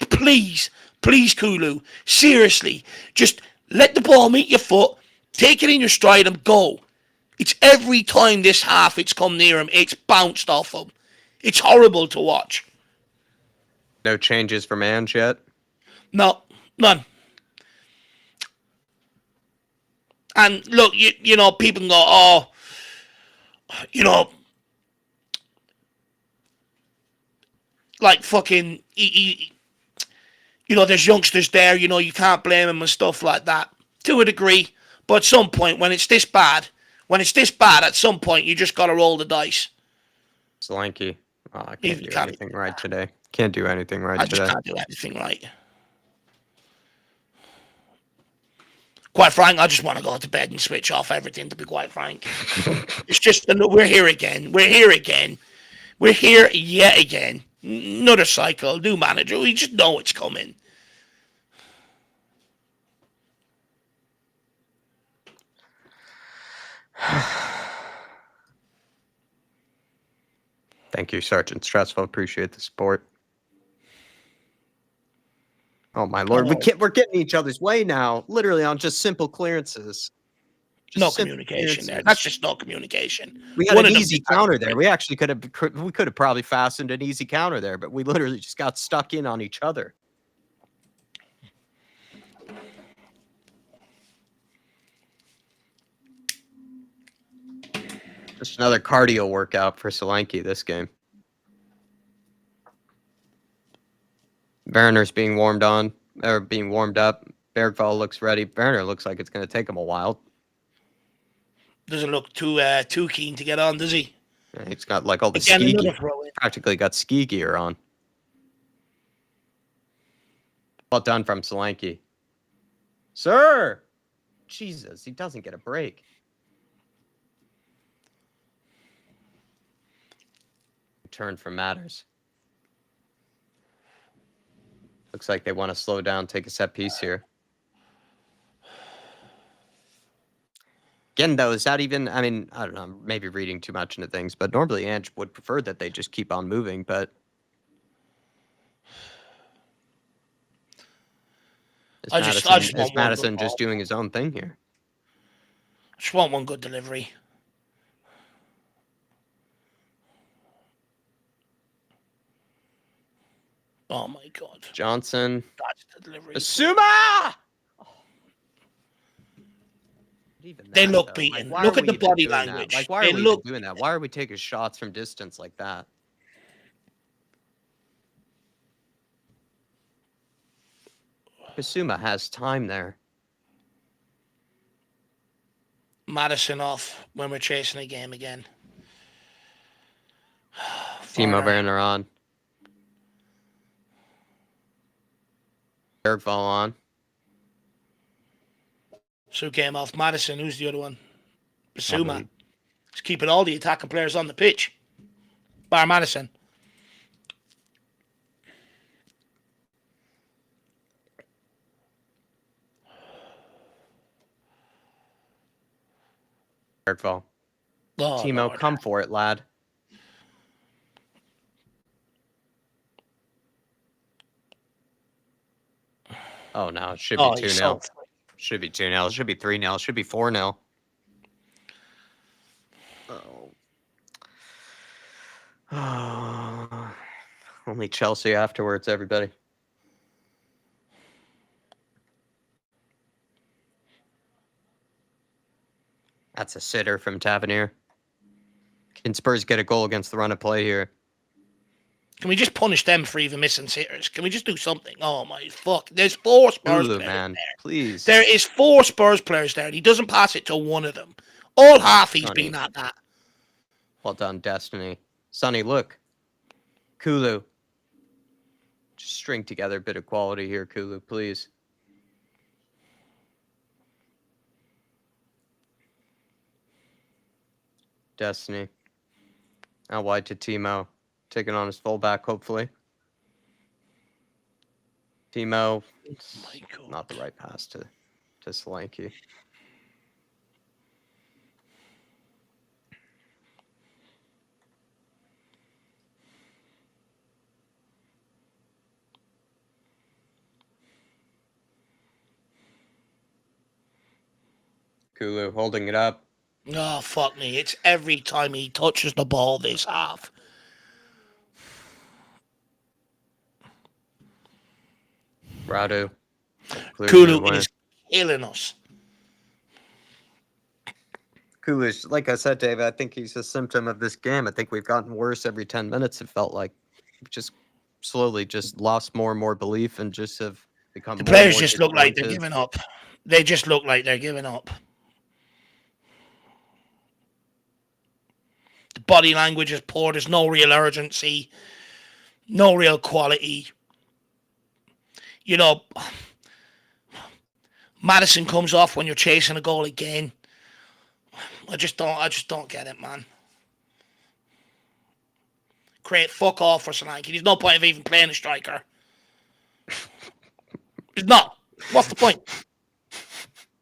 Please, Kulu, seriously, just let the ball meet your foot, take it in your stride and go. It's every time this half it's come near him, it's bounced off him. It's horrible to watch. No changes for Mange yet? No, none. And look, people can go, like fucking, there's youngsters there, you can't blame them and stuff like that. To a degree. But at some point, when it's this bad, at some point, you just got to roll the dice. Solanke. Oh, I can't do anything right today. Can't do anything right today. I just can't do anything right. Quite frank, I just want to go to bed and switch off everything, to be quite frank. It's just, we're here again. We're here again. We're here yet again. Another cycle, new manager. We just know it's coming. Thank you, Sergeant Stressful. Appreciate the support. Oh my lord, we're getting each other's way now, literally on just simple clearances. Just no communication there. That's just no communication. We had an easy counter there. We actually could have probably fastened an easy counter there, but we literally just got stuck in on each other. Just another cardio workout for Solanke this game. Werner's being warmed up. Bergvall looks ready. Werner looks like it's going to take him a while. Doesn't look too keen to get on, does he? Yeah, he's got like all the ski gear. Practically got ski gear on. Well done from Solanke. Sir! Jesus, he doesn't get a break. Turn from Matters. Looks like they want to slow down, take a set piece here. Again, though, is that even, I mean, I don't know, maybe reading too much into things, but normally Ange would prefer that they just keep on moving, but is Madison just doing his own thing here? I just want one good delivery. Oh my God. Johnson. That's the delivery. Asuma! They look beaten. Like, look at the body language. Like, why are we even doing that? Why are we taking shots from distance like that? Asuma has time there. Madison off when we're chasing a game again. Timo Werner on. Bergvall on. So came off Madison. Who's the other one? Basuma. He's keeping all the attacking players on the pitch. Bar Madison. Bergvall. Oh, Timo, Lord. Come for it, lad. Oh, no. It should be 2-0. Should be 2-0. It should be 3-0. It should be 4-0. Oh. Only Chelsea afterwards, everybody. That's a sitter from Tavernier. Can Spurs get a goal against the run of play here? Can we just punish them for even missing sitters? Can we just do something? Oh my fuck! There's 4 Spurs players there. Please. There is 4 Spurs players there, and he doesn't pass it to one of them. All half he's been at that. Well done, Destiny. Sonny, look. Kulu. Just string together a bit of quality here, Kulu, please. Destiny. Now wide to Timo. Taking on his fullback, hopefully. Timo. Not the right pass to Solanke. Kulu holding it up. Oh, fuck me. It's every time he touches the ball this half. Radu. Kulu is killing us. Kulu is, like I said, Dave, I think he's a symptom of this game. I think we've gotten worse every 10 minutes, it felt like. We've just slowly just lost more and more belief and just have become the players just look like they're giving up. They just look like they're giving up. The body language is poor. There's no real urgency. No real quality. You know, Madison comes off when you're chasing a goal again. I just don't get it, man. Create fuck off for Solanke. There's no point of even playing a striker. There's not. What's the point?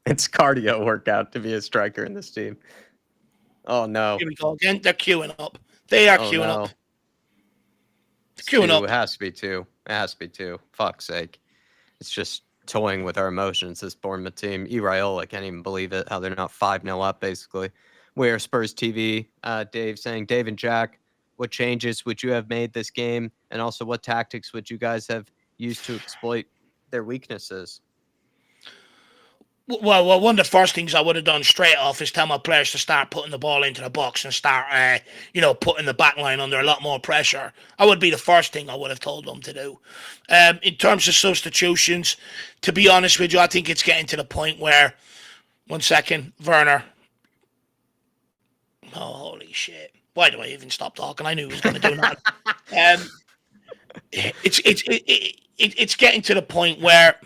It's cardio workout to be a striker in this team. Oh no. Here we go again. They're queuing up. They are queuing up. They're queuing up. It has to be two. It has to be two. Fuck's sake. It's just toying with our emotions, this Bournemouth team. Raiola can't even believe it, how they're not 5-0 up, basically. We're Spurs TV. Dave saying, Dave and Jack, what changes would you have made this game? And also, what tactics would you guys have used to exploit their weaknesses? Well, one of the first things I would have done straight off is tell my players to start putting the ball into the box and start, putting the back line under a lot more pressure. That would be the first thing I would have told them to do. In terms of substitutions, to be honest with you, I think it's getting to the point where, 1 second, Werner. Oh, holy shit. Why do I even stop talking? I knew he was going to do that. It's getting to the point where,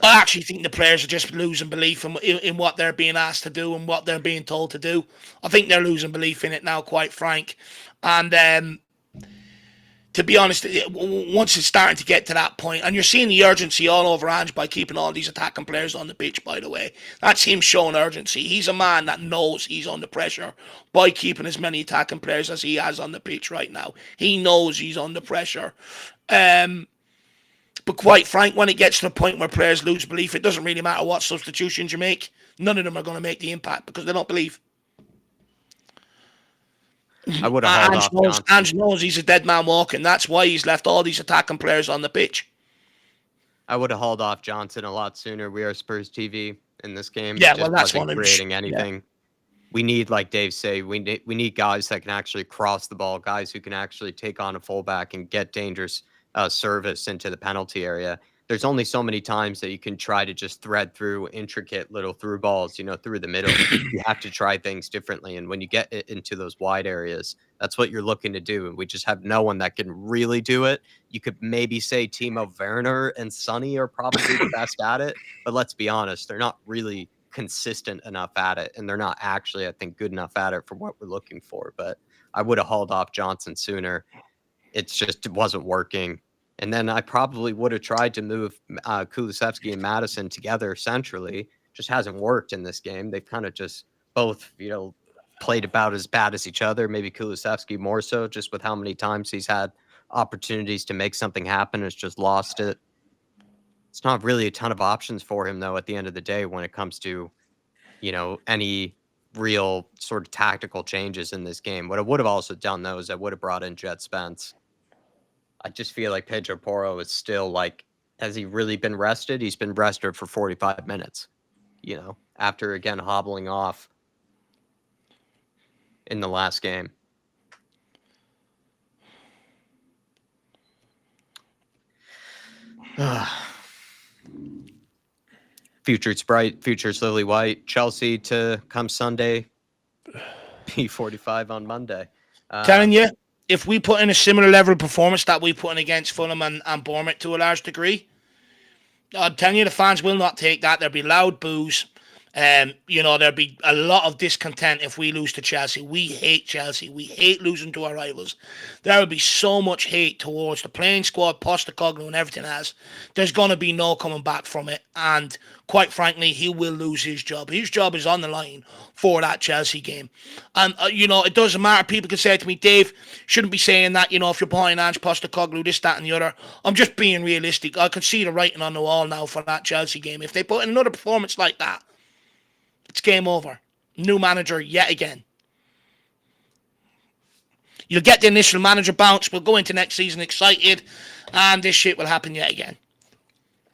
I actually think the players are just losing belief in what they're being asked to do and what they're being told to do. I think they're losing belief in it now, quite frank. And to be honest, once it's starting to get to that point, and you're seeing the urgency all over Ange by keeping all these attacking players on the pitch, by the way. That's him showing urgency. He's a man that knows he's under pressure by keeping as many attacking players as he has on the pitch right now. He knows he's under pressure. But quite frank, when it gets to the point where players lose belief, it doesn't really matter what substitutions you make. None of them are going to make the impact because they don't believe. I would have held off. Ange knows he's a dead man walking. That's why he's left all these attacking players on the pitch. I would have hauled off Johnson a lot sooner. We are Spurs TV in this game. Yeah, well, that's one of creating anything. Yeah. We need, like Dave say, we need guys that can actually cross the ball, guys who can actually take on a fullback and get dangerous service into the penalty area. There's only so many times that you can try to just thread through intricate little through balls, through the middle. You have to try things differently. And when you get into those wide areas, that's what you're looking to do. And we just have no one that can really do it. You could maybe say Timo Werner and Sonny are probably the best at it. But let's be honest, they're not really consistent enough at it. And they're not actually, I think, good enough at it for what we're looking for. But I would have hauled off Johnson sooner. It wasn't working. And then I probably would have tried to move Kulusevski and Madison together centrally. Just hasn't worked in this game. They've kind of just both, played about as bad as each other. Maybe Kulusevski more so, just with how many times he's had opportunities to make something happen. Has just lost it. It's not really a ton of options for him, though, at the end of the day when it comes to, any real sort of tactical changes in this game. What I would have also done, though, is I would have brought in Jet Spence. I just feel like Pedro Porro is still has he really been rested? He's been rested for 45 minutes, after again hobbling off in the last game. Future's bright, future's lily white. Chelsea to come Sunday, P45 on Monday. Telling you, if we put in a similar level of performance that we put in against Fulham and Bournemouth to a large degree, I'm telling you, the fans will not take that. There'll be loud boos. There'll be a lot of discontent if we lose to Chelsea. We hate Chelsea. We hate losing to our rivals. There will be so much hate towards the playing squad, Postecoglou, and everything else. There's going to be no coming back from it. And quite frankly, he will lose his job. His job is on the line for that Chelsea game. And, it doesn't matter. People can say to me, Dave, shouldn't be saying that, if you're behind Ange Postecoglou, this, that, and the other. I'm just being realistic. I can see the writing on the wall now for that Chelsea game. If they put in another performance like that, it's game over. New manager yet again. You'll get the initial manager bounce. We'll go into next season excited. And this shit will happen yet again.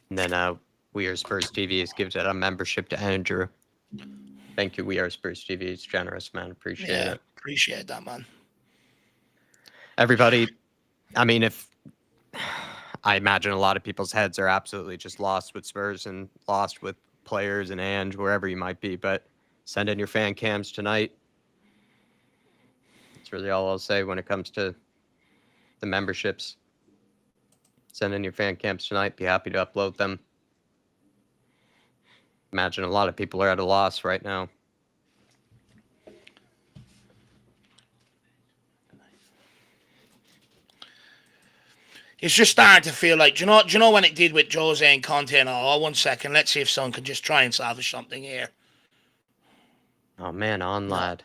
And then We Are Spurs TV has given a membership to Andrew. Thank you, We Are Spurs TV. It's generous, man. Appreciate it. Appreciate that, man. Everybody, I imagine a lot of people's heads are absolutely just lost with Spurs and lost with players and Ange, wherever you might be, but send in your fan cams tonight. That's really all I'll say when it comes to the memberships. Send in your fan camps tonight. Be happy to upload them. Imagine a lot of people are at a loss right now. It's just starting to feel like, do you know when it did with Jose and Conte and all? 1 second, let's see if Son can just try and salvage something here. Oh man, on No. lad.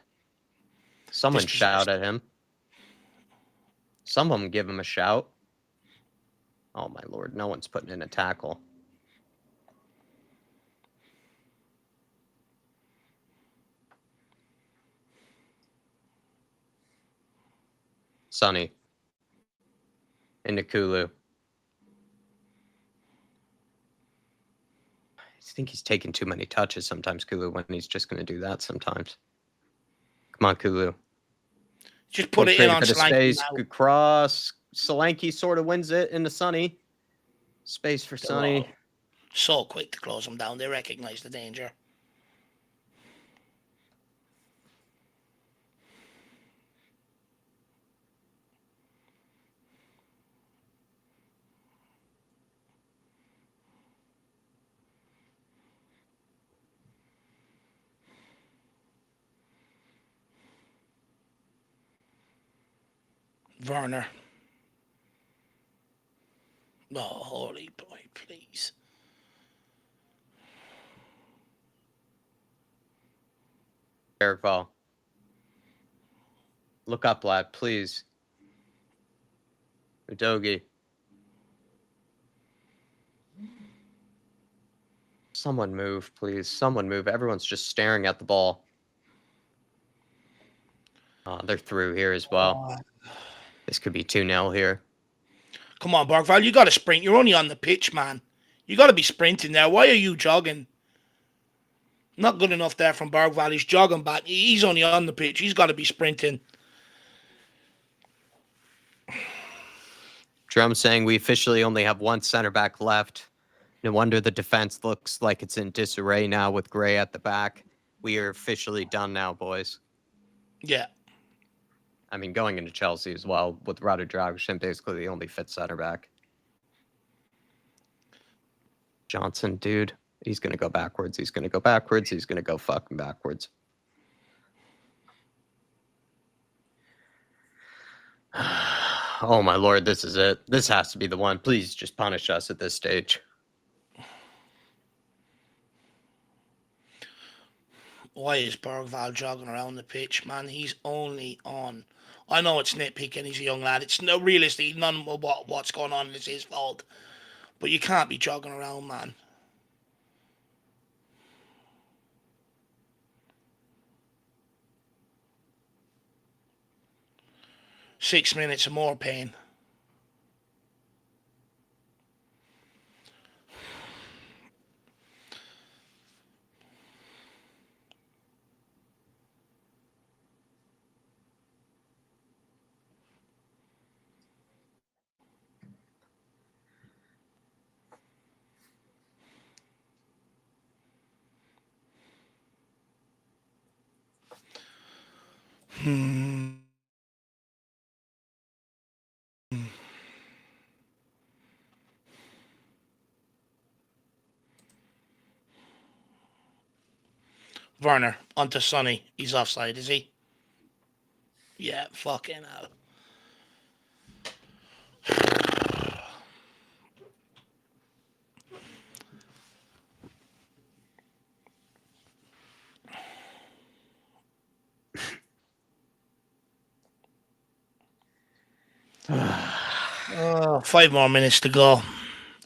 Someone shout at him. Someone give him a shout. Oh my lord, no one's putting in a tackle. Sonny. Into Kulu. I think he's taking too many touches sometimes, Kulu, when he's just going to do that sometimes. Come on, Kulu. Just put it in on Solanke now. Good cross. Solanke sort of wins it into Sonny. Space for Sonny. So quick to close them down. They recognize the danger. Werner. Oh, holy boy, please. Careful. Look up, lad, please. Udogi. Someone move, please. Someone move. Everyone's just staring at the ball. They're through here as well. This could be 2-0 here. Come on, Bergvall, you got to sprint. You're only on the pitch, man. You got to be sprinting there. Why are you jogging? Not good enough there from Bergvall. He's jogging back. He's only on the pitch. He's got to be sprinting. Drum saying we officially only have one center back left. No wonder the defense looks like it's in disarray now with Gray at the back. We are officially done now, boys. Yeah. I mean, going into Chelsea as well with Radu Dragusin basically the only fit center back. Johnson, dude, he's going to go backwards. He's going to go backwards. He's going to go fucking backwards. Oh my lord, this is it. This has to be the one. Please just punish us at this stage. Why is Bergvall jogging around the pitch, man? He's only on. I know it's nitpicking. He's a young lad. It's no realistic. None of what's going on is his fault. But you can't be jogging around, man. Six minutes of more pain. Werner, onto Sonny. He's offside, is he? Yeah, fucking hell. Oh, 5 more minutes to go.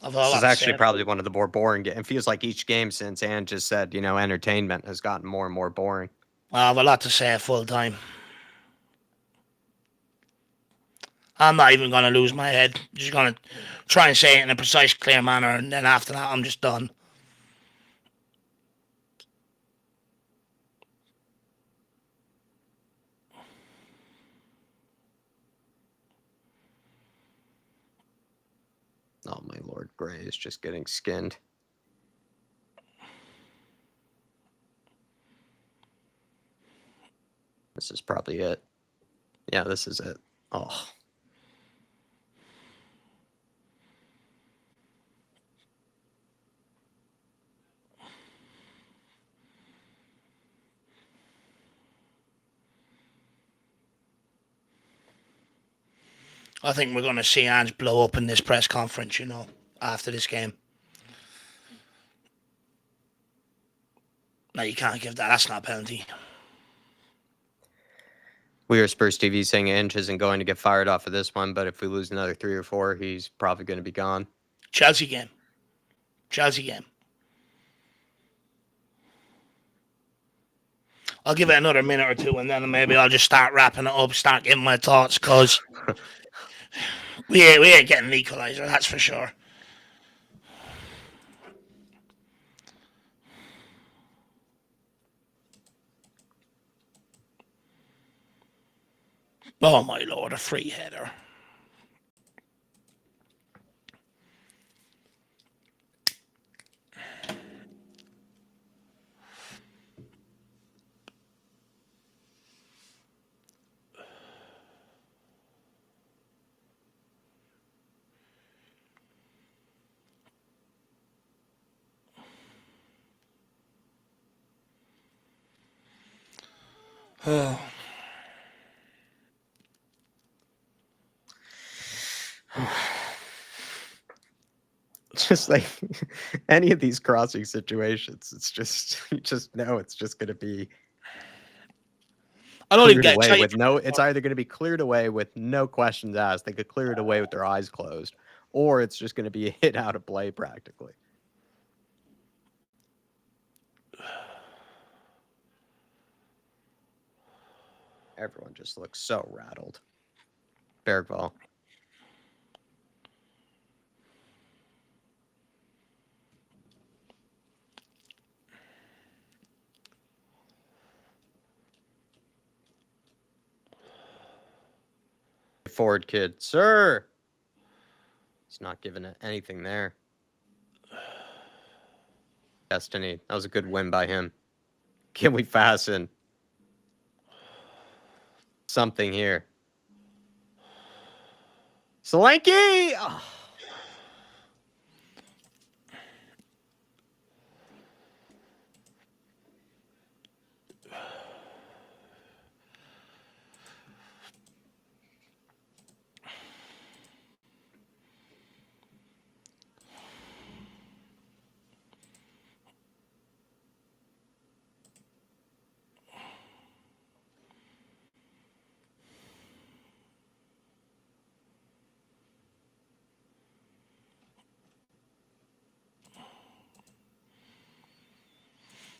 This is actually probably one of the more boring games. It feels like each game since Anne just said, you know, entertainment has gotten more and more boring. I have a lot to say at full time. I'm not even going to lose my head. Just going to try and say it in a precise, clear manner, and then after that, I'm just done. Oh my lord, Gray is just getting skinned. This is probably it. Yeah, this is it. Oh. I think we're going to see Ange blow up in this press conference, after this game. No, you can't give that. That's not a penalty. We are Spurs TV saying Ange isn't going to get fired off of this one, but if we lose another 3 or 4, he's probably going to be gone. Chelsea game. Chelsea game. I'll give it another minute or two, and then maybe I'll just start wrapping it up, start giving my thoughts, because we ain't getting an equaliser, that's for sure. Oh, my Lord, a free header. Oh. Just like any of these crossing situations, it's just, you just know it's just going to be I don't even cleared get away with no. It's either going to be cleared away with no questions asked. They could clear it away with their eyes closed, or it's just going to be a hit out of play practically. Everyone just looks so rattled. Bergvall. Forward kid, sir. He's not giving it anything there. Destiny. That was a good win by him. Can we fasten something here? Solanke! Oh.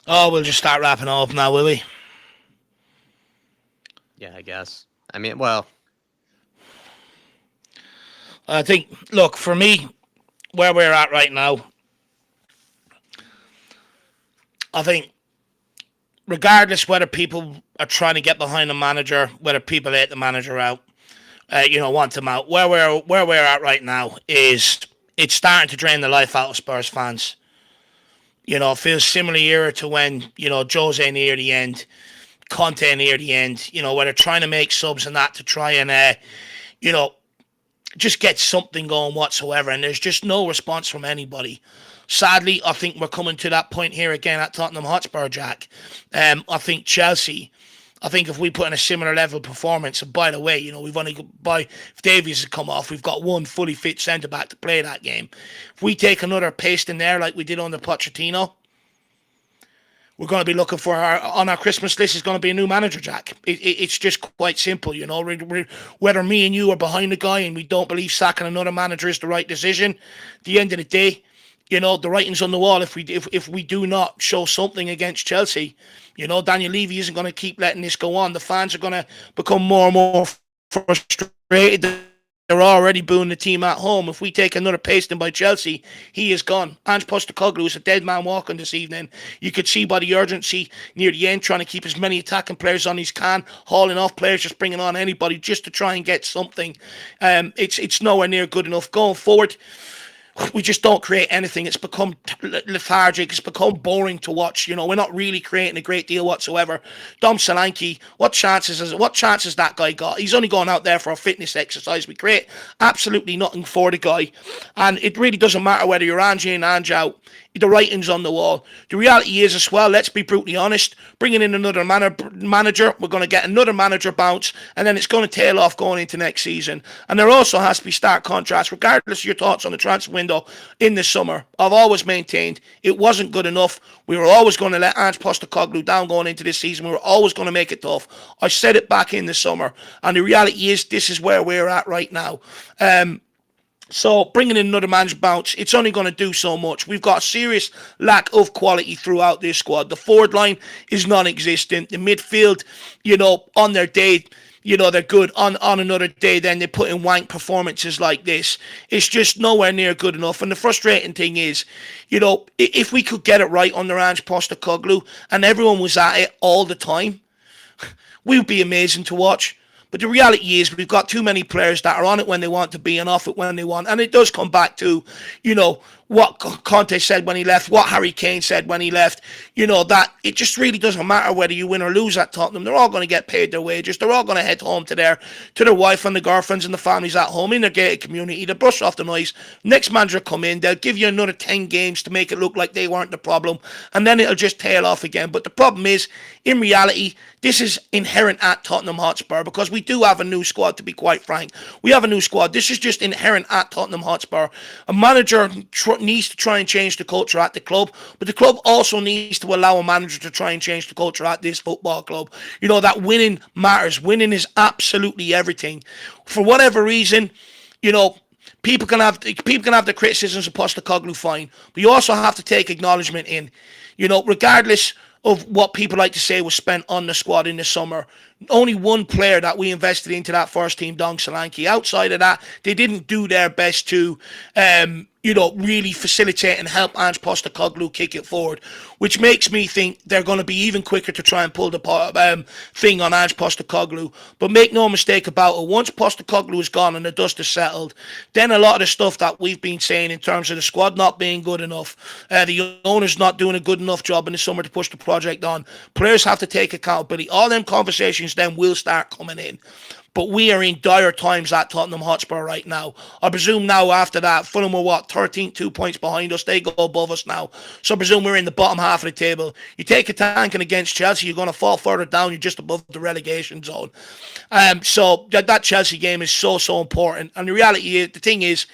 Oh, we'll just start wrapping up now, will we? Yeah, I guess. I mean, well, I think, look, for me, where we're at right now, I think, regardless whether people are trying to get behind the manager, whether people hate the manager out, want him out, where we're at right now is it's starting to drain the life out of Spurs fans. It feels similar era to when, Jose near the end, Conte near the end, where they're trying to make subs and that to try and, just get something going whatsoever. And there's just no response from anybody. Sadly, I think we're coming to that point here again at Tottenham Hotspur, Jack. I think Chelsea, if we put in a similar level of performance, and by the way, we've only if Davies has come off, we've got one fully fit centre back to play that game. If we take another paste in there like we did under Pochettino, we're going to be looking for on our Christmas list is going to be a new manager, Jack. It's just quite simple, whether me and you are behind the guy and we don't believe sacking another manager is the right decision. At the end of the day, the writing's on the wall. If we do not show something against Chelsea, Daniel Levy isn't going to keep letting this go on. The fans are going to become more and more frustrated. They're already booing the team at home. If we take another pasting by Chelsea, he is gone. Ange Postecoglou is a dead man walking this evening. You could see by the urgency near the end, trying to keep as many attacking players on as he can, hauling off players, just bringing on anybody just to try and get something. It's nowhere near good enough. Going forward, we just don't create anything. It's become lethargic. It's become boring to watch. We're not really creating a great deal whatsoever. Dom Solanke, what chances that guy got? He's only gone out there for a fitness exercise. We create absolutely nothing for the guy. And it really doesn't matter whether you're Ange in, Ange out. the writing's on the wall. The reality is as well, let's be brutally honest, bringing in another manager, we're going to get another manager bounce, and then it's going to tail off going into next season. And there also has to be stark contrast, regardless of your thoughts on the transfer window in the summer. I've always maintained it wasn't good enough. We were always going to let Ange Postecoglou down going into this season. We were always going to make it tough. I said it back in the summer, and the reality is this is where we're at right now. So bringing in another manager bounce, it's only going to do so much. We've got a serious lack of quality throughout this squad. The forward line is non-existent. The midfield, on their day, they're good. On another day, then they put in wank performances like this. It's just nowhere near good enough. And the frustrating thing is, if we could get it right under Ange Postecoglou and everyone was at it all the time, we would be amazing to watch. But the reality is we've got too many players that are on it when they want to be and off it when they want. And it does come back to, what Conte said when he left, what Harry Kane said when he left, that it just really doesn't matter whether you win or lose at Tottenham. They're all going to get paid their wages. They're all going to head home to their wife and the girlfriends and the families at home in their gated community. They brush off the noise. Next manager come in, they'll give you another 10 games to make it look like they weren't the problem. And then it'll just tail off again. But the problem is, in reality, this is inherent at Tottenham Hotspur because we do have a new squad, to be quite frank. We have a new squad. This is just inherent at Tottenham Hotspur. A manager needs to try and change the culture at the club, but the club also needs to allow a manager to try and change the culture at this football club. That winning matters. Winning is absolutely everything. For whatever reason, people can have the criticisms of Postecoglou, fine, but you also have to take acknowledgement in, regardless of what people like to say was spent on the squad in the summer. Only one player that we invested into that first team, Dong Solanke. Outside of that, they didn't do their best to, really facilitate and help Ange Postecoglou kick it forward, which makes me think they're going to be even quicker to try and pull the thing on Ange Postecoglou. But make no mistake about it, once Postecoglou is gone and the dust is settled, then a lot of the stuff that we've been saying in terms of the squad not being good enough, the owners not doing a good enough job in the summer to push the project on, players have to take accountability. All them conversations then will start coming in. But we are in dire times at Tottenham Hotspur right now. I presume now after that, Fulham were 13, 2 points behind us. They go above us now. So I presume we're in the bottom half of the table. You take a tanking against Chelsea, you're going to fall further down. You're just above the relegation zone. So that Chelsea game is so important. And the reality is, the thing is,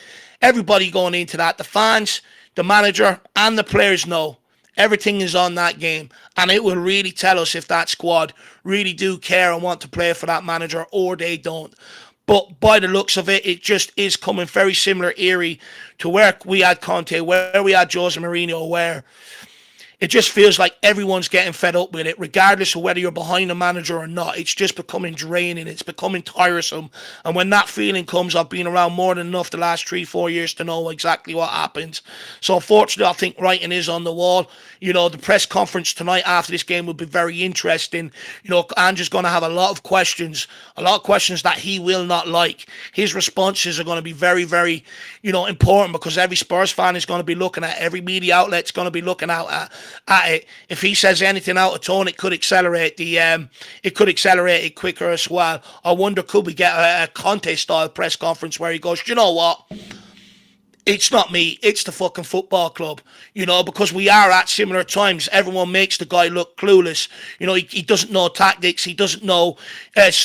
everybody going into that, the fans, the manager, and the players know everything is on that game, and it will really tell us if that squad really do care and want to play for that manager or they don't. But by the looks of it, it just is coming very similar, eerie, to where we had Conte, where we had Jose Mourinho, where it just feels like everyone's getting fed up with it, regardless of whether you're behind a manager or not. It's just becoming draining. It's becoming tiresome. And when that feeling comes, I've been around more than enough the last 3-4 years to know exactly what happens. So unfortunately, I think writing is on the wall. The press conference tonight after this game will be very interesting. Andrew's going to have a lot of questions that he will not like. His responses are going to be very, very, important, because every Spurs fan is going to be looking at, every media outlet's going to be looking out at it. If he says anything out of tone, it could accelerate it quicker as well. I wonder, could we get a Conte style press conference where he goes, you know what? It's not me, it's the fucking football club, because we are at similar times. Everyone makes the guy look clueless. He doesn't know tactics, he doesn't know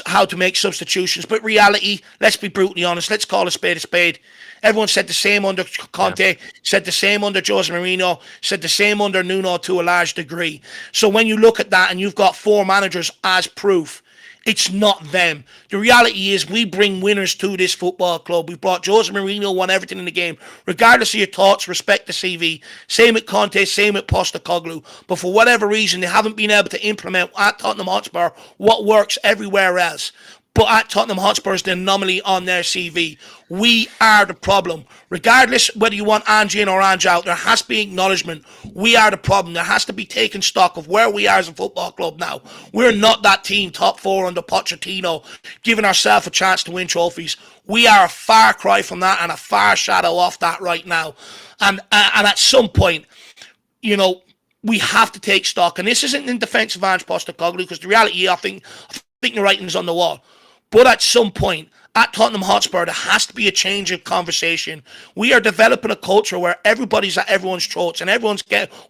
how to make substitutions. But reality, let's be brutally honest, let's call a spade a spade. Everyone said the same under Conte, said the same under Jose Mourinho, said the same under Nuno to a large degree. So when you look at that and you've got 4 managers as proof, it's not them. The reality is we bring winners to this football club. We brought Jose Mourinho, won everything in the game. Regardless of your thoughts, respect the CV. Same with Conte, same with Postecoglou. But for whatever reason, they haven't been able to implement at Tottenham Hotspur what works everywhere else. But at Tottenham Hotspur is the anomaly on their CV. We are the problem. Regardless whether you want Ange in or Ange out, there has to be acknowledgement. We are the problem. There has to be taken stock of where we are as a football club now. We're not that team top 4 under Pochettino, giving ourselves a chance to win trophies. We are a far cry from that and a far shadow off that right now. And at some point, we have to take stock. And this isn't in defence of Ange Postecoglou, because the reality, I think the writing's on the wall. But at some point, at Tottenham Hotspur, there has to be a change of conversation. We are developing a culture where everybody's at everyone's throats and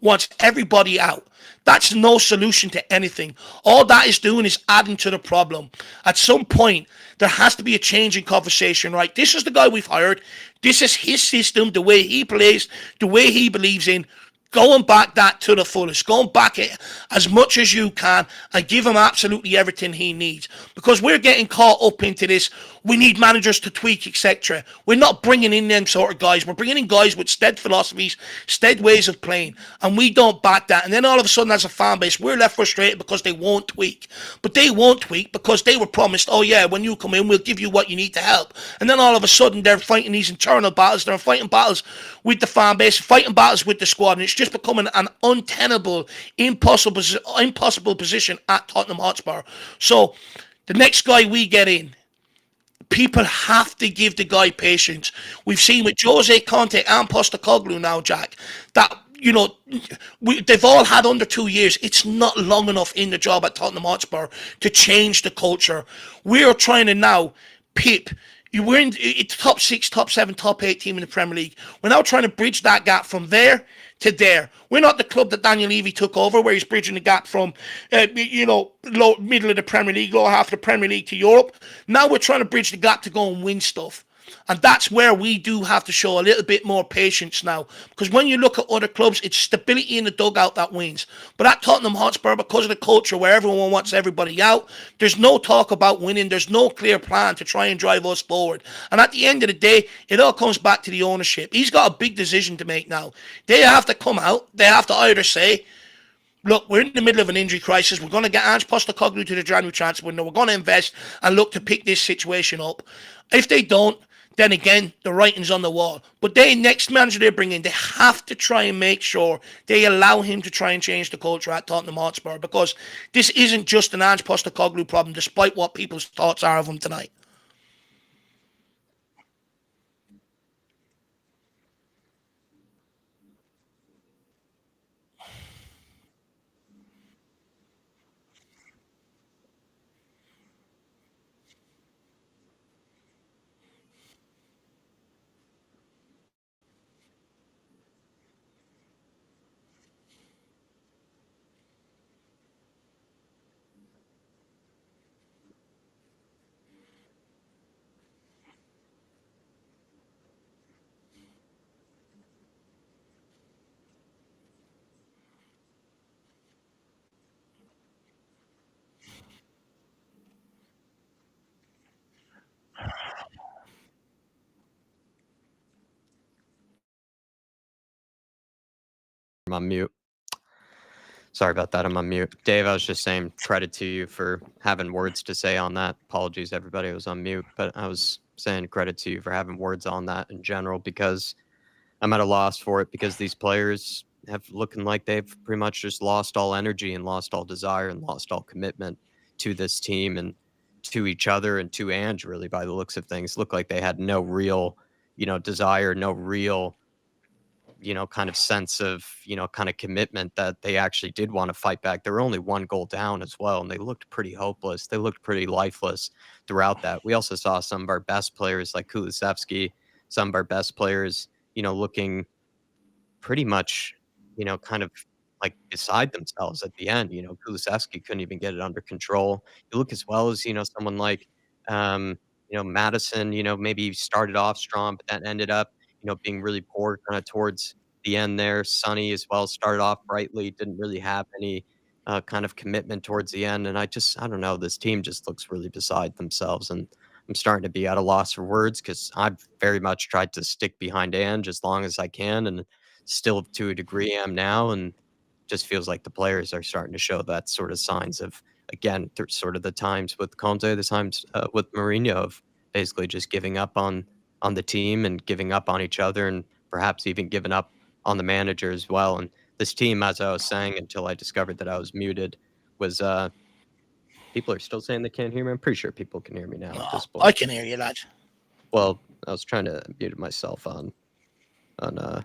wants everybody out. That's no solution to anything. All that is doing is adding to the problem. At some point, there has to be a change in conversation, right? This is the guy we've hired. This is his system, the way he plays, the way he believes in. Going back that to the fullest, going back it as much as you can and give him absolutely everything he needs. Because we're getting caught up into this, we need managers to tweak, etc. We're not bringing in them sort of guys. We're bringing in guys with stead philosophies, stead ways of playing, and we don't back that. And then all of a sudden, as a fan base, we're left frustrated because they won't tweak. But they won't tweak because they were promised, oh yeah, when you come in, we'll give you what you need to help. And then all of a sudden, they're fighting these internal battles. They're fighting battles with the fan base, fighting battles with the squad, and it's just becoming an untenable, impossible position at Tottenham Hotspur. So the next guy we get in, people have to give the guy patience. We've seen with Jose Conte and Postecoglou now, Jack, that they've all had under 2 years. It's not long enough in the job at Tottenham Hotspur to change the culture. We are trying to now pip. We're in top 6, top 7, top 8 team in the Premier League. We're now trying to bridge that gap from there to there. We're not the club that Daniel Levy took over, where he's bridging the gap from, middle of the Premier League, lower half of the Premier League to Europe. Now we're trying to bridge the gap to go and win stuff. And that's where we do have to show a little bit more patience now. Because when you look at other clubs, it's stability in the dugout that wins. But at Tottenham Hotspur, because of the culture where everyone wants everybody out, there's no talk about winning. There's no clear plan to try and drive us forward. And at the end of the day, it all comes back to the ownership. He's got a big decision to make now. They have to come out. They have to either say, look, we're in the middle of an injury crisis. We're going to get Ange Postecoglou to the January transfer window. We're going to invest and look to pick this situation up. If they don't, then again, the writing's on the wall. But next manager they bring in, they have to try and make sure they allow him to try and change the culture at Tottenham Hotspur, because this isn't just an Ange Postecoglou problem, despite what people's thoughts are of him tonight. I'm on mute. Sorry about that. I'm on mute. Dave, I was just saying credit to you for having words to say on that. Apologies, everybody. I was on mute, but I was saying credit to you for having words on that in general, because I'm at a loss for it, because these players have looking like they've pretty much just lost all energy and lost all desire and lost all commitment to this team and to each other and to Ange, really, by the looks of things. Look like they had no real, desire, no real kind of sense of, kind of commitment that they actually did want to fight back. They were only one goal down as well, and they looked pretty hopeless. They looked pretty lifeless throughout that. We also saw some of our best players like Kulusevski, some of our best players, looking pretty much, kind of like beside themselves at the end. Kulusevski couldn't even get it under control. You look as well as, someone like, Madison, maybe started off strong, but that ended up, being really poor kind of towards the end there. Sonny as well started off brightly, didn't really have any kind of commitment towards the end. And I don't know, this team just looks really beside themselves. And I'm starting to be at a loss for words, because I've very much tried to stick behind Ange as long as I can, and still to a degree am now. And just feels like the players are starting to show that sort of signs of, again, sort of the times with Conte, the times with Mourinho, of basically just giving up on the team and giving up on each other, and perhaps even giving up on the manager as well. And this team, as I was saying until I discovered that I was muted, was people are still saying they can't hear me. I'm pretty sure people can hear me now at this I point. can hear you, lad. Well, I was trying to mute myself on uh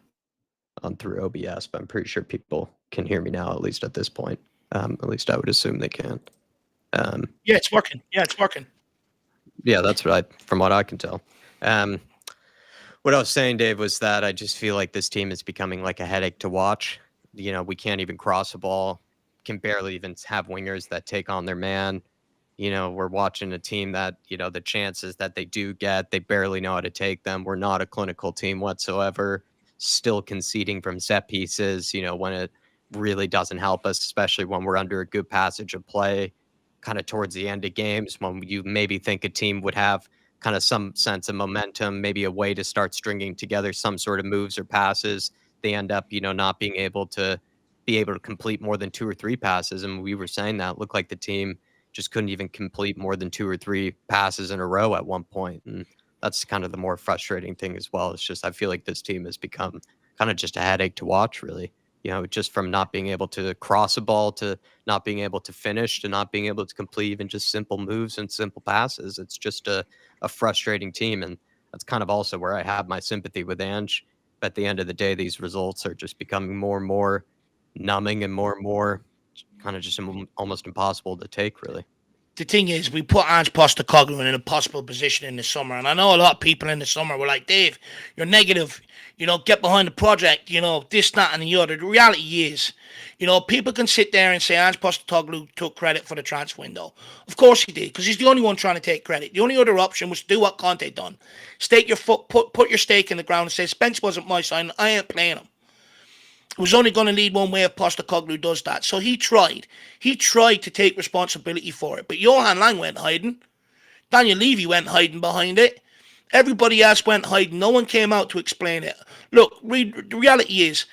on through OBS, but I'm pretty sure people can hear me now, at least at this point. At least I would assume they can. Yeah, it's working. Yeah, it's working. Yeah, that's from what I can tell. Um, what I was saying, Dave, was that I just feel like this team is becoming like a headache to watch. We can't even cross a ball, can barely even have wingers that take on their man. We're watching a team that, the chances that they do get, they barely know how to take them. We're not a clinical team whatsoever, still conceding from set pieces, when it really doesn't help us, especially when we're under a good passage of play, kind of towards the end of games when you maybe think a team would have kind of some sense of momentum, maybe a way to start stringing together some sort of moves or passes. They end up, not being able to complete more than two or three passes. And we were saying that looked like the team just couldn't even complete more than two or three passes in a row at one point. And that's kind of the more frustrating thing as well. It's just I feel like this team has become kind of just a headache to watch, really. Just from not being able to cross a ball to not being able to finish to not being able to complete even just simple moves and simple passes. It's just a frustrating team. And that's kind of also where I have my sympathy with Ange. But at the end of the day, these results are just becoming more and more numbing and more kind of just almost impossible to take, really. The thing is, we put Ange Postecoglou in an impossible position in the summer, and I know a lot of people in the summer were like, "Dave, you're negative. Get behind the project. This, that, and the other." The reality is, people can sit there and say Ange Postecoglou took credit for the transfer window. Of course he did, because he's the only one trying to take credit. The only other option was to do what Conte done: stake your foot, put your stake in the ground, and say Spence wasn't my sign. I ain't playing him. It was only going to lead one way if Postecoglou does that. So he tried. He tried to take responsibility for it. But Johan Lang went hiding. Daniel Levy went hiding behind it. Everybody else went hiding. No one came out to explain it. Look, the reality is,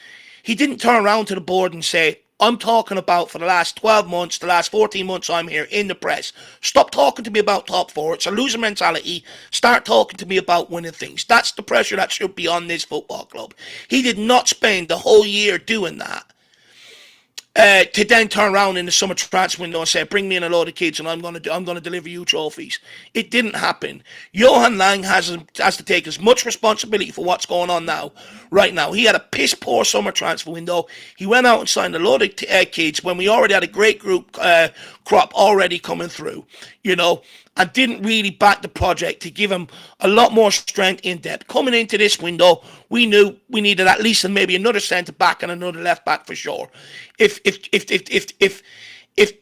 he didn't turn around to the board and say, I'm talking about for the last 12 months, the last 14 months I'm here in the press. Stop talking to me about top four. It's a loser mentality. Start talking to me about winning things. That's the pressure that should be on this football club. He did not spend the whole year doing that. To then turn around in the summer transfer window and say, "Bring me in a load of kids, and I'm going to deliver you trophies." It didn't happen. Johan Lang has to take as much responsibility for what's going on now. Right now, he had a piss poor summer transfer window. He went out and signed a load of kids when we already had a great group crop already coming through. And didn't really back the project to give him a lot more strength in depth. Coming into this window, we knew we needed at least maybe another centre back and another left back for sure. If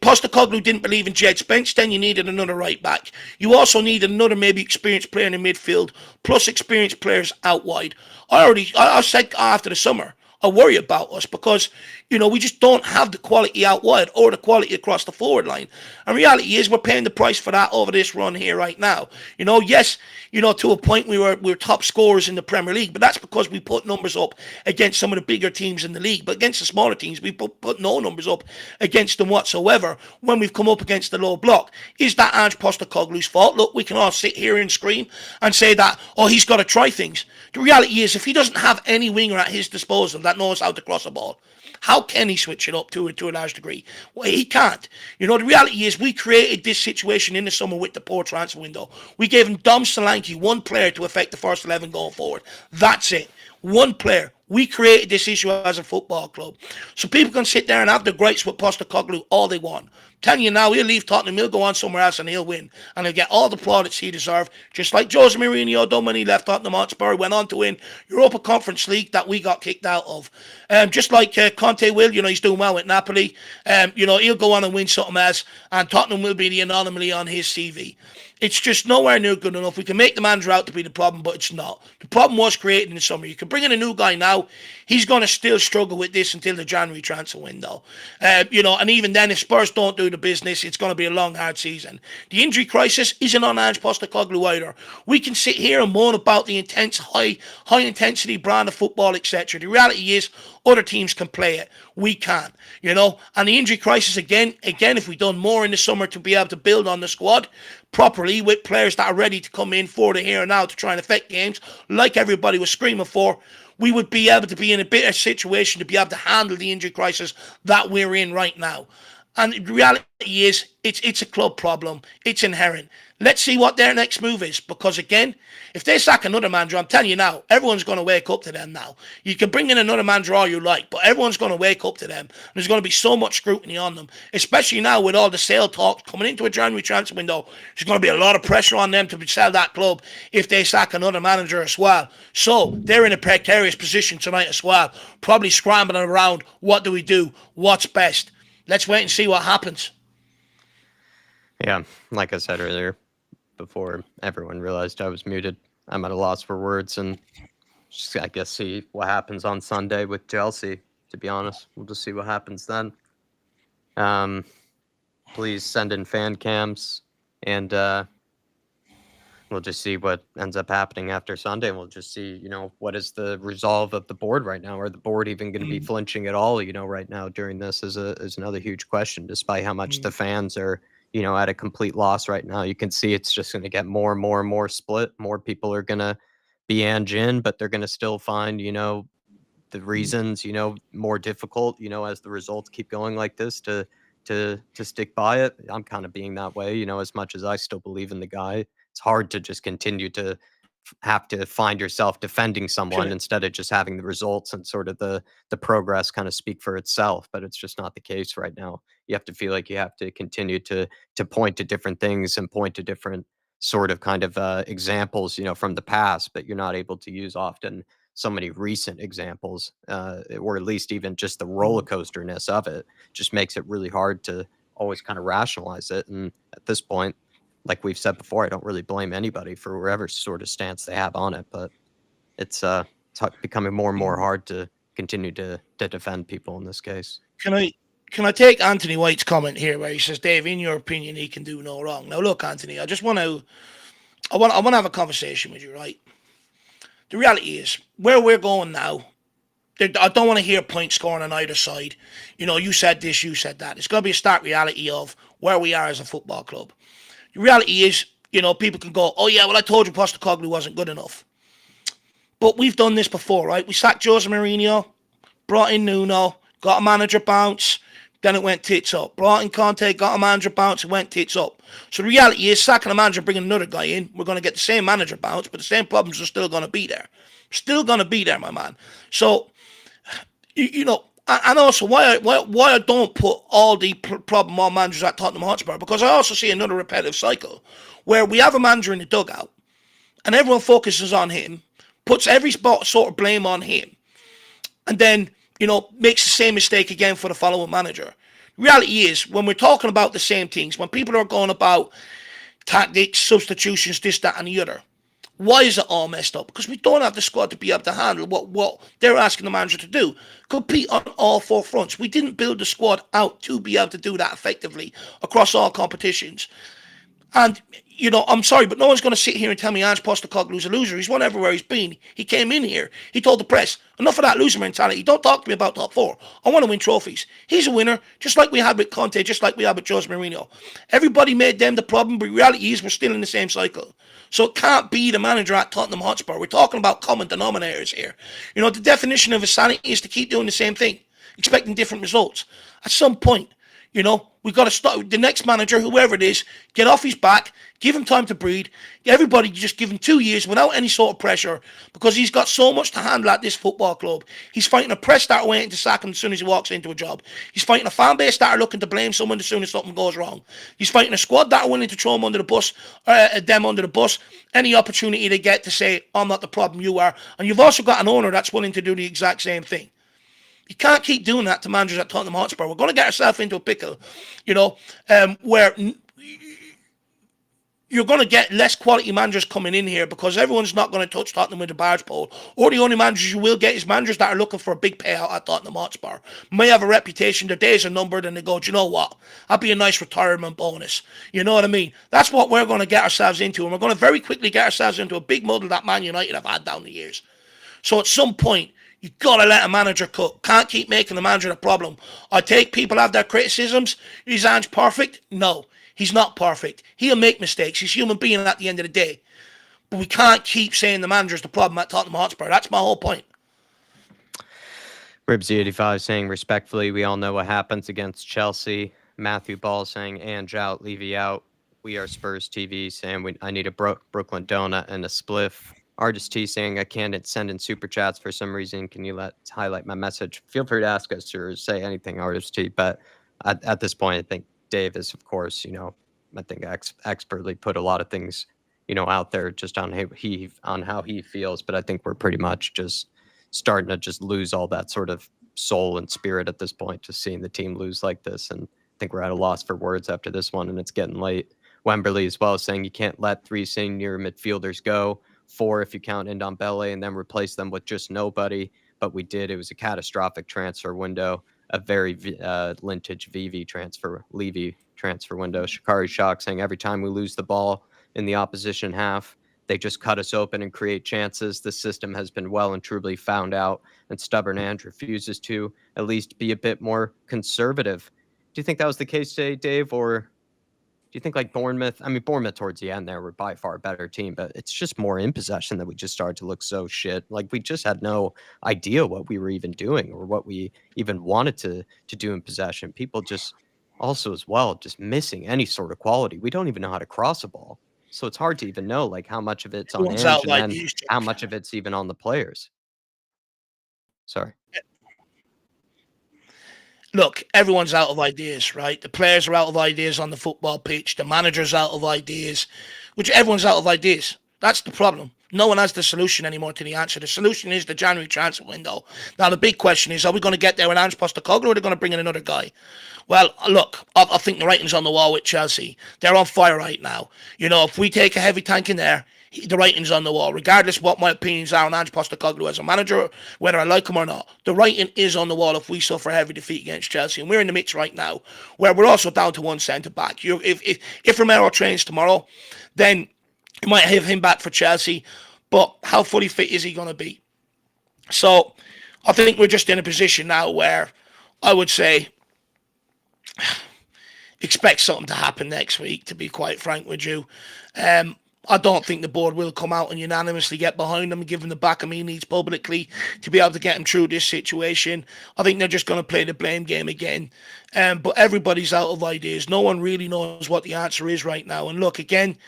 Postecoglou didn't believe in Jed Spence, then you needed another right back. You also needed another maybe experienced player in the midfield, plus experienced players out wide. I said after the summer, I worry about us because, we just don't have the quality out wide or the quality across the forward line. And reality is we're paying the price for that over this run here right now. Yes, to a point we were top scorers in the Premier League, but that's because we put numbers up against some of the bigger teams in the league. But against the smaller teams, we put no numbers up against them whatsoever when we've come up against the low block. Is that Ange Postecoglou's fault? Look, we can all sit here and scream and say that, he's got to try things. The reality is, if he doesn't have any winger at his disposal that knows how to cross a ball, how can he switch it up to a large degree? Well, he can't. The reality is we created this situation in the summer with the poor transfer window. We gave him Dom Solanke, one player to affect the first 11 going forward. That's it. One player. We created this issue as a football club. So people can sit there and have the gripes with Postecoglou all they want. I'm telling you now, he'll leave Tottenham, he'll go on somewhere else and he'll win. And he'll get all the plaudits he deserves. Just like Jose Mourinho done when he left Tottenham Hotspur, went on to win Europa Conference League that we got kicked out of. Just like Conte will, he's doing well with Napoli. He'll go on and win something else. And Tottenham will be the anomaly on his CV. It's just nowhere near good enough. We can make the manager out to be the problem, but it's not. The problem was created in the summer. You can bring in a new guy now. He's going to still struggle with this until the January transfer window. And even then, if Spurs don't do the business, it's going to be a long, hard season. The injury crisis isn't on Ange Postecoglou either. We can sit here and moan about the intense, high-intensity brand of football, etc. The reality is, other teams can play it. We can't, And the injury crisis, again, if we've done more in the summer to be able to build on the squad properly with players that are ready to come in for the here and now to try and affect games, like everybody was screaming for, we would be able to be in a better situation to be able to handle the injury crisis that we're in right now. And the reality is, it's a club problem. It's inherent. Let's see what their next move is. Because again, if they sack another manager, I'm telling you now, everyone's going to wake up to them now. You can bring in another manager all you like, but everyone's going to wake up to them. There's going to be so much scrutiny on them, especially now with all the sale talk coming into a January transfer window. There's going to be a lot of pressure on them to sell that club if they sack another manager as well. So they're in a precarious position tonight as well, probably scrambling around. What do we do? What's best? Let's wait and see what happens. Yeah, like I said earlier, before everyone realized I was muted, I'm at a loss for words, and just, I guess, see what happens on Sunday with Chelsea, to be honest. We'll just see what happens then. Please send in fan cams, and we'll just see what ends up happening after Sunday. We'll just see, what is the resolve of the board right now? Are the board even going to be flinching at all, right now during this is another huge question, despite how much the fans are, at a complete loss right now. You can see it's just going to get more and more and more split. More people are going to be in, but they're going to still find, the reasons, more difficult, as the results keep going like this to stick by it. I'm kind of being that way, as much as I still believe in the guy. It's hard to just continue to have to find yourself defending someone instead of just having the results and sort of the progress kind of speak for itself. But it's just not the case right now. You have to feel like you have to continue to point to different things and point to different sort of kind of examples, from the past, but you're not able to use often so many recent examples, or at least even just the roller coasterness of it just makes it really hard to always kind of rationalize it. And at this point, like we've said before, I don't really blame anybody for whatever sort of stance they have on it, but it's becoming more and more hard to continue to defend people in this case. Can I take Anthony White's comment here where he says, Dave, in your opinion, he can do no wrong. Now look, Anthony, I want to have a conversation with you, right? The reality is, where we're going now, I don't want to hear point scoring on either side. You said this, you said that. It's going to be a stark reality of where we are as a football club. The reality is, people can go, oh yeah, well I told you Postecoglou wasn't good enough. But we've done this before, right? We sacked Jose Mourinho, brought in Nuno, got a manager bounce, then it went tits up. Brought in Conte, got a manager bounce, it went tits up. So the reality is, sacking a manager, bringing another guy in, we're going to get the same manager bounce, but the same problems are still going to be there. Still going to be there, my man. So, and also why I don't put all the problem on managers at Tottenham Hotspur, because I also see another repetitive cycle where we have a manager in the dugout and everyone focuses on him, puts every sort of blame on him, and then makes the same mistake again for the following manager. Reality is, when we're talking about the same things, when people are going about tactics, substitutions, this, that, and the other, why is it all messed up? Because we don't have the squad to be able to handle what they're asking the manager to do. Compete on all four fronts. We didn't build the squad out to be able to do that effectively across all competitions. And, I'm sorry, but no one's going to sit here and tell me Ange Postecoglou's a loser. He's won everywhere he's been. He came in here. He told the press, enough of that loser mentality. Don't talk to me about top four. I want to win trophies. He's a winner, just like we had with Conte, just like we had with Jose Mourinho. Everybody made them the problem, but the reality is we're still in the same cycle. So it can't be the manager at Tottenham Hotspur. We're talking about common denominators here. The definition of insanity is to keep doing the same thing, expecting different results. At some point, we've got to start the next manager, whoever it is, get off his back, give him time to breathe. Everybody just give him 2 years without any sort of pressure, because he's got so much to handle at this football club. He's fighting a press that are waiting to sack him as soon as he walks into a job. He's fighting a fan base that are looking to blame someone as soon as something goes wrong. He's fighting a squad that are willing to throw him under the bus, any opportunity they get to say, I'm not the problem, you are. And you've also got an owner that's willing to do the exact same thing. You can't keep doing that to managers at Tottenham Hotspur. We're going to get ourselves into a pickle, where you're going to get less quality managers coming in here because everyone's not going to touch Tottenham with a barge pole. Or the only managers you will get is managers that are looking for a big payout at Tottenham Hotspur. May have a reputation, their days are numbered, and they go, do you know what? That'd be a nice retirement bonus. You know what I mean? That's what we're going to get ourselves into, and we're going to very quickly get ourselves into a big muddle that Man United have had down the years. So at some point, you got to let a manager cook. Can't keep making the manager the problem. I take people have their criticisms. Is Ange perfect? No, he's not perfect. He'll make mistakes. He's a human being at the end of the day. But we can't keep saying the manager's the problem at Tottenham Hotspur. That's my whole point. Ribsy85 saying, respectfully, we all know what happens against Chelsea. Matthew Ball saying, Ange out, Levy out. We are Spurs TV saying, I need a Brooklyn donut and a spliff. Artist T saying, I can't send in super chats for some reason. Can you highlight my message? Feel free to ask us or say anything, Artist T. But at this point, I think Dave is, of course, I think expertly put a lot of things, out there just on how he feels. But I think we're pretty much just starting to just lose all that sort of soul and spirit at this point, just seeing the team lose like this. And I think we're at a loss for words after this one, and it's getting late. Wemberley as well saying you can't let 3 senior midfielders go, 4 if you count Ndombele, and then replace them with just nobody. But we did. It was a catastrophic transfer window, a very vintage Levy transfer window. Shikari Shock saying every time we lose the ball in the opposition half, they just cut us open and create chances. The system has been well and truly found out, and stubborn Ange refuses to at least be a bit more conservative. Do you think that was the case today, Dave, or do you think like Bournemouth? I mean, Bournemouth towards the end there were by far a better team, but it's just more in possession that we just started to look so shit. Like we just had no idea what we were even doing or what we even wanted to do in possession. People just also as well just missing any sort of quality. We don't even know how to cross a ball, so it's hard to even know like how much of it's on Everyone's Ange out and like then these. how much of it's even on the players. Sorry. Look, everyone's out of ideas, right? The players are out of ideas on the football pitch. The manager's out of ideas, which everyone's out of ideas. That's the problem. No one has the solution anymore to the answer. The solution is the January transfer window. Now, the big question is, are we going to get there with Ange Postecoglou or are they going to bring in another guy? Well, look, I think the writing's on the wall with Chelsea. They're on fire right now. If we take a heavy tank in there, the writing's on the wall. Regardless of what my opinions are on Ange Postecoglou as a manager, whether I like him or not, the writing is on the wall if we suffer a heavy defeat against Chelsea. And we're in the midst right now where we're also down to one centre-back. If Romero trains tomorrow, then you might have him back for Chelsea. But how fully fit is he going to be? So I think we're just in a position now where I would say expect something to happen next week, to be quite frank with you. I don't think the board will come out and unanimously get behind him and give him the backing he needs publicly to be able to get him through this situation. I think they're just going to play the blame game again. But everybody's out of ideas. No one really knows what the answer is right now. And look, again,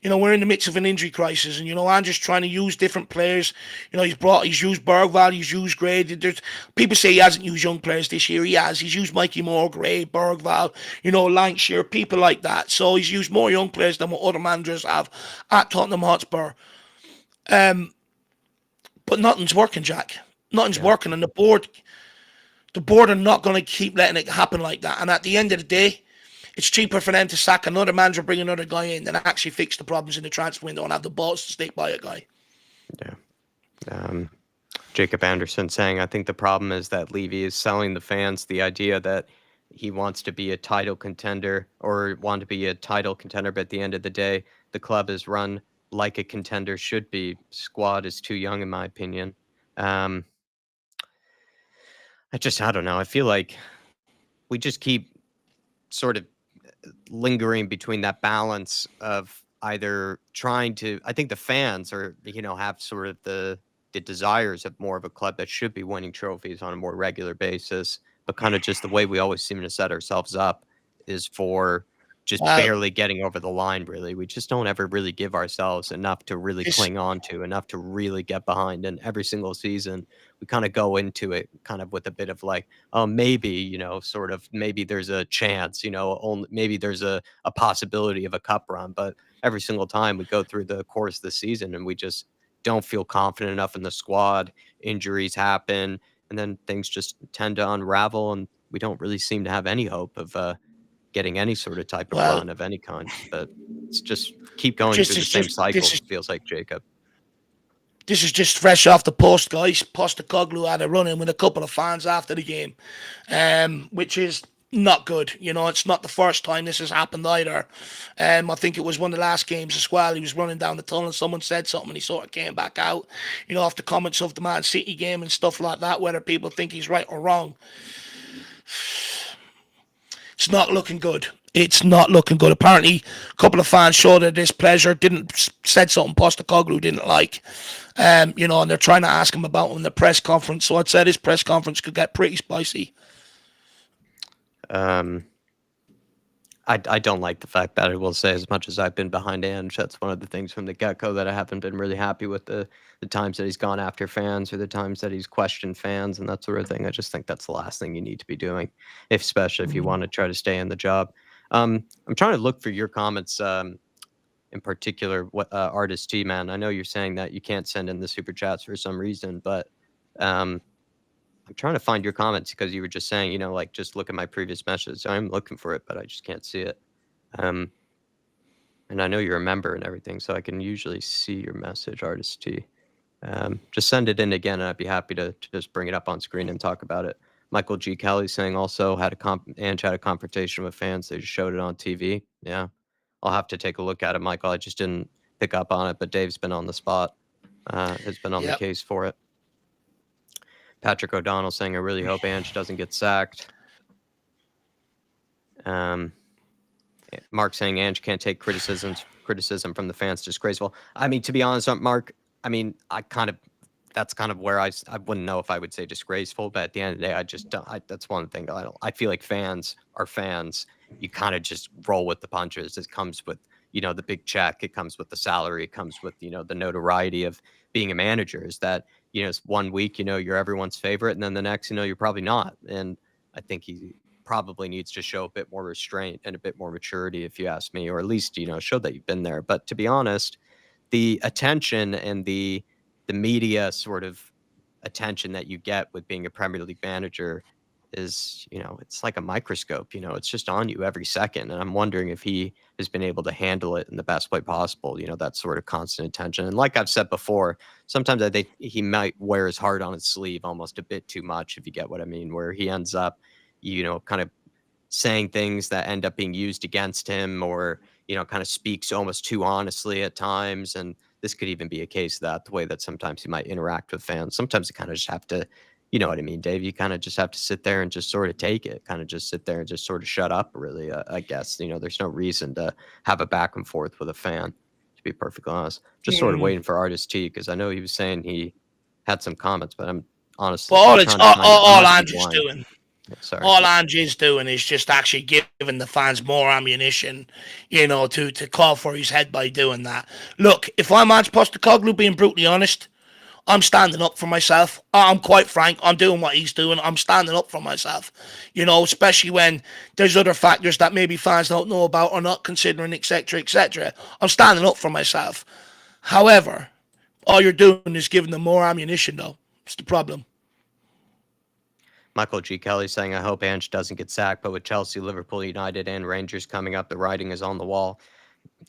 we're in the midst of an injury crisis, and I'm just trying to use different players. He's used Bergvall, he's used Gray. People say he hasn't used young players this year. He has. He's used Mikey Moore, Gray, Bergvall, Lancashire, people like that. So he's used more young players than what other managers have at Tottenham Hotspur. But nothing's working, Jack. Nothing's working, and the board are not going to keep letting it happen like that. And at the end of the day, it's cheaper for them to sack another manager, bring another guy in, than actually fix the problems in the transfer window and have the balls to stick by a guy. Yeah. Jacob Anderson saying, I think the problem is that Levy is selling the fans the idea that he wants to be a title contender but at the end of the day, the club is run like a contender should be. Squad is too young, in my opinion. I don't know. I feel like we just keep sort of lingering between that balance of either trying to, I think the fans are, have sort of the desires of more of a club that should be winning trophies on a more regular basis, but kind of just the way we always seem to set ourselves up is for just barely getting over the line, really. We just don't ever really give ourselves enough to really cling on to, enough to really get behind. And every single season, we kind of go into it kind of with a bit of like, oh, maybe, sort of, maybe there's a chance, maybe there's a possibility of a cup run. But every single time we go through the course of the season and we just don't feel confident enough in the squad, injuries happen, and then things just tend to unravel, and we don't really seem to have any hope of getting any sort of type of run of any kind. But it's just keep going through the same cycle, it feels like, Jacob. This is just fresh off the post, guys. Postecoglou had a run-in with a couple of fans after the game, which is not good. It's not the first time this has happened either. I think it was one of the last games as well. He was running down the tunnel and someone said something and he sort of came back out, off the comments of the Man City game and stuff like that, whether people think he's right or wrong. It's not looking good. It's not looking good. Apparently, a couple of fans showed their displeasure, said something Postecoglou didn't like, and they're trying to ask him about him in the press conference. So I'd say this press conference could get pretty spicy. I don't like the fact that I will say, as much as I've been behind Ange, that's one of the things from the get-go that I haven't been really happy with, the times that he's gone after fans or the times that he's questioned fans and that sort of thing. I just think that's the last thing you need to be doing, especially if you Mhm. want to try to stay in the job. I'm trying to look for your comments, in particular, what Artist T, man. I know you're saying that you can't send in the super chats for some reason, but um, I'm trying to find your comments because you were just saying, like, just look at my previous messages. I'm looking for it, but I just can't see it. Um, and I know you're a member and everything, so I can usually see your message, Artist T. Just send it in again, and I'd be happy to just bring it up on screen and talk about it. Michael G. Kelly saying also Ange had a confrontation with fans. They just showed it on TV. Yeah, I'll have to take a look at it, Michael. I just didn't pick up on it, but Dave's been on the spot. Has been on the Yep. case for it. Patrick O'Donnell saying, I really hope Ange doesn't get sacked. Mark saying Ange can't take criticism from the fans. Disgraceful. I mean, to be honest, Mark, I mean, that's kind of where I wouldn't know if I would say disgraceful, but at the end of the day, I just don't. That's one thing I feel like fans are fans. You kind of just roll with the punches. It comes with, the big check. It comes with the salary. It comes with, the notoriety of being a manager. Is that, it's 1 week, you're everyone's favorite, and then the next, you're probably not. And I think he probably needs to show a bit more restraint and a bit more maturity, if you ask me, or at least, show that you've been there. But to be honest, the attention and the media sort of attention that you get with being a Premier League manager is, it's like a microscope, it's just on you every second. And I'm wondering if he has been able to handle it in the best way possible, that sort of constant attention. And like I've said before, sometimes I think he might wear his heart on his sleeve almost a bit too much, if you get what I mean, where he ends up, kind of saying things that end up being used against him, or kind of speaks almost too honestly at times. And this could even be a case of that, the way that sometimes he might interact with fans. Sometimes you kind of just have to, you know what I mean, Dave, you kind of just have to sit there and just sort of take it, kind of just sit there and just sort of shut up, really. I guess, there's no reason to have a back and forth with a fan, to be perfectly honest. Just sort of waiting for Artist T, because I know he was saying he had some comments, but I'm honestly, But I'm trying to find it. I all must be Ange is blind. doing, Sorry. all Ange is doing is just actually giving the fans more ammunition, to call for his head by doing that. Look, if I'm Ange Postecoglou, being brutally honest, I'm standing up for myself. I'm quite frank. I'm doing what he's doing. I'm standing up for myself, especially when there's other factors that maybe fans don't know about or not considering, etc., etc. I'm standing up for myself. However, all you're doing is giving them more ammunition, though. It's the problem. Michael G. Kelly saying, I hope Ange doesn't get sacked, but with Chelsea, Liverpool, United, and Rangers coming up, the writing is on the wall.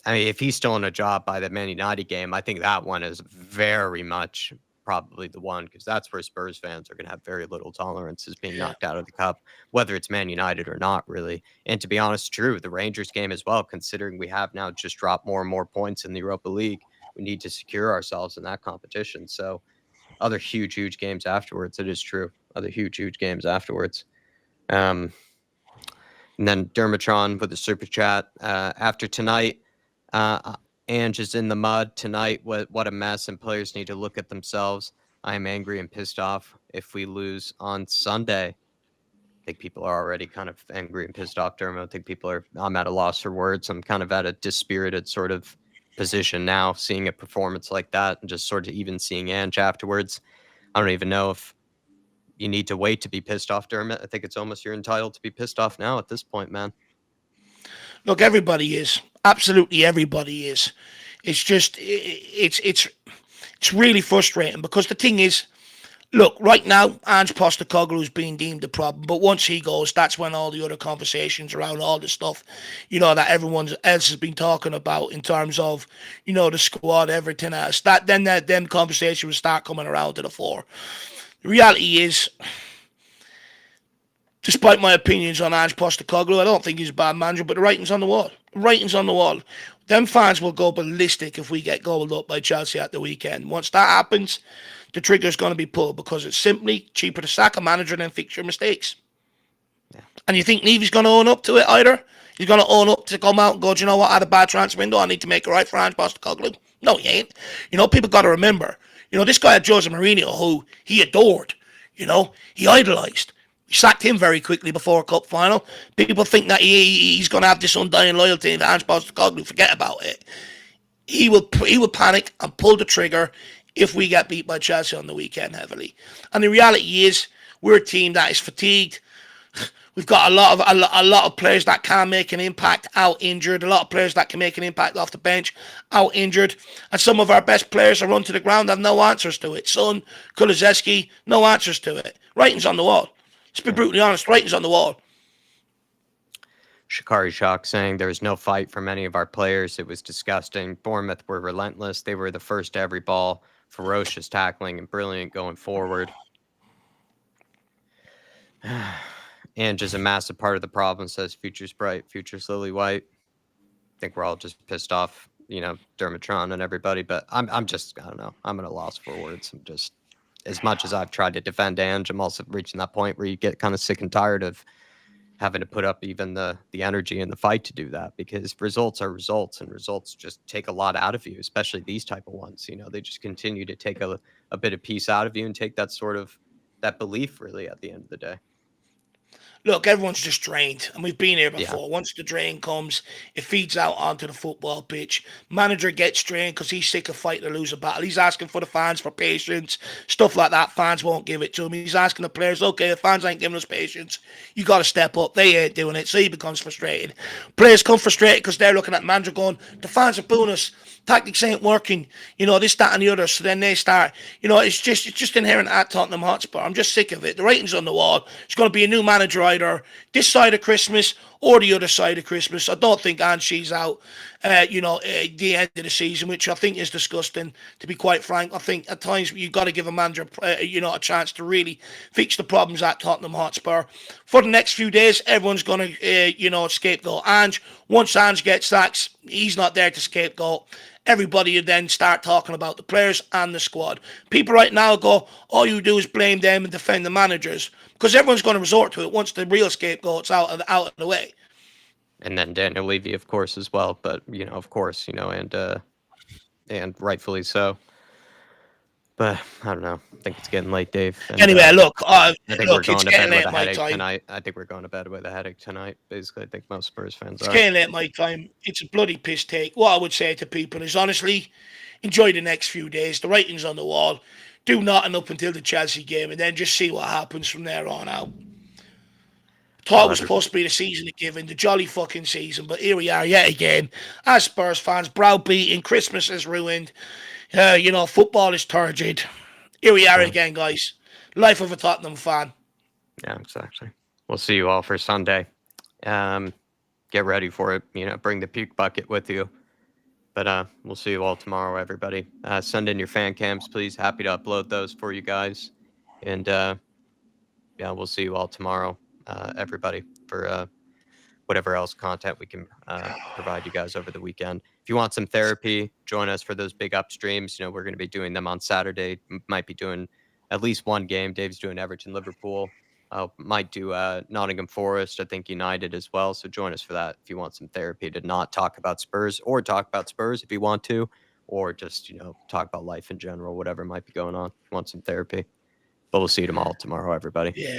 I mean, if he's still in a job by the Man United game, I think that one is very much probably the one, because that's where Spurs fans are going to have very little tolerance, is being Yeah. knocked out of the cup, whether it's Man United or not, really. And to be honest, true, the Rangers game as well, considering we have now just dropped more and more points in the Europa League. We need to secure ourselves in that competition. So other huge games afterwards. It is true. Other huge games afterwards. Um, and then Dermatron with the super chat. After tonight, Ange is in the mud tonight. What a mess, and players need to look at themselves. I am angry and pissed off if we lose on Sunday. I think people are already kind of angry and pissed off, Dermot. I think I'm at a loss for words. I'm kind of at a dispirited sort of position now, seeing a performance like that and just sort of even seeing Ange afterwards. I don't even know if you need to wait to be pissed off, Dermot. I think it's almost you're entitled to be pissed off now at this point, man. Look, everybody is. Absolutely everybody is. It's just, it's really frustrating because the thing is, look, right now, Ange Postecoglou is being deemed the problem, but once he goes, that's when all the other conversations around all the stuff, that everyone else has been talking about in terms of, the squad, everything else, then conversation will start coming around to the fore. The reality is, despite my opinions on Ange Postecoglou, I don't think he's a bad manager, but the writing's on the wall. Writing's on the wall. Them fans will go ballistic if we get goaled up by Chelsea at the weekend. Once that happens, the trigger's going to be pulled because it's simply cheaper to sack a manager than fix your mistakes. Yeah. And you think Levy's going to own up to it either? He's going to own up to come out and go, do you know what, I had a bad transfer window, I need to make it right for Ange Postecoglou? No, he ain't. People got to remember, this guy had Jose Mourinho, who he adored, he idolised. Sacked him very quickly before a cup final. People think that he's going to have this undying loyalty to Ange Postecoglou. Forget about it. He will panic and pull the trigger if we get beat by Chelsea on the weekend heavily. And the reality is, we're a team that is fatigued. We've got a lot of players that can make an impact out injured. A lot of players that can make an impact off the bench out injured. And some of our best players are run to the ground have no answers to it. Son, Kulusevski, no answers to it. Writing's on the wall. Let's be brutally honest. Writing's on the wall. Shikari Shock saying there was no fight from any of our players. It was disgusting. Bournemouth were relentless. They were the first to every ball. Ferocious tackling and brilliant going forward. Ange is a massive part of the problem, says Future's bright, Future's lily white. I think we're all just pissed off, Dermatron and everybody, but I'm just, I don't know. I'm at a loss for words. I'm just, as much as I've tried to defend Ange, I'm also reaching that point where you get kind of sick and tired of having to put up even the energy and the fight to do that, because results are results, and results just take a lot out of you, especially these type of ones. They just continue to take a bit of peace out of you and take that sort of that belief really at the end of the day. Look, everyone's just drained, and we've been here before. Yeah. Once the drain comes, it feeds out onto the football pitch. Manager gets drained because he's sick of fighting to lose a battle. He's asking for the fans for patience, stuff like that. Fans won't give it to him. He's asking the players, okay, if fans ain't giving us patience, you got to step up. They ain't doing it, so he becomes frustrated. Players come frustrated because they're looking at the manager going, the fans are booing us. Tactics ain't working, this, that, and the other. So then they start, it's just inherent at Tottenham Hotspur. I'm just sick of it. The writing's on the wall. It's going to be a new manager either this side of Christmas or the other side of Christmas. I don't think Ange's out, at the end of the season, which I think is disgusting, to be quite frank. I think at times you've got to give a manager, a chance to really fix the problems at Tottenham Hotspur. For the next few days, everyone's going to, scapegoat Ange. Once Ange gets sacked, he's not there to scapegoat. Everybody would then start talking about the players and the squad. People right now go, all you do is blame them and defend the managers, because everyone's going to resort to it once the real scapegoat's out of the way. And then Daniel Levy, of course, as well. But, of course, and rightfully so. But I don't know. I think it's getting late, Dave. And, anyway, look, I think we're going it's to getting bed late with a my headache time. tonight. I think we're going to bed with a headache tonight. Basically, I think most Spurs fans It's are. getting late my time. It's a bloody piss take. What I would say to people is, honestly, enjoy the next few days. The writing's on the wall. Do nothing up until the Chelsea game, and then just see what happens from there on out. Thought it was supposed to be the season of giving, the jolly fucking season, but here we are yet again. As Spurs fans, browbeating, Christmas is ruined. Football is turgid. Here we are again, guys. Life of a Tottenham fan. Yeah, exactly. We'll see you all for Sunday. Get ready for it. Bring the puke bucket with you. But we'll see you all tomorrow, everybody. Send in your fan cams, please. Happy to upload those for you guys. And we'll see you all tomorrow, everybody, for whatever else content we can provide you guys over the weekend. If you want some therapy, join us for those big upstreams. We're going to be doing them on Saturday. Might be doing at least one game. Dave's doing Everton, Liverpool. Might do Nottingham Forest, I think United as well. So join us for that if you want some therapy to not talk about Spurs, or talk about Spurs if you want to, or just, talk about life in general, whatever might be going on. If you want some therapy. But we'll see you tomorrow, everybody. Yeah.